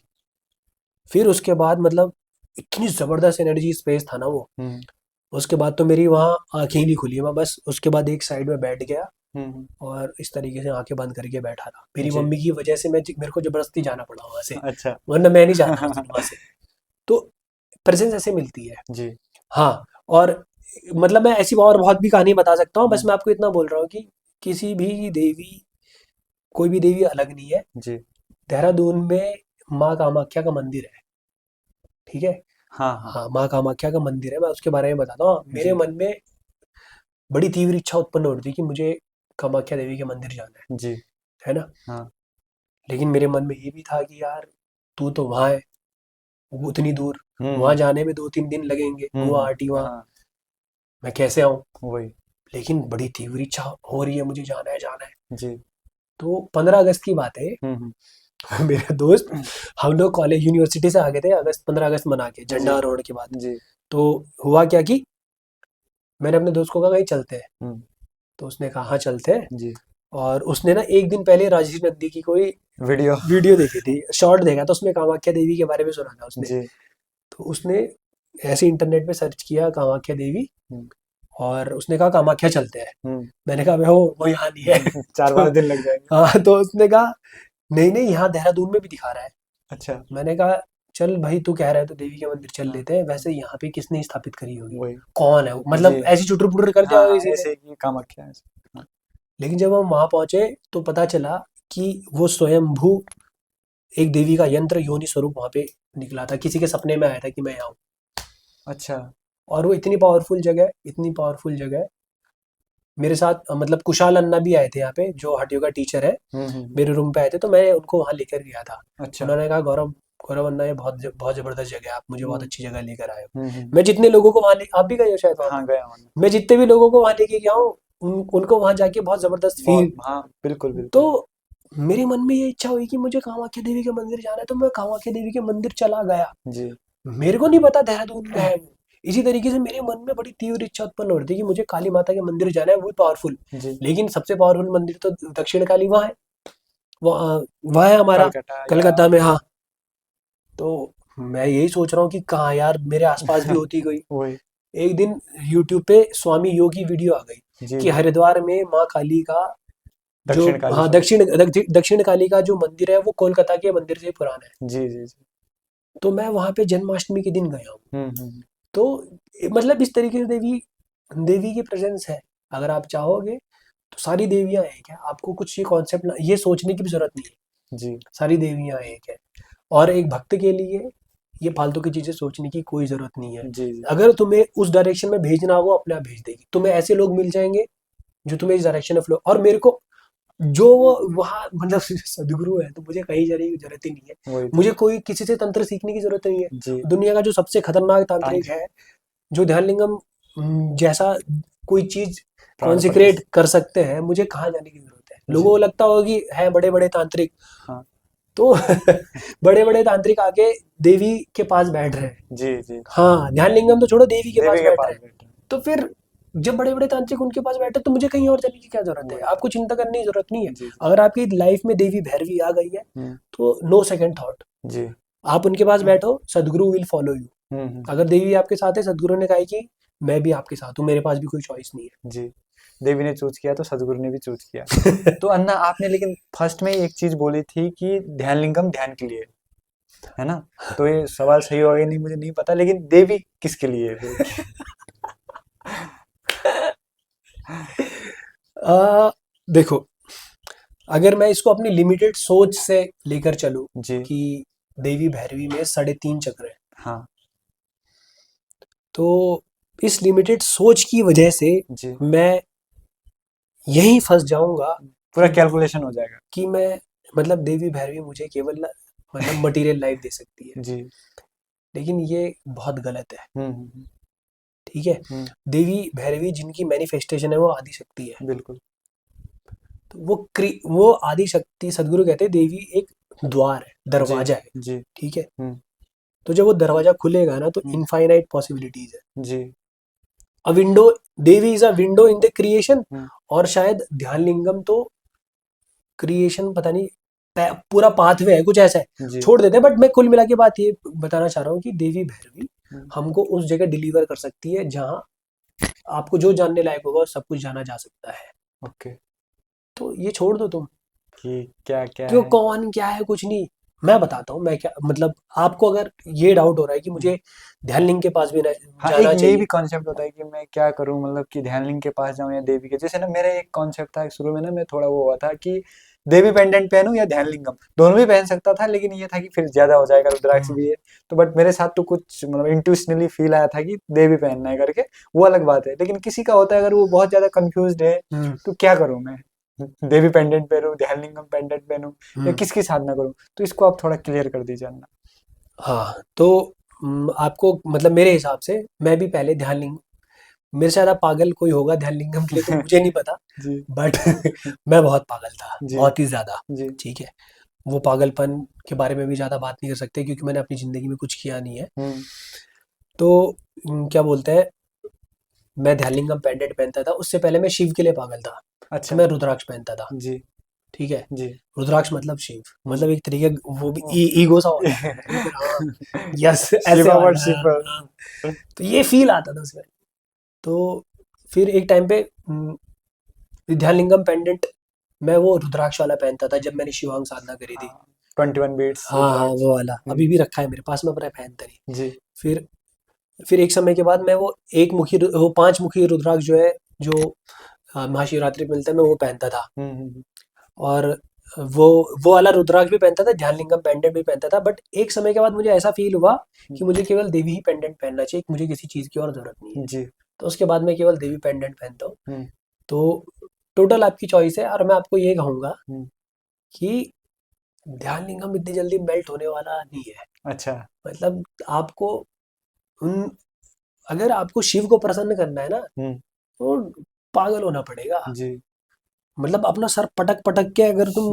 फिर उसके बाद मतलब इतनी जबरदस्त एनर्जी स्पेस था ना वो। हम्म। उसके बाद तो मेरी वहाँ आंखें ही नहीं खुली। मैं बस उसके बाद एक साइड में बैठ गया हम्म। और इस तरीके से आंखें बंद करके बैठा रहा। मेरी जी। मम्मी की वजह से मेरे को जबरदस्ती जाना पड़ा वहां से, अच्छा। वरना मैं नहीं जाता उस दिन वहां से। तो प्रेजेंस ऐसे मिलती है। जी हाँ, और मतलब मैं ऐसी और बहुत भी कहानी बता सकता हूँ, बस हम्म। मैं आपको इतना बोल रहा हूँ कि किसी भी देवी, कोई भी देवी अलग नहीं है। जी। देहरादून में माँ कामाख्या का मंदिर है, ठीक है। हाँ हाँ। हाँ, माँ कामाख्या का मंदिर है, मैं उसके बारे में बताता हूँ। मेरे जी मन में बड़ी तीव्र इच्छा उत्पन्न हो रही थी कि मुझे कामाख्या देवी के मंदिर जाना जी। है ना। हाँ। लेकिन मेरे मन में ये भी था कि यार तू तो वहाँ है, वो उतनी दूर, वहाँ हम्म। जाने में 2-3 दिन लगेंगे, गुवाहाटी वहाँ, हाँ। मैं कैसे आऊँ। वही। लेकिन बड़ी तीव्र इच्छा हो रही है, मुझे जाना है जाना है। जी। तो 15 अगस्त की बात है। हम्म। मेरे दोस्त, हम लोग कॉलेज यूनिवर्सिटी से आ गए थे 15 अगस्त मना के, जी झंडा रोड के बाद। जी। तो हुआ क्या कि मैंने अपने दोस्त को कहा कहीं चलते हैं। हम्म। तो उसने कहा हाँ चलते हैं। जी। और उसने ना एक दिन पहले राजेश नंदी की कोई वीडियो। वीडियो देखी थी, शॉर्ट देखा था उसमें, कामाख्या देवी के बारे में सुना था उसने। जी। तो उसने ऐसे इंटरनेट पे सर्च किया कामाख्या देवी, हम्म। और उसने कहा कामाख्या चलते हैं। हम्म। मैंने कहा भाई वो यहाँ नहीं है। चार तो पांच दिन लग जाएंगे। हाँ, तो उसने कहा नहीं नहीं, यहाँ देहरादून में भी दिखा रहा है। अच्छा। मैंने कहा चल भाई, तू कह रहा है तो देवी के मंदिर चल हाँ। लेते हैं। वैसे यहाँ पे किसने स्थापित करी होगी, वही। कौन है वो? जी। मतलब ऐसी चुटर पुटर कर दिया हाँ होगा हाँ, किसी ने। ऐसे ही कामाख्या ऐसे। हाँ। लेकिन जब हम वहां पहुंचे तो पता चला कि वो स्वयंभू एक देवी का यंत्र योनि स्वरूप वहां पे निकला था, किसी के सपने में आया था कि मैं यहाँ हूँ। अच्छा। और वो इतनी पावरफुल जगह, मेरे साथ मतलब कुशाल अन्ना भी आए थे यहाँ पे, जो हठ योगा टीचर है, हम्म। मेरे रूम पे आए थे, तो मैं उनको वहां लेकर गया था। अच्छा। उन्होंने कहा गौरव गौरव अन्ना, ये बहुत बहुत जबरदस्त जगह है, आप मुझे बहुत हम्म अच्छी जगह लेकर आए हो। हम्म। मैं जितने लोगों को वहां आप भी गए हो शायद वहां पे, हाँ गया हूँ मैं। मैं जितने भी लोगों को वहां लेके गया हूँ, उनको वहां जाके बहुत जबरदस्त बहुत, फील। हाँ बिल्कुल तो बिल्कुल। मेरे मन में ये इच्छा हुई कि मुझे कामाख्या देवी के मंदिर जाना है, तो मैं कामाख्या देवी के मंदिर चला गया। जी मेरे को नहीं पता देहरादून में है वो। इसी तरीके से मेरे मन में बड़ी तीव्र इच्छा उत्पन्न हो रही थी कि मुझे काली माता के मंदिर जाना है, वो भी पावरफुल। जी। लेकिन सबसे पावरफुल मंदिर तो दक्षिण काली वहाँ है, वहाँ है हमारा कलकत्ता या। कलकत्ता में। हाँ, तो मैं यही सोच रहा हूँ कि कहाँ यार मेरे आसपास भी होती कोई। वही। एक दिन यूट्यूब पे स्वामी योगी वीडियो आ गई जी कि जी। हरिद्वार में माँ काली का जो, दक्षिण हाँ, कालीश्वर। दक्षिण काली का जो मंदिर है वो कोलकाता के मंदिर से पुराना है। जी जी जी। तो मैं वहां पे जन्माष्टमी के दिन गया हूँ। हम्म। तो मतलब इस तरीके से देवी देवी की प्रेजेंस है। अगर आप चाहोगे तो सारी देवियां एक है, आपको कुछ ये कॉन्सेप्ट ये सोचने की भी जरूरत नहीं है, जी सारी देवियां एक है। और एक भक्त के लिए ये फालतू की चीजें सोचने की कोई जरूरत नहीं है। जी जी। अगर तुम्हें उस डायरेक्शन में भेजना हो, वो अपने आप भेज देगी। तुम्हें ऐसे लोग मिल जाएंगे जो तुम्हें इस डायरेक्शन में फ्लो, और मेरे को जो वो वहाँ मतलब सदगुरु है, तो मुझे कहीं जाने की जरूरत ही नहीं है। वही तो। मुझे कोई किसी से तंत्र सीखने की जरूरत नहीं है। जी। दुनिया का जो सबसे खतरनाक तांत्रिक तांत्रिक। है, जो ध्यानलिंगम जैसा कोई चीज प्राण कॉन्सिक्रेट प्रतिष्ठा। कर सकते हैं, मुझे कहाँ जाने की जरूरत है। लोगों जी। को लगता होगा कि है बड़े बड़े तांत्रिक, हाँ। तो बड़े बड़े तांत्रिक आके देवी के पास बैठ रहे हैं। जी जी। हाँ, ध्यानलिंगम तो छोड़ो, देवी के देवी पास के बैठ रहे पास हैं। बैठे। तो फिर जब बड़े बड़े तांत्रिक उनके पास बैठे, तो मुझे कहीं और जाने की क्या जरूरत है। वही तो। आपको चिंता करने की जरूरत नहीं है। जी जी। अगर आपकी लाइफ में देवी भैरवी आ गई है, हम्म। तो नो सेकंड थॉट, जी। आप उनके पास बैठो, सदगुरु विल फॉलो यू। हम्म। अगर देवी आपके साथ है, सदगुरु ने कहा है कि मैं भी आपके साथ हूँ, मेरे पास भी कोई चॉइस नहीं जी। देवी ने चूज किया तो सदगुरु ने भी चूज किया। है। तो अन्ना, आपने लेकिन फर्स्ट में एक चीज बोली थी कि ध्यान लिंगम ध्यान के लिए, है ना? तो ये सवाल सही होगा या नहीं मुझे नहीं पता, लेकिन देवी किसके लिए है फिर? देखो, अगर मैं इसको अपनी लिमिटेड सोच से लेकर चलूं जी। कि देवी भैरवी में 3.5 चक्र है, हाँ। तो इस लिमिटेड सोच की वजह से जी। मैं यहीं फंस जाऊंगा पूरा कि कैलकुलेशन हो जाएगा। मैं मतलब देवी भैरवी मुझे केवल मतलब मटेरियल लाइफ दे सकती है, जी। लेकिन ये बहुत गलत है। हम्म। ठीक है, हम्म। देवी भैरवी जिनकी मैनिफेस्टेशन है वो आदि शक्ति है। बिल्कुल। तो वो आदि शक्ति, सदगुरु कहते हैं देवी एक द्वार है, जी दरवाजा है। जी। ठीक है, हम्म। तो जब वो दरवाजा खुलेगा ना, तो हम्म। इनफाइनाइट पॉसिबिलिटीज है। जी। A window, Devi is a window in the creation. Hmm. और शायद ध्यानलिंगम तो क्रिएशन, पता नहीं, पूरा पाथवे है, कुछ ऐसा है, जी। छोड़ देते हैं। बट मैं कुल मिला के बात ये बताना चाह रहा हूँ कि देवी भैरवी हम्म। हमको उस जगह डिलीवर कर सकती है जहाँ आपको जो जानने लायक होगा वो सब कुछ जाना जा सकता है। ओके। तो ये छोड़ दो तुम, कि क्या क्या क्यों है? कौन क्या है, कुछ नहीं। मैं बताता हूँ मैं क्या, मतलब आपको अगर ये डाउट हो रहा है कि हम्म। मुझे ध्यानलिंग के पास भी हाँ, एक जाना ये भी चाहिए। कॉन्सेप्ट होता है कि मैं क्या करूं, मतलब कि ध्यानलिंग के पास जाऊं या देवी के, जैसे ना मेरा एक कॉन्सेप्ट था शुरू में ना, मैं थोड़ा वो हुआ था कि देवी पेंडेंट पहनूं या ध्यानलिंगम, दोनों भी पहन सकता था, लेकिन ये था कि फिर ज्यादा हो जाएगा, रुद्राक्ष हम्म, भी है। तो बट मेरे साथ तो कुछ मतलब इंट्यूशनली फील आया था कि देवी पहनना है करके, वो अलग बात है। लेकिन किसी का होता है अगर वो बहुत ज्यादा कंफ्यूज्ड है, हम्म, तो क्या करूं मैं? देवी पेंडेंट पहनूं, ध्यानलिंगम पेंडेंट पहनूं, या हम्म। किसकी साधना करूं? तो इसको आप थोड़ा क्लियर कर दीजिए अन्ना। हाँ, तो आपको मतलब मेरे हिसाब से मैं भी पहले ध्यानलिंग, मेरे से ज़्यादा पागल कोई होगा ध्यानलिंगम के लिए तो मुझे नहीं पता। जी बट मैं बहुत पागल था, जी बहुत ही ज़्यादा। जी। ठीक है, वो पागलपन के बारे में भी ज़्यादा बात नहीं कर सकते, क्योंकि मैंने अपनी ज़िंदगी में कुछ किया नहीं है। हम्म। तो क्या बोलते हैं, मैं ध्यानलिंगम पेंडेंट पहनता था, उससे पहले मैं शिव के लिए पागल था। तो अच्छा। मैं रुद्राक्ष पहनता था। जी ठीक है, जी। रुद्राक्ष मतलब शिव, हम्म। मतलब एक तरीके वो भी ओह। ईगो सा होता है तो फिर हाँ, यस ऐसे शिवा वाला, हाँ, वर्शिपर। हाँ। तो ये फील आता था उसमें। तो फिर एक टाइम पे ध्यानलिंगम पेंडेंट मैं वो रुद्राक्ष वाला पहनता था जब मैंने शिवांग साधना करी थी। हाँ, 21 बीट्स हाँ हाँ, रुद्राक्ष। वो वाला अभी भी रखा है मेरे पास, मैं अपना पहनता नहीं। जी। फिर एक समय के बाद मैं वो वो 5 मुखी रुद्राक्ष जो है, जो महाशिवरात्रि पे मिलता है, मैं वो पहनता था। हम्म। और वो वाला रुद्राक्ष भी पहनता था, ध्यानलिंगम पेंडेंट भी पहनता था, बट एक समय के बाद मुझे ऐसा फील हुआ कि मुझे केवल देवी ही पेंडेंट पहनना चाहिए, मुझे किसी चीज की और जरूरत नहीं है। जी। तो उसके बाद मैं केवल देवी पेंडेंट पहनता हूँ। हम्म। तो टोटल आपकी चॉइस है, और मैं आपको ये कहूंगा हम्म। कि ध्यानलिंगम इतनी जल्दी मेल्ट होने वाला नहीं है। अच्छा। मतलब आपको उन अगर आपको शिव को प्रसन्न करना है ना, हम्म। तो पागल होना पड़ेगा। जी। मतलब अपना सर पटक पटक के, अगर तुम,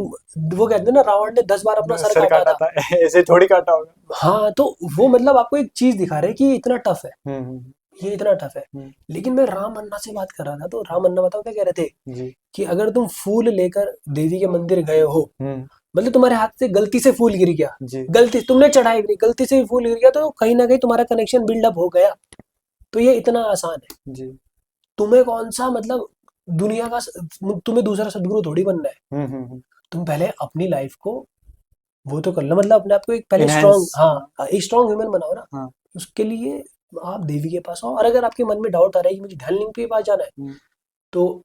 वो कहते हैं ना, रावण ने 10 बार अपना सर सर काटा काटा था। था ऐसे थोड़ी काटा होगा। हाँ, तो वो मतलब आपको एक चीज दिखा रहे हैं कि ये इतना टफ है, हम्म। ये इतना टफ है। हम्म। लेकिन मैं राम अन्ना से बात कर रहा था, तो राम अन्ना बताओ क्या कह रहे थे, जी। कि अगर तुम फूल लेकर देवी के मंदिर गए हो, हम्म। मतलब तुम्हारे हाथ से गलती से फूल गिर गया, जी। गलती से तुमने चढ़ाई भी नहीं, गलती से ही फूल गिर गया, तो कहीं ना कहीं तुम्हारा कनेक्शन बिल्डअप हो गया। तो ये इतना आसान है। जी। तुम्हें कौन सा मतलब दुनिया का तुम्हें दूसरा सदगुरु थोड़ी बनना है। हम्म। तुम पहले अपनी लाइफ को वो तो कर लो, मतलब अपने आप को एक पहले इनहेंस। स्ट्रांग, हाँ, हाँ। एक स्ट्रांग ह्यूमन बनाओ ना। हाँ। उसके लिए आप देवी के पास आओ, और अगर आपके मन में डाउट आ रहा है कि मुझे ध्यान लिंग के पास जाना है, हम्म। तो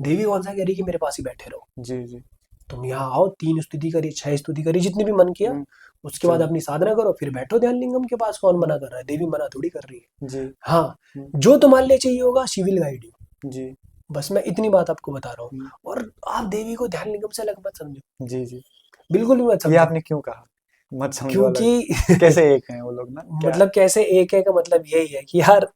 देवी कौन सा कह रही है कि मेरे पास ही बैठे रहो। जी। जी। तुम यहाँ आओ, 3 स्तुति करिए, 6 स्तुति करिए, जितनी भी मन किया। हम्म। उसके बाद चलो। अपनी साधना करो, फिर बैठो ध्यान लिंगम के पास। कौन मना कर रहा है? देवी मना थोड़ी कर रही है। जी। हाँ, हम्म। जो तुम्हारे लिए चाहिए होगा शी विल गाइड यू। जी। बस मैं इतनी बात आपको बता रहा हूँ। हम्म। और आप देवी को ध्यान लिंगम से अलग मत समझो, जी। जी। बिल्कुल भी मत ये समझो। आपने क्यों कहा? मत समझो अलग। क्योंकि कैसे एक हैं वो लोग ना क्या? मतलब कैसे एक है का मतलब यही है कि यार,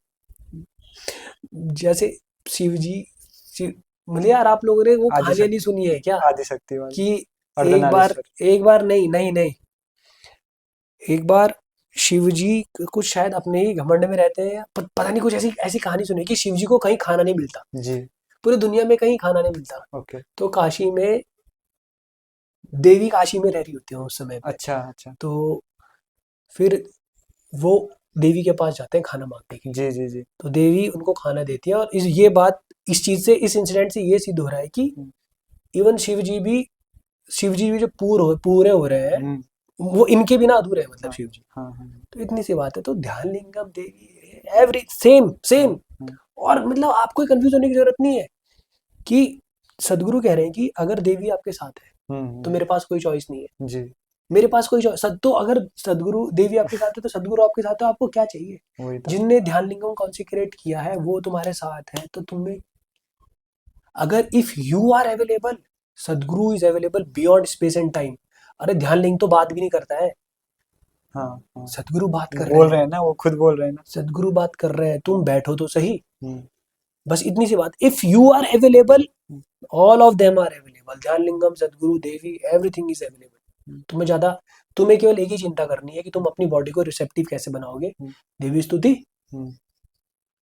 जैसे शिव जी, शिव, मतलब यार आप लोगों ने वो आदि कहानियां नहीं शक्ति। सुनी है क्या, आदि शक्ति वाली। कि एक बार अर्धनारीश्वर। एक बार नहीं नहीं नहीं, एक बार शिव जी कुछ शायद अपने ही घमंड में रहते हैं, पता नहीं, कुछ ऐसी ऐसी कहानी सुनी कि शिव जी को कहीं खाना नहीं मिलता, जी। पूरी दुनिया में कहीं खाना नहीं मिलता। ओके। तो काशी में, देवी काशी में रह रही होती है उस समय पे। अच्छा। अच्छा। तो फिर वो देवी के पास जाते हैं खाना मांगने के लिए। जी। जी। जी। तो देवी उनको खाना देती है, और ये बात, इस चीज से, इस इंसिडेंट से ये सिद्ध हो रहा है कि हम्म। इवन शिव जी भी जो पूरे हो रहे हैं, हम्म। वो इनके बिना अधूरे हैं, मतलब हाँ। शिव जी। हाँ। हाँ। तो इतनी सी बात है। तो ध्यान लिंगम देवी, एवरी सेम हाँ। सेम। हाँ। और मतलब आपको कंफ्यूज होने की जरूरत नहीं है कि सदगुरु कह रहे हैं कि अगर देवी आपके साथ है, तो मेरे पास कोई चॉइस नहीं है। जी। मेरे पास कोई चॉइस, तो अगर सदगुरु देवी आपके साथ है, तो सदगुरु आपके साथ है, आपको क्या चाहिए? वही तो। जिनने ध्यान लिंगम कॉन्सिक्रेट किया है वो तुम्हारे साथ है, तो तुम्हें, अगर इफ यू आर अवेलेबल, सदगुरु is available beyond space and time. अरे ध्यान लिंग तो बात भी नहीं करता है, हाँ। हाँ। सदगुरु बात कर रहे बोल रहे हैं। हैं ना, वो खुद बोल रहे हैं ना। सदगुरु बात कर रहे हैं, तुम बैठो तो सही। हम्म। बस इतनी सी बात, if you are available, all of them are available, Dhyanalinga, Sadhguru, Devi, everything is available. Hmm. तुम्हें केवल एक ही चिंता करनी है कि तुम अपनी बॉडी को रिसेप्टिव कैसे बनाओगे। हम्म। देवी स्तुति, हम्म।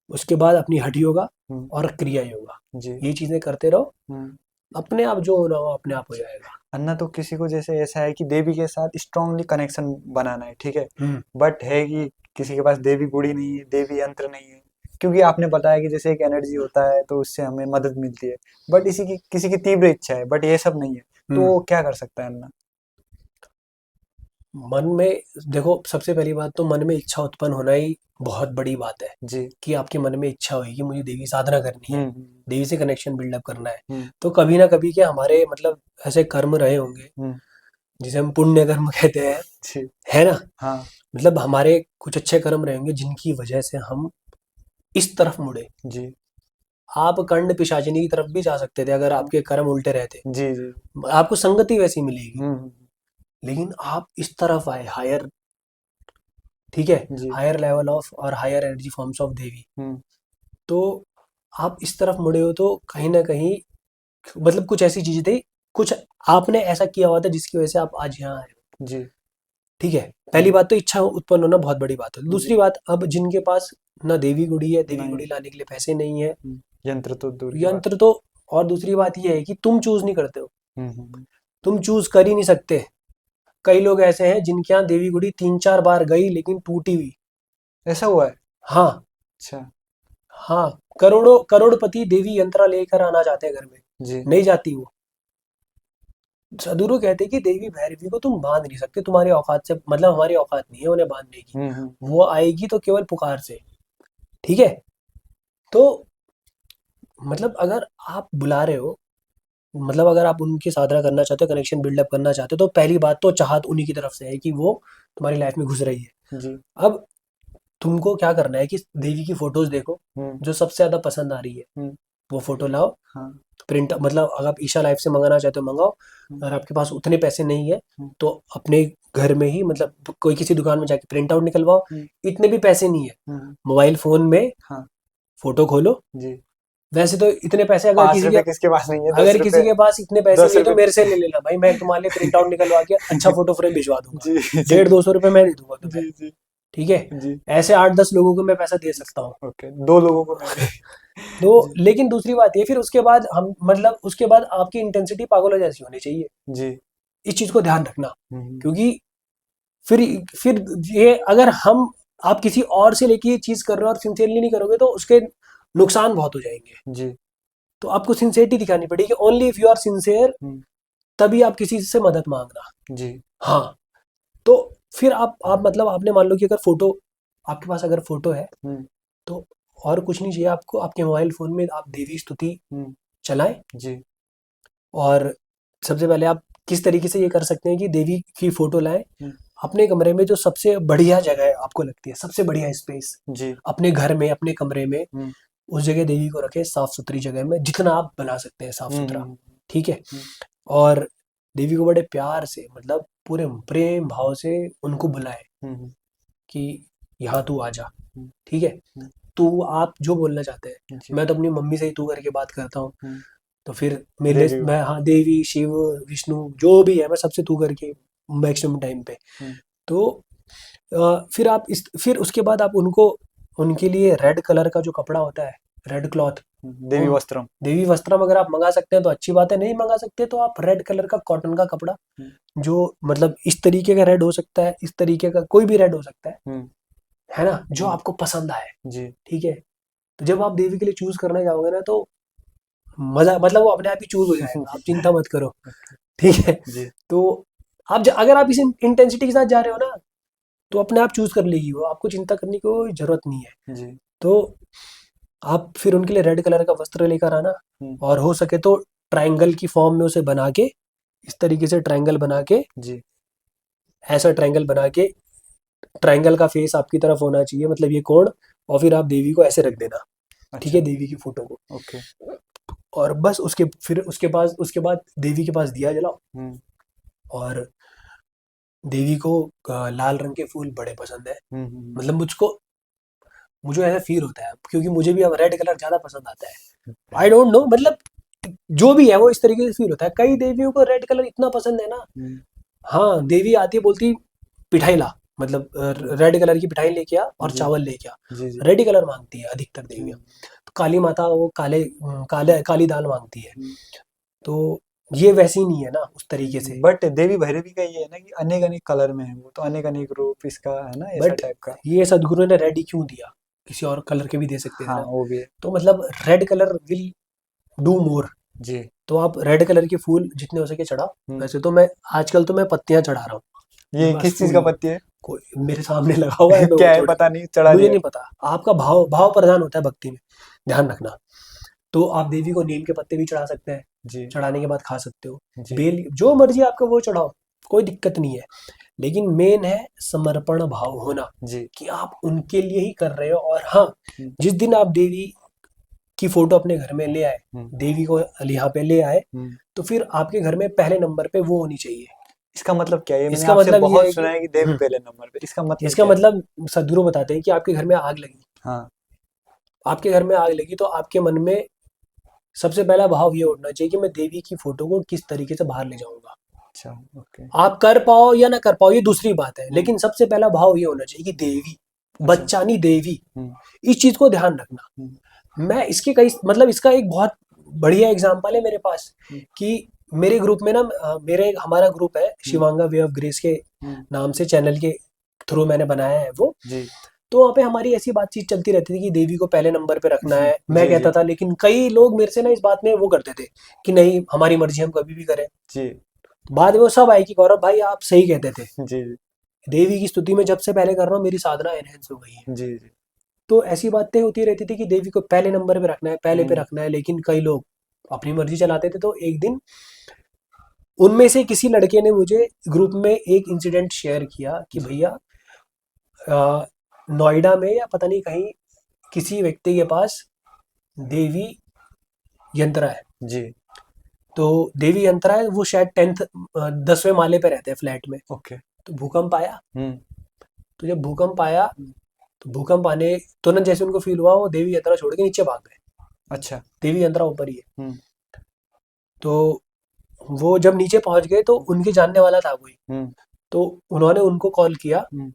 उसके बाद अपनी हठ योगा हम्म। और क्रिया योगा, जी। ये चीजें करते रहो। हम्म। अपने आप जो होना हो अपने आप हो जाएगा। अन्ना तो किसी को जैसे ऐसा है कि देवी के साथ स्ट्रांगली कनेक्शन बनाना है, ठीक है। हम्म। बट है कि किसी के पास देवी गुड़ी नहीं है, देवी यंत्र नहीं है। क्योंकि आपने बताया कि जैसे एक एनर्जी होता है तो उससे हमें मदद मिलती है। बट इसी की किसी की तीव्र इच्छा है, बट ये सब नहीं है। तो हम्म। वो क्या कर सकता है अन्ना? मन में, देखो, सबसे पहली बात तो मन में इच्छा उत्पन्न होना ही बहुत बड़ी बात है, जी। कि आपके मन में इच्छा हुई कि मुझे देवी साधना करनी है, हम्म। देवी से कनेक्शन बिल्डअप करना है। हम्म। तो कभी ना कभी क्या हमारे मतलब ऐसे कर्म रहे होंगे, हम्म। जिसे हम पुण्य कर्म कहते हैं, जी। है ना। हाँ। मतलब हमारे कुछ अच्छे कर्म रहेंगे जिनकी वजह से हम इस तरफ मुड़े। जी। आप कंड पिशाचिनी की तरफ भी जा सकते थे अगर हाँ। आपके कर्म उल्टे रहते। जी। जी। आपको संगति वैसी मिलेगी। हम्म। लेकिन आप इस तरफ आए, हायर, ठीक है, जी। हायर लेवल ऑफ और हायर एनर्जी फॉर्म्स ऑफ देवी। हम्म। तो आप इस तरफ मुड़े हो, तो कहीं ना कहीं मतलब कुछ ऐसी चीजें थी, कुछ आपने ऐसा किया हुआ था जिसकी वजह से आप आज यहाँ आए हो। जी। ठीक है, पहली हम्म। बात तो इच्छा उत्पन्न होना बहुत बड़ी बात है। जी। दूसरी बात, अब जिनके पास ना देवी गुड़ी है, देवी नहीं। गुड़ी लाने के लिए पैसे नहीं है, यंत्र तो दूर की बात। यंत्र तो, और दूसरी बात ये है कि तुम चूज नहीं करते हो, हम्म। तुम चूज कर ही नहीं सकते। कई लोग ऐसे हैं जिनके यहाँ देवी गुड़ी 3-4 बार गई लेकिन टूटी हुई। ऐसा हुआ है? हाँ, अच्छा। हाँ, करोड़पति देवी यंत्रा लेकर आना चाहते हैं घर में, जी। नहीं जाती वो। सदगुरु कहते हैं कि देवी भैरवी को तुम बांध नहीं सकते, तुम्हारी औकात से, मतलब हमारी औकात नहीं है उन्हें बांधने की। हम्म। वो आएगी तो केवल पुकार से। ठीक है, तो मतलब अगर आप बुला रहे हो, मतलब अगर आप उनकी साधना करना चाहते हो, कनेक्शन बिल्डअप करना चाहते हो, तो पहली बात तो चाहत उन्हीं की तरफ से है कि वो तुम्हारी लाइफ में घुस रही है। जी। अब तुमको क्या करना है कि देवी की फोटोज देखो, हम्म। जो सबसे ज्यादा पसंद आ रही है हम्म। वो फोटो लाओ, हाँ। प्रिंट मतलब अगर आप ईशा लाइफ से मंगाना चाहते हो मंगाओ। हम्म। अगर आपके पास उतने पैसे नहीं है हम्म। तो अपने घर में ही मतलब कोई किसी दुकान में जाके प्रिंट आउट निकलवाओ। हम्म। इतने भी पैसे नहीं है, हम्म। मोबाइल फोन में हाँ। फोटो खोलो। जी। वैसे तो इतने पैसे अगर 5 रुपए किसके पास नहीं है, दस अगर किसी रुपए के पास इतने पैसे दस नहीं है तो रुपए मेरे से ले लेना भाई, मैं तुम्हारे लिए प्रिंट आउट निकलवा के अच्छा फोटो फ्रेम भिजवा दूंगा। जी। जी। 150-200 रुपये मैं दे दूंगा तुम्हें। जी। जी। ठीक है, जी। ऐसे 8-10 लोगों को मैं पैसा दे सकता हूँ। ओके, 2 लोगों को मैं तो जी। लेकिन दूसरी बात ये, फिर उसके बाद हम मतलब उसके बाद आपकी इंटेंसिटी पागलों जैसी होनी चाहिए। जी। इस चीज को ध्यान रखना, हम्म। क्योंकि फिर फिर ये अगर हम आप किसी और से लेके ये चीज कर रहे हो और सिंसियरली नहीं करोगे तो उसके नुकसान बहुत हो जाएंगे। जी। तो आपको सिंसियरिटी दिखानी पड़ेगी, only if you are sincere hmm. तभी आप किसी से मदद मांगना। जी। हाँ, तो फिर आप मतलब आपने मान लो कि अगर फोटो आपके पास अगर फोटो है हम्म। तो और कुछ नहीं चाहिए आपको, आपके मोबाइल फोन में आप देवी स्तुति हम्म। चलाएं। जी। और सबसे पहले आप किस तरीके से ये कर सकते हैं कि देवी की फोटो लाएं, हम्म। अपने कमरे में जो सबसे बढ़िया जगह है आपको लगती है, सबसे बढ़िया स्पेस जी। अपने घर में अपने कमरे में, हम्म। उस जगह देवी को रखें, साफ सुथरी जगह में जितना आप बना सकते हैं साफ सुथरा। हम्म। ठीक है, हम्म। और देवी को बड़े प्यार से मतलब पूरे प्रेम भाव से उनको बुलाएं हम्म। कि यहाँ तू आ जा। हम्म। ठीक है, हम्म। तू आप जो बोलना चाहते हैं, जी। मैं तो अपनी मम्मी से ही तू करके बात करता हूँ। हम्म। तो फिर मेरे लिए देवी। मैं, हाँ, देवी शिव विष्णु जो भी है मैं सबसे तू करके मैक्सिमम टाइम पे। हम्म। तो फिर आप इस फिर उसके बाद आप उनको उनके लिए रेड कलर का जो कपड़ा होता है, रेड क्लॉथ, देवी वो वस्त्रम। देवी वस्त्रम अगर आप मंगा सकते हैं तो अच्छी बात है, नहीं मंगा सकते तो आप रेड कलर का कॉटन का कपड़ा, हम्म। जो मतलब इस तरीके का रेड हो सकता है, इस तरीके का कोई भी रेड हो सकता हम्म। है ना, जो हम्म। आपको पसंद आए। जी। ठीक है, तो जब आप देवी के लिए चूज करने जाओगे ना तो मजा मतलब वो अपने आप ही चूज हो जाएगा, आप चिंता मत करो। ठीक है, जी। तो अगर आप इस इंटेंसिटी के साथ जा रहे हो ना तो अपने आप चूज कर लेगी वो, आपको चिंता करने की कोई जरूरत नहीं है। जी। तो आप फिर उनके लिए रेड कलर का वस्त्र लेकर आना, हम्म। और हो सके तो ट्रायंगल की फॉर्म में उसे बना के, इस तरीके से ट्रायंगल बना के, जी। ऐसा ट्रायंगल बना के, ट्रायंगल का फेस आपकी तरफ होना चाहिए, मतलब ये कोण, और फिर आप देवी को ऐसे रख देना। ठीक है, अच्छा। देवी की फोटो को, ओके। और बस उसके बाद देवी के पास दिया जलाओ। हम्म। और देवी को लाल रंग के फूल बड़े पसंद है, हम्म। मतलब मुझे ऐसा फील होता है क्योंकि मुझे भी अब रेड कलर ज्यादा पसंद आता है। आई डोंट नो, मतलब जो भी है वो इस तरीके से फील होता है, कई देवियों को रेड कलर इतना पसंद है ना। हम्म। हाँ, देवी आती है बोलती पिठाई ला, मतलब रेड कलर की पिठाई लेके आ और जी। चावल लेके आ। जी। जी। रेड ही कलर मांगती है अधिकतर देवियाँ। हम्म। तो काली माता वो काली दाल मांगती है। हम्म। तो ये वैसी नहीं है ना उस तरीके से। बट देवी भैरवी का ये है ना कि अनेक अनेक कलर में है, वो तो अनेक अनेक रूप इसका है ना, ऐसा बट टाइप का। ये सदगुरु ने रेड ही क्यों दिया, किसी और कलर के भी दे सकते थे हाँ, ना। वो भी है। तो मतलब red colour will do more. जी। तो आप रेड कलर के फूल जितने हो सके चढ़ाओ। हम्म। वैसे तो मैं आजकल तो मैं पत्तियां चढ़ा रहा हूँ, ये बस किस चीज फूल का नहीं। पत्ती है? कोई मेरे सामने लगा हुआ है, मैं वो क्या है तोड़ पता रहा नहीं, हूँ, चढ़ा मुझे दिया। नहीं पता। आपका भाव भाव प्रधान होता है भक्ति में, ध्यान रखना। तो आप देवी को नीम के पत्ते भी चढ़ा सकते हैं, जी। चढ़ाने के बाद खा सकते हो। जी। बेल जो मर्जी आपका वो चढ़ाओ, कोई दिक्कत नहीं है। लेकिन मेन है समर्पण भाव होना, जी। कि आप उनके लिए ही कर रहे हो। और हाँ, हम्म। जिस दिन आप देवी की फोटो अपने घर में ले आए, हम्म। देवी को यहाँ पे ले आए, हम्म। तो फिर आपके घर में पहले नंबर पे वो होनी चाहिए। इसका मतलब क्या है? ये मैंने इसका आपसे मतलब ये है बहुत कि सुना है कि देवी पहले नंबर पे, इसका मतलब इसका क्या है? मतलब सदगुरु बताते हैं कि आपके घर में आग लगी, हाँ। आपके घर में आग लगी तो आपके मन में सबसे पहला भाव ये उठना चाहिए कि मैं देवी की फोटो को किस तरीके से बाहर ले जाऊंगा। अच्छा। ओके। आप कर पाओ या ना कर पाओ ये दूसरी बात है, हम्म। लेकिन सबसे पहला भाव ये होना चाहिए कि देवी, अच्छा। बच्चानी देवी। हम्म। इस चीज को ध्यान रखना। हम्म। मैं इसके कई मतलब इसका एक बहुत बढ़िया एग्जांपल है मेरे पास, हम्म। कि मेरे ग्रुप में ना मेरे हमारा ग्रुप है हम्म। शिवांगा वे ऑफ ग्रेस के हम्म। नाम से, चैनल के थ्रू मैंने बनाया है वो। जी। तो वहाँ पे हमारी ऐसी बातचीत चलती रहती थी कि देवी को पहले नंबर पे रखना है, मैं जी। कहता जी। था, लेकिन कई लोग मेरे से ना इस बात में वो करते थे कि नहीं हमारी मर्जी हम कभी भी करें। जी। बाद में वो सब आए कि गौरव भाई आप सही कहते थे, जी। देवी की स्तुति में जब से पहले कर रहा हूँ मेरी साधना एनहेंस हो गई है। जी। जी। तो ऐसी बातें होती रहती थी कि देवी को पहले नंबर पे रखना है, पहले पे हम्म। रखना है, लेकिन कई लोग अपनी मर्जी चलाते थे। तो एक दिन उनमें से किसी लड़के ने मुझे ग्रुप में एक इंसिडेंट शेयर किया कि भैया नोएडा में या पता नहीं कहीं किसी व्यक्ति के पास देवी यंत्र है। जी। तो देवी यंत्र है, वो शायद 10वें माले पे रहते हैं फ्लैट में। ओके। तो भूकंप आया। हम्म। तो जब भूकंप आया तो भूकंप आने तुरंत जैसे उनको फील हुआ, वो देवी यंत्रा छोड़ के नीचे भाग गए। अच्छा। देवी यंत्रा ऊपर ही है। हम्म। तो वो जब नीचे पहुंच गए तो उनके जानने वाला था कोई। हम्म। तो उन्होंने उनको कॉल किया, हम्म।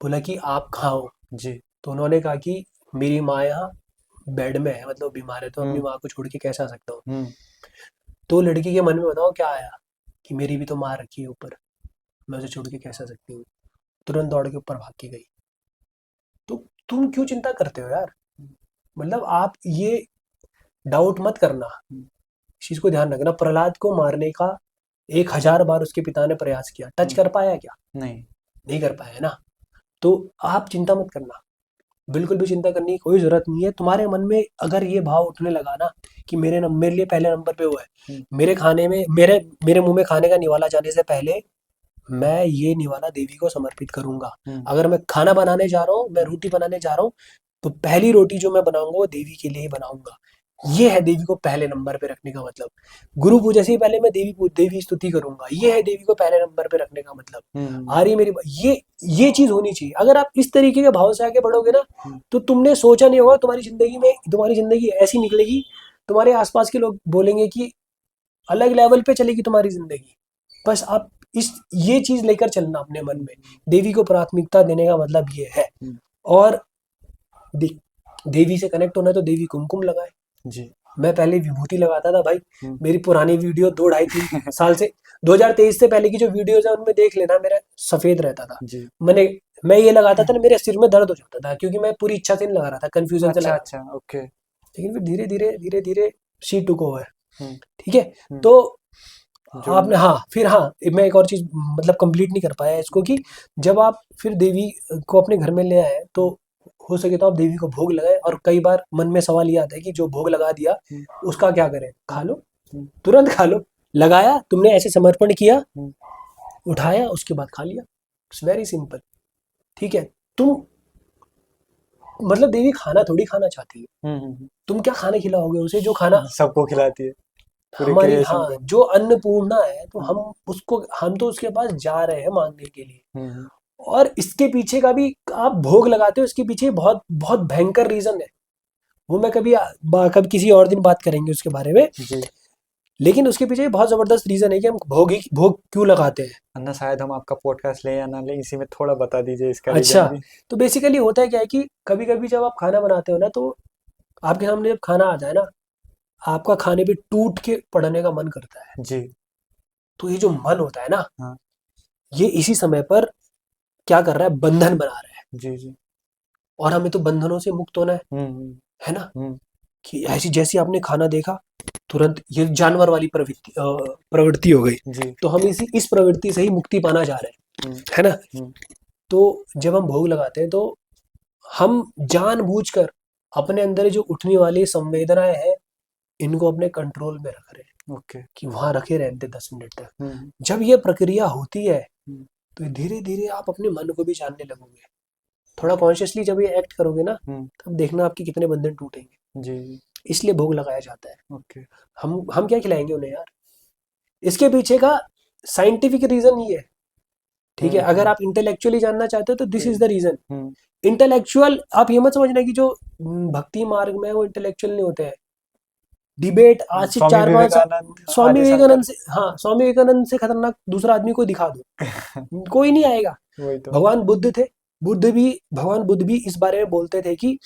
बोला कि आप कहाँ हो। जी। तो उन्होंने कहा कि मेरी माँ यहाँ बेड में है, मतलब बीमार है, तो अपनी माँ को छोड़ के कैसे आ सकता हूँ। हम्म। तो लड़की के मन में बताओ क्या आया कि मेरी भी तो माँ रखी है ऊपर, मैं उसे छोड़ के कैसे आ सकती हूँ। तुरंत दौड़ के ऊपर भाग के गई। तो तुम क्यों चिंता करते हो यार, मतलब आप ये डाउट मत करना, इस चीज को ध्यान रखना। प्रहलाद को मारने का 1000 बार उसके पिता ने प्रयास किया, टच कर पाया क्या? नहीं। नहीं कर पाया ना। तो आप चिंता मत करना, बिल्कुल भी चिंता करने की कोई जरूरत नहीं है। तुम्हारे मन में अगर ये भाव उठने लगा ना कि मेरे लिए पहले नंबर पे वो है, मेरे खाने में मेरे मुंह में खाने का निवाला जाने से पहले मैं ये निवाला देवी को समर्पित करूंगा। अगर मैं खाना बनाने जा रहा हूँ, मैं रोटी बनाने जा रहा हूँ, तो पहली रोटी जो मैं बनाऊंगा वो देवी के लिए ही बनाऊंगा। ये है देवी को पहले नंबर पे रखने का मतलब। गुरु पूजा से ही पहले मैं देवी स्तुति करूंगा, ये है देवी को पहले नंबर पे रखने का मतलब। आ रही मेरी ये चीज होनी चाहिए। अगर आप इस तरीके के भाव से आगे बढ़ोगे ना, तो तुमने सोचा नहीं होगा तुम्हारी जिंदगी ऐसी निकलेगी, तुम्हारे आसपास के लोग बोलेंगे कि अलग लेवल पे चलेगी तुम्हारी जिंदगी। बस आप ये चीज लेकर चलना अपने मन में, देवी को प्राथमिकता देने का मतलब ये है। और देवी से कनेक्ट होना है तो देवी कुमकुम लगाए। जी। मैं पहले विभूति लगाता था भाई। मेरी पुरानी वीडियो 2 ढाई 3 साल से 2023 से पहले की जो वीडियोज है उनमें देख लेना, मेरा सफेद रहता था। मैं ये लगाता था ना, मेरे सिर में दर्द हो जाता था, क्योंकि मैं पूरी इच्छा से नहीं लगा रहा था, कंफ्यूजन से लगा। अच्छा। ओके। लेकिन फिर धीरे धीरे शी टुक ओवर। ठीक है। तो आपने मैं एक और चीज मतलब कंप्लीट नहीं कर पाया इसको, कि जब आप फिर देवी को अपने घर में ले आए तो हो सके तो आप देवी को भोग लगाए। और कई बार मन में सवाल ये आता है कि जो भोग लगा दिया उसका क्या करें? खा लो, तुरंत खा लो। लगाया तुमने, ऐसे समर्पण किया, उठाया, उसके बाद खा लिया। It's very simple. ठीक है। तुम मतलब देवी खाना थोड़ी खाना चाहती है, तुम क्या खाना खिलाओगे उसे? जो खाना सबको खिलाती है, पूरे हमारी, क्रिएशन हाँ, को। जो अन्नपूर्णा है, तो हम तो उसके पास जा रहे हैं मांगने के लिए। और इसके पीछे का भी, आप भोग लगाते हो, इसके पीछे बहुत बहुत भयंकर रीजन है। वो मैं कभी किसी और दिन बात करेंगे उसके बारे में। जी। लेकिन उसके पीछे बहुत जबरदस्त रीजन है कि हम भोग क्यों लगाते हैं। अन्ना, शायद हम आपका पॉडकास्ट ले या ना ले, इसी में थोड़ा बता दीजिए इसका अच्छा, रीजन भी। तो बेसिकली होता है क्या है कि कभी कभी जब आप खाना बनाते हो ना, तो आपके सामने जब खाना आ जाए ना, आपका खाने पे टूट के पड़ने का मन करता है। जी। तो ये जो मन होता है ना, हाँ। ये इसी समय पर क्या कर रहा है? बंधन बना रहा है। जी। जी। और हमें तो बंधनों से मुक्त होना है ना। कि ऐसी जैसे आपने खाना देखा, तुरंत ये जानवर वाली प्रवृत्ति हो गई। जी। तो हम इस प्रवृत्ति से ही मुक्ति पाना चाह रहे हैं, है ना। तो जब हम भोग लगाते हैं तो हम जानबूझकर अपने अंदर जो उठने वाली संवेदनाएं हैं, इनको अपने कंट्रोल में रख रहे हैं। ओके। कि वहां रखे रहते 10 मिनट तक। जब ये प्रक्रिया होती है तो धीरे धीरे आप अपने मन को भी जानने लगोगे। थोड़ा कॉन्शियसली जब ये एक्ट करोगे ना, तब देखना आपके कितने बंधन टूटेंगे। जी। इसलिए भोग लगाया जाता है। ओके। हम क्या खिलाएंगे उन्हें यार? इसके पीछे का साइंटिफिक रीजन ये है। ठीक है। अगर आप इंटेलेक्चुअली जानना चाहते हो तो this is the reason. Intellectual, आप ये मत समझना कि जो भक्ति मार्ग में है वो इंटेलेक्चुअल नहीं होते हैं। डिबेट आज से 4-5 स्वामी विवेकानंद से खतरनाक दूसरा आदमी को दिखा दो, कोई नहीं आएगा। भगवान बुद्ध थे, भगवान बुद्ध भी इस बारे में बोलते थे कि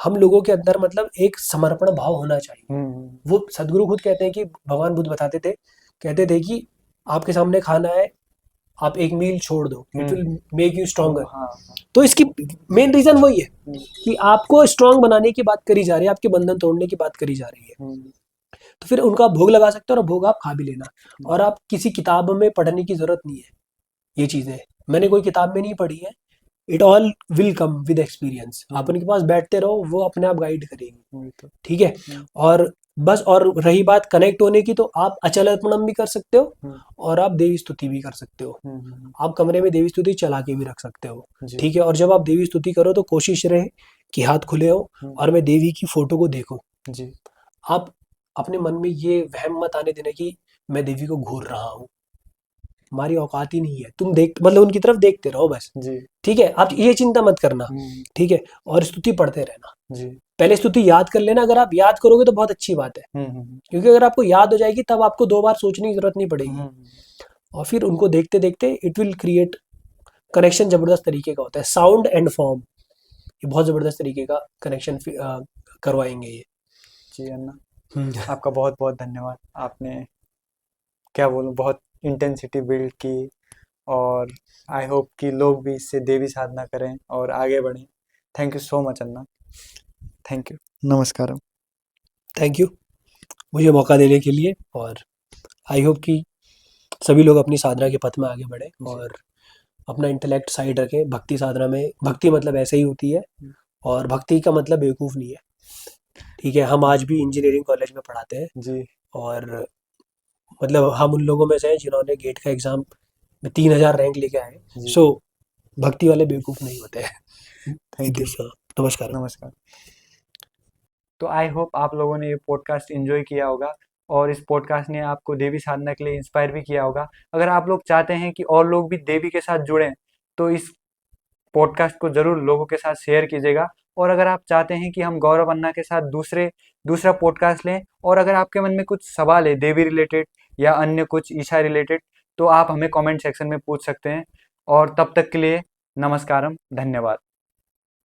हम लोगों के अंदर मतलब एक समर्पण भाव होना चाहिए। वो सदगुरु खुद कहते हैं कि भगवान बुद्ध बताते थे, कहते थे कि आपके सामने खाना है, आप एक मील छोड़ दो, it will make you stronger. तो इसकी मेन रीजन वही है कि आपको स्ट्रांग बनाने की बात करी जा रही है, आपके बंधन तोड़ने की बात करी जा रही है। तो फिर उनका भोग लगा सकते हो और भोग आप खा भी लेना। और आप किसी किताब में पढ़ने की जरूरत नहीं है। ये चीजें मैंने कोई किताब में नहीं पढ़ी है, it all will come with experience. आप उनके पास बैठते रहो, वो अपने आप गाइड करेंगे। ठीक है। और बस। और रही बात कनेक्ट होने की, तो आप अचल अर्पणम भी कर सकते हो हम्म, और आप देवी स्तुति भी कर सकते हो। हम्म, आप कमरे में देवी स्तुति चला के भी रख सकते हो। जी, ठीक है। और जब आप देवी स्तुति करो तो कोशिश रहे कि हाथ खुले हो हम्म, और मैं देवी की फोटो को देखूं। जी, आप अपने मन में ये वहम मत आने देना कि मैं देवी को घूर रहा हूँ। हमारी औकात ही नहीं है। तुम देख मतलब उनकी तरफ देखते रहो बस। जी, ठीक है। आप ये चिंता मत करना। हम्म, ठीक है। और स्तुति पढ़ते रहना। जी, पहले स्तुति याद कर लेना। अगर आप याद करोगे तो बहुत अच्छी बात है, हम्म, क्योंकि अगर आपको याद हो जाएगी तब आपको दो बार सोचने की जरूरत नहीं हम्म, पड़ेगी। और फिर उनको देखते देखते इट विल क्रिएट कनेक्शन। जबरदस्त तरीके का होता है साउंड एंड फॉर्म। ये बहुत जबरदस्त तरीके का कनेक्शन करवाएंगे ये। जी अन्ना, हम्म। आपका बहुत बहुत धन्यवाद। आपने क्या बोलूं, बहुत इंटेंसिटी बिल्ड की, और आई होप कि लोग भी इससे देवी साधना करें और आगे बढ़ें। Thank you so much Anna, thank you, नमस्कार। थैंक यू मुझे मौका देने के लिए। और आई होप कि सभी लोग अपनी साधना के पथ में आगे बढ़े जी, और अपना इंटेलेक्ट साइड रखें। भक्ति साधना में भक्ति मतलब ऐसे ही होती है, और भक्ति का मतलब बेवकूफ़ नहीं है। ठीक है। हम आज भी इंजीनियरिंग कॉलेज में पढ़ाते हैं, जी, और मतलब हम उन लोगों में से हैं जिन्होंने गेट का एग्ज़ाम में 3000 रैंक लेके आए। जी, सो भक्ति वाले बेवकूफ़ नहीं होते हैं। थैंक यू, नमस्कार। नमस्कार। तो आई होप आप लोगों ने ये पॉडकास्ट एंजॉय किया होगा, और इस पॉडकास्ट ने आपको देवी साधना के लिए इंस्पायर भी किया होगा। अगर आप लोग चाहते हैं कि और लोग भी देवी के साथ जुड़ें, तो इस पॉडकास्ट को ज़रूर लोगों के साथ शेयर कीजिएगा। और अगर आप चाहते हैं कि हम गौरव अन्ना के साथ दूसरा पॉडकास्ट लें, और अगर आपके मन में कुछ सवाल है देवी रिलेटेड या अन्य कुछ ईशा रिलेटेड, तो आप हमें कमेंट सेक्शन में पूछ सकते हैं। और तब तक के लिए नमस्कारम, धन्यवाद।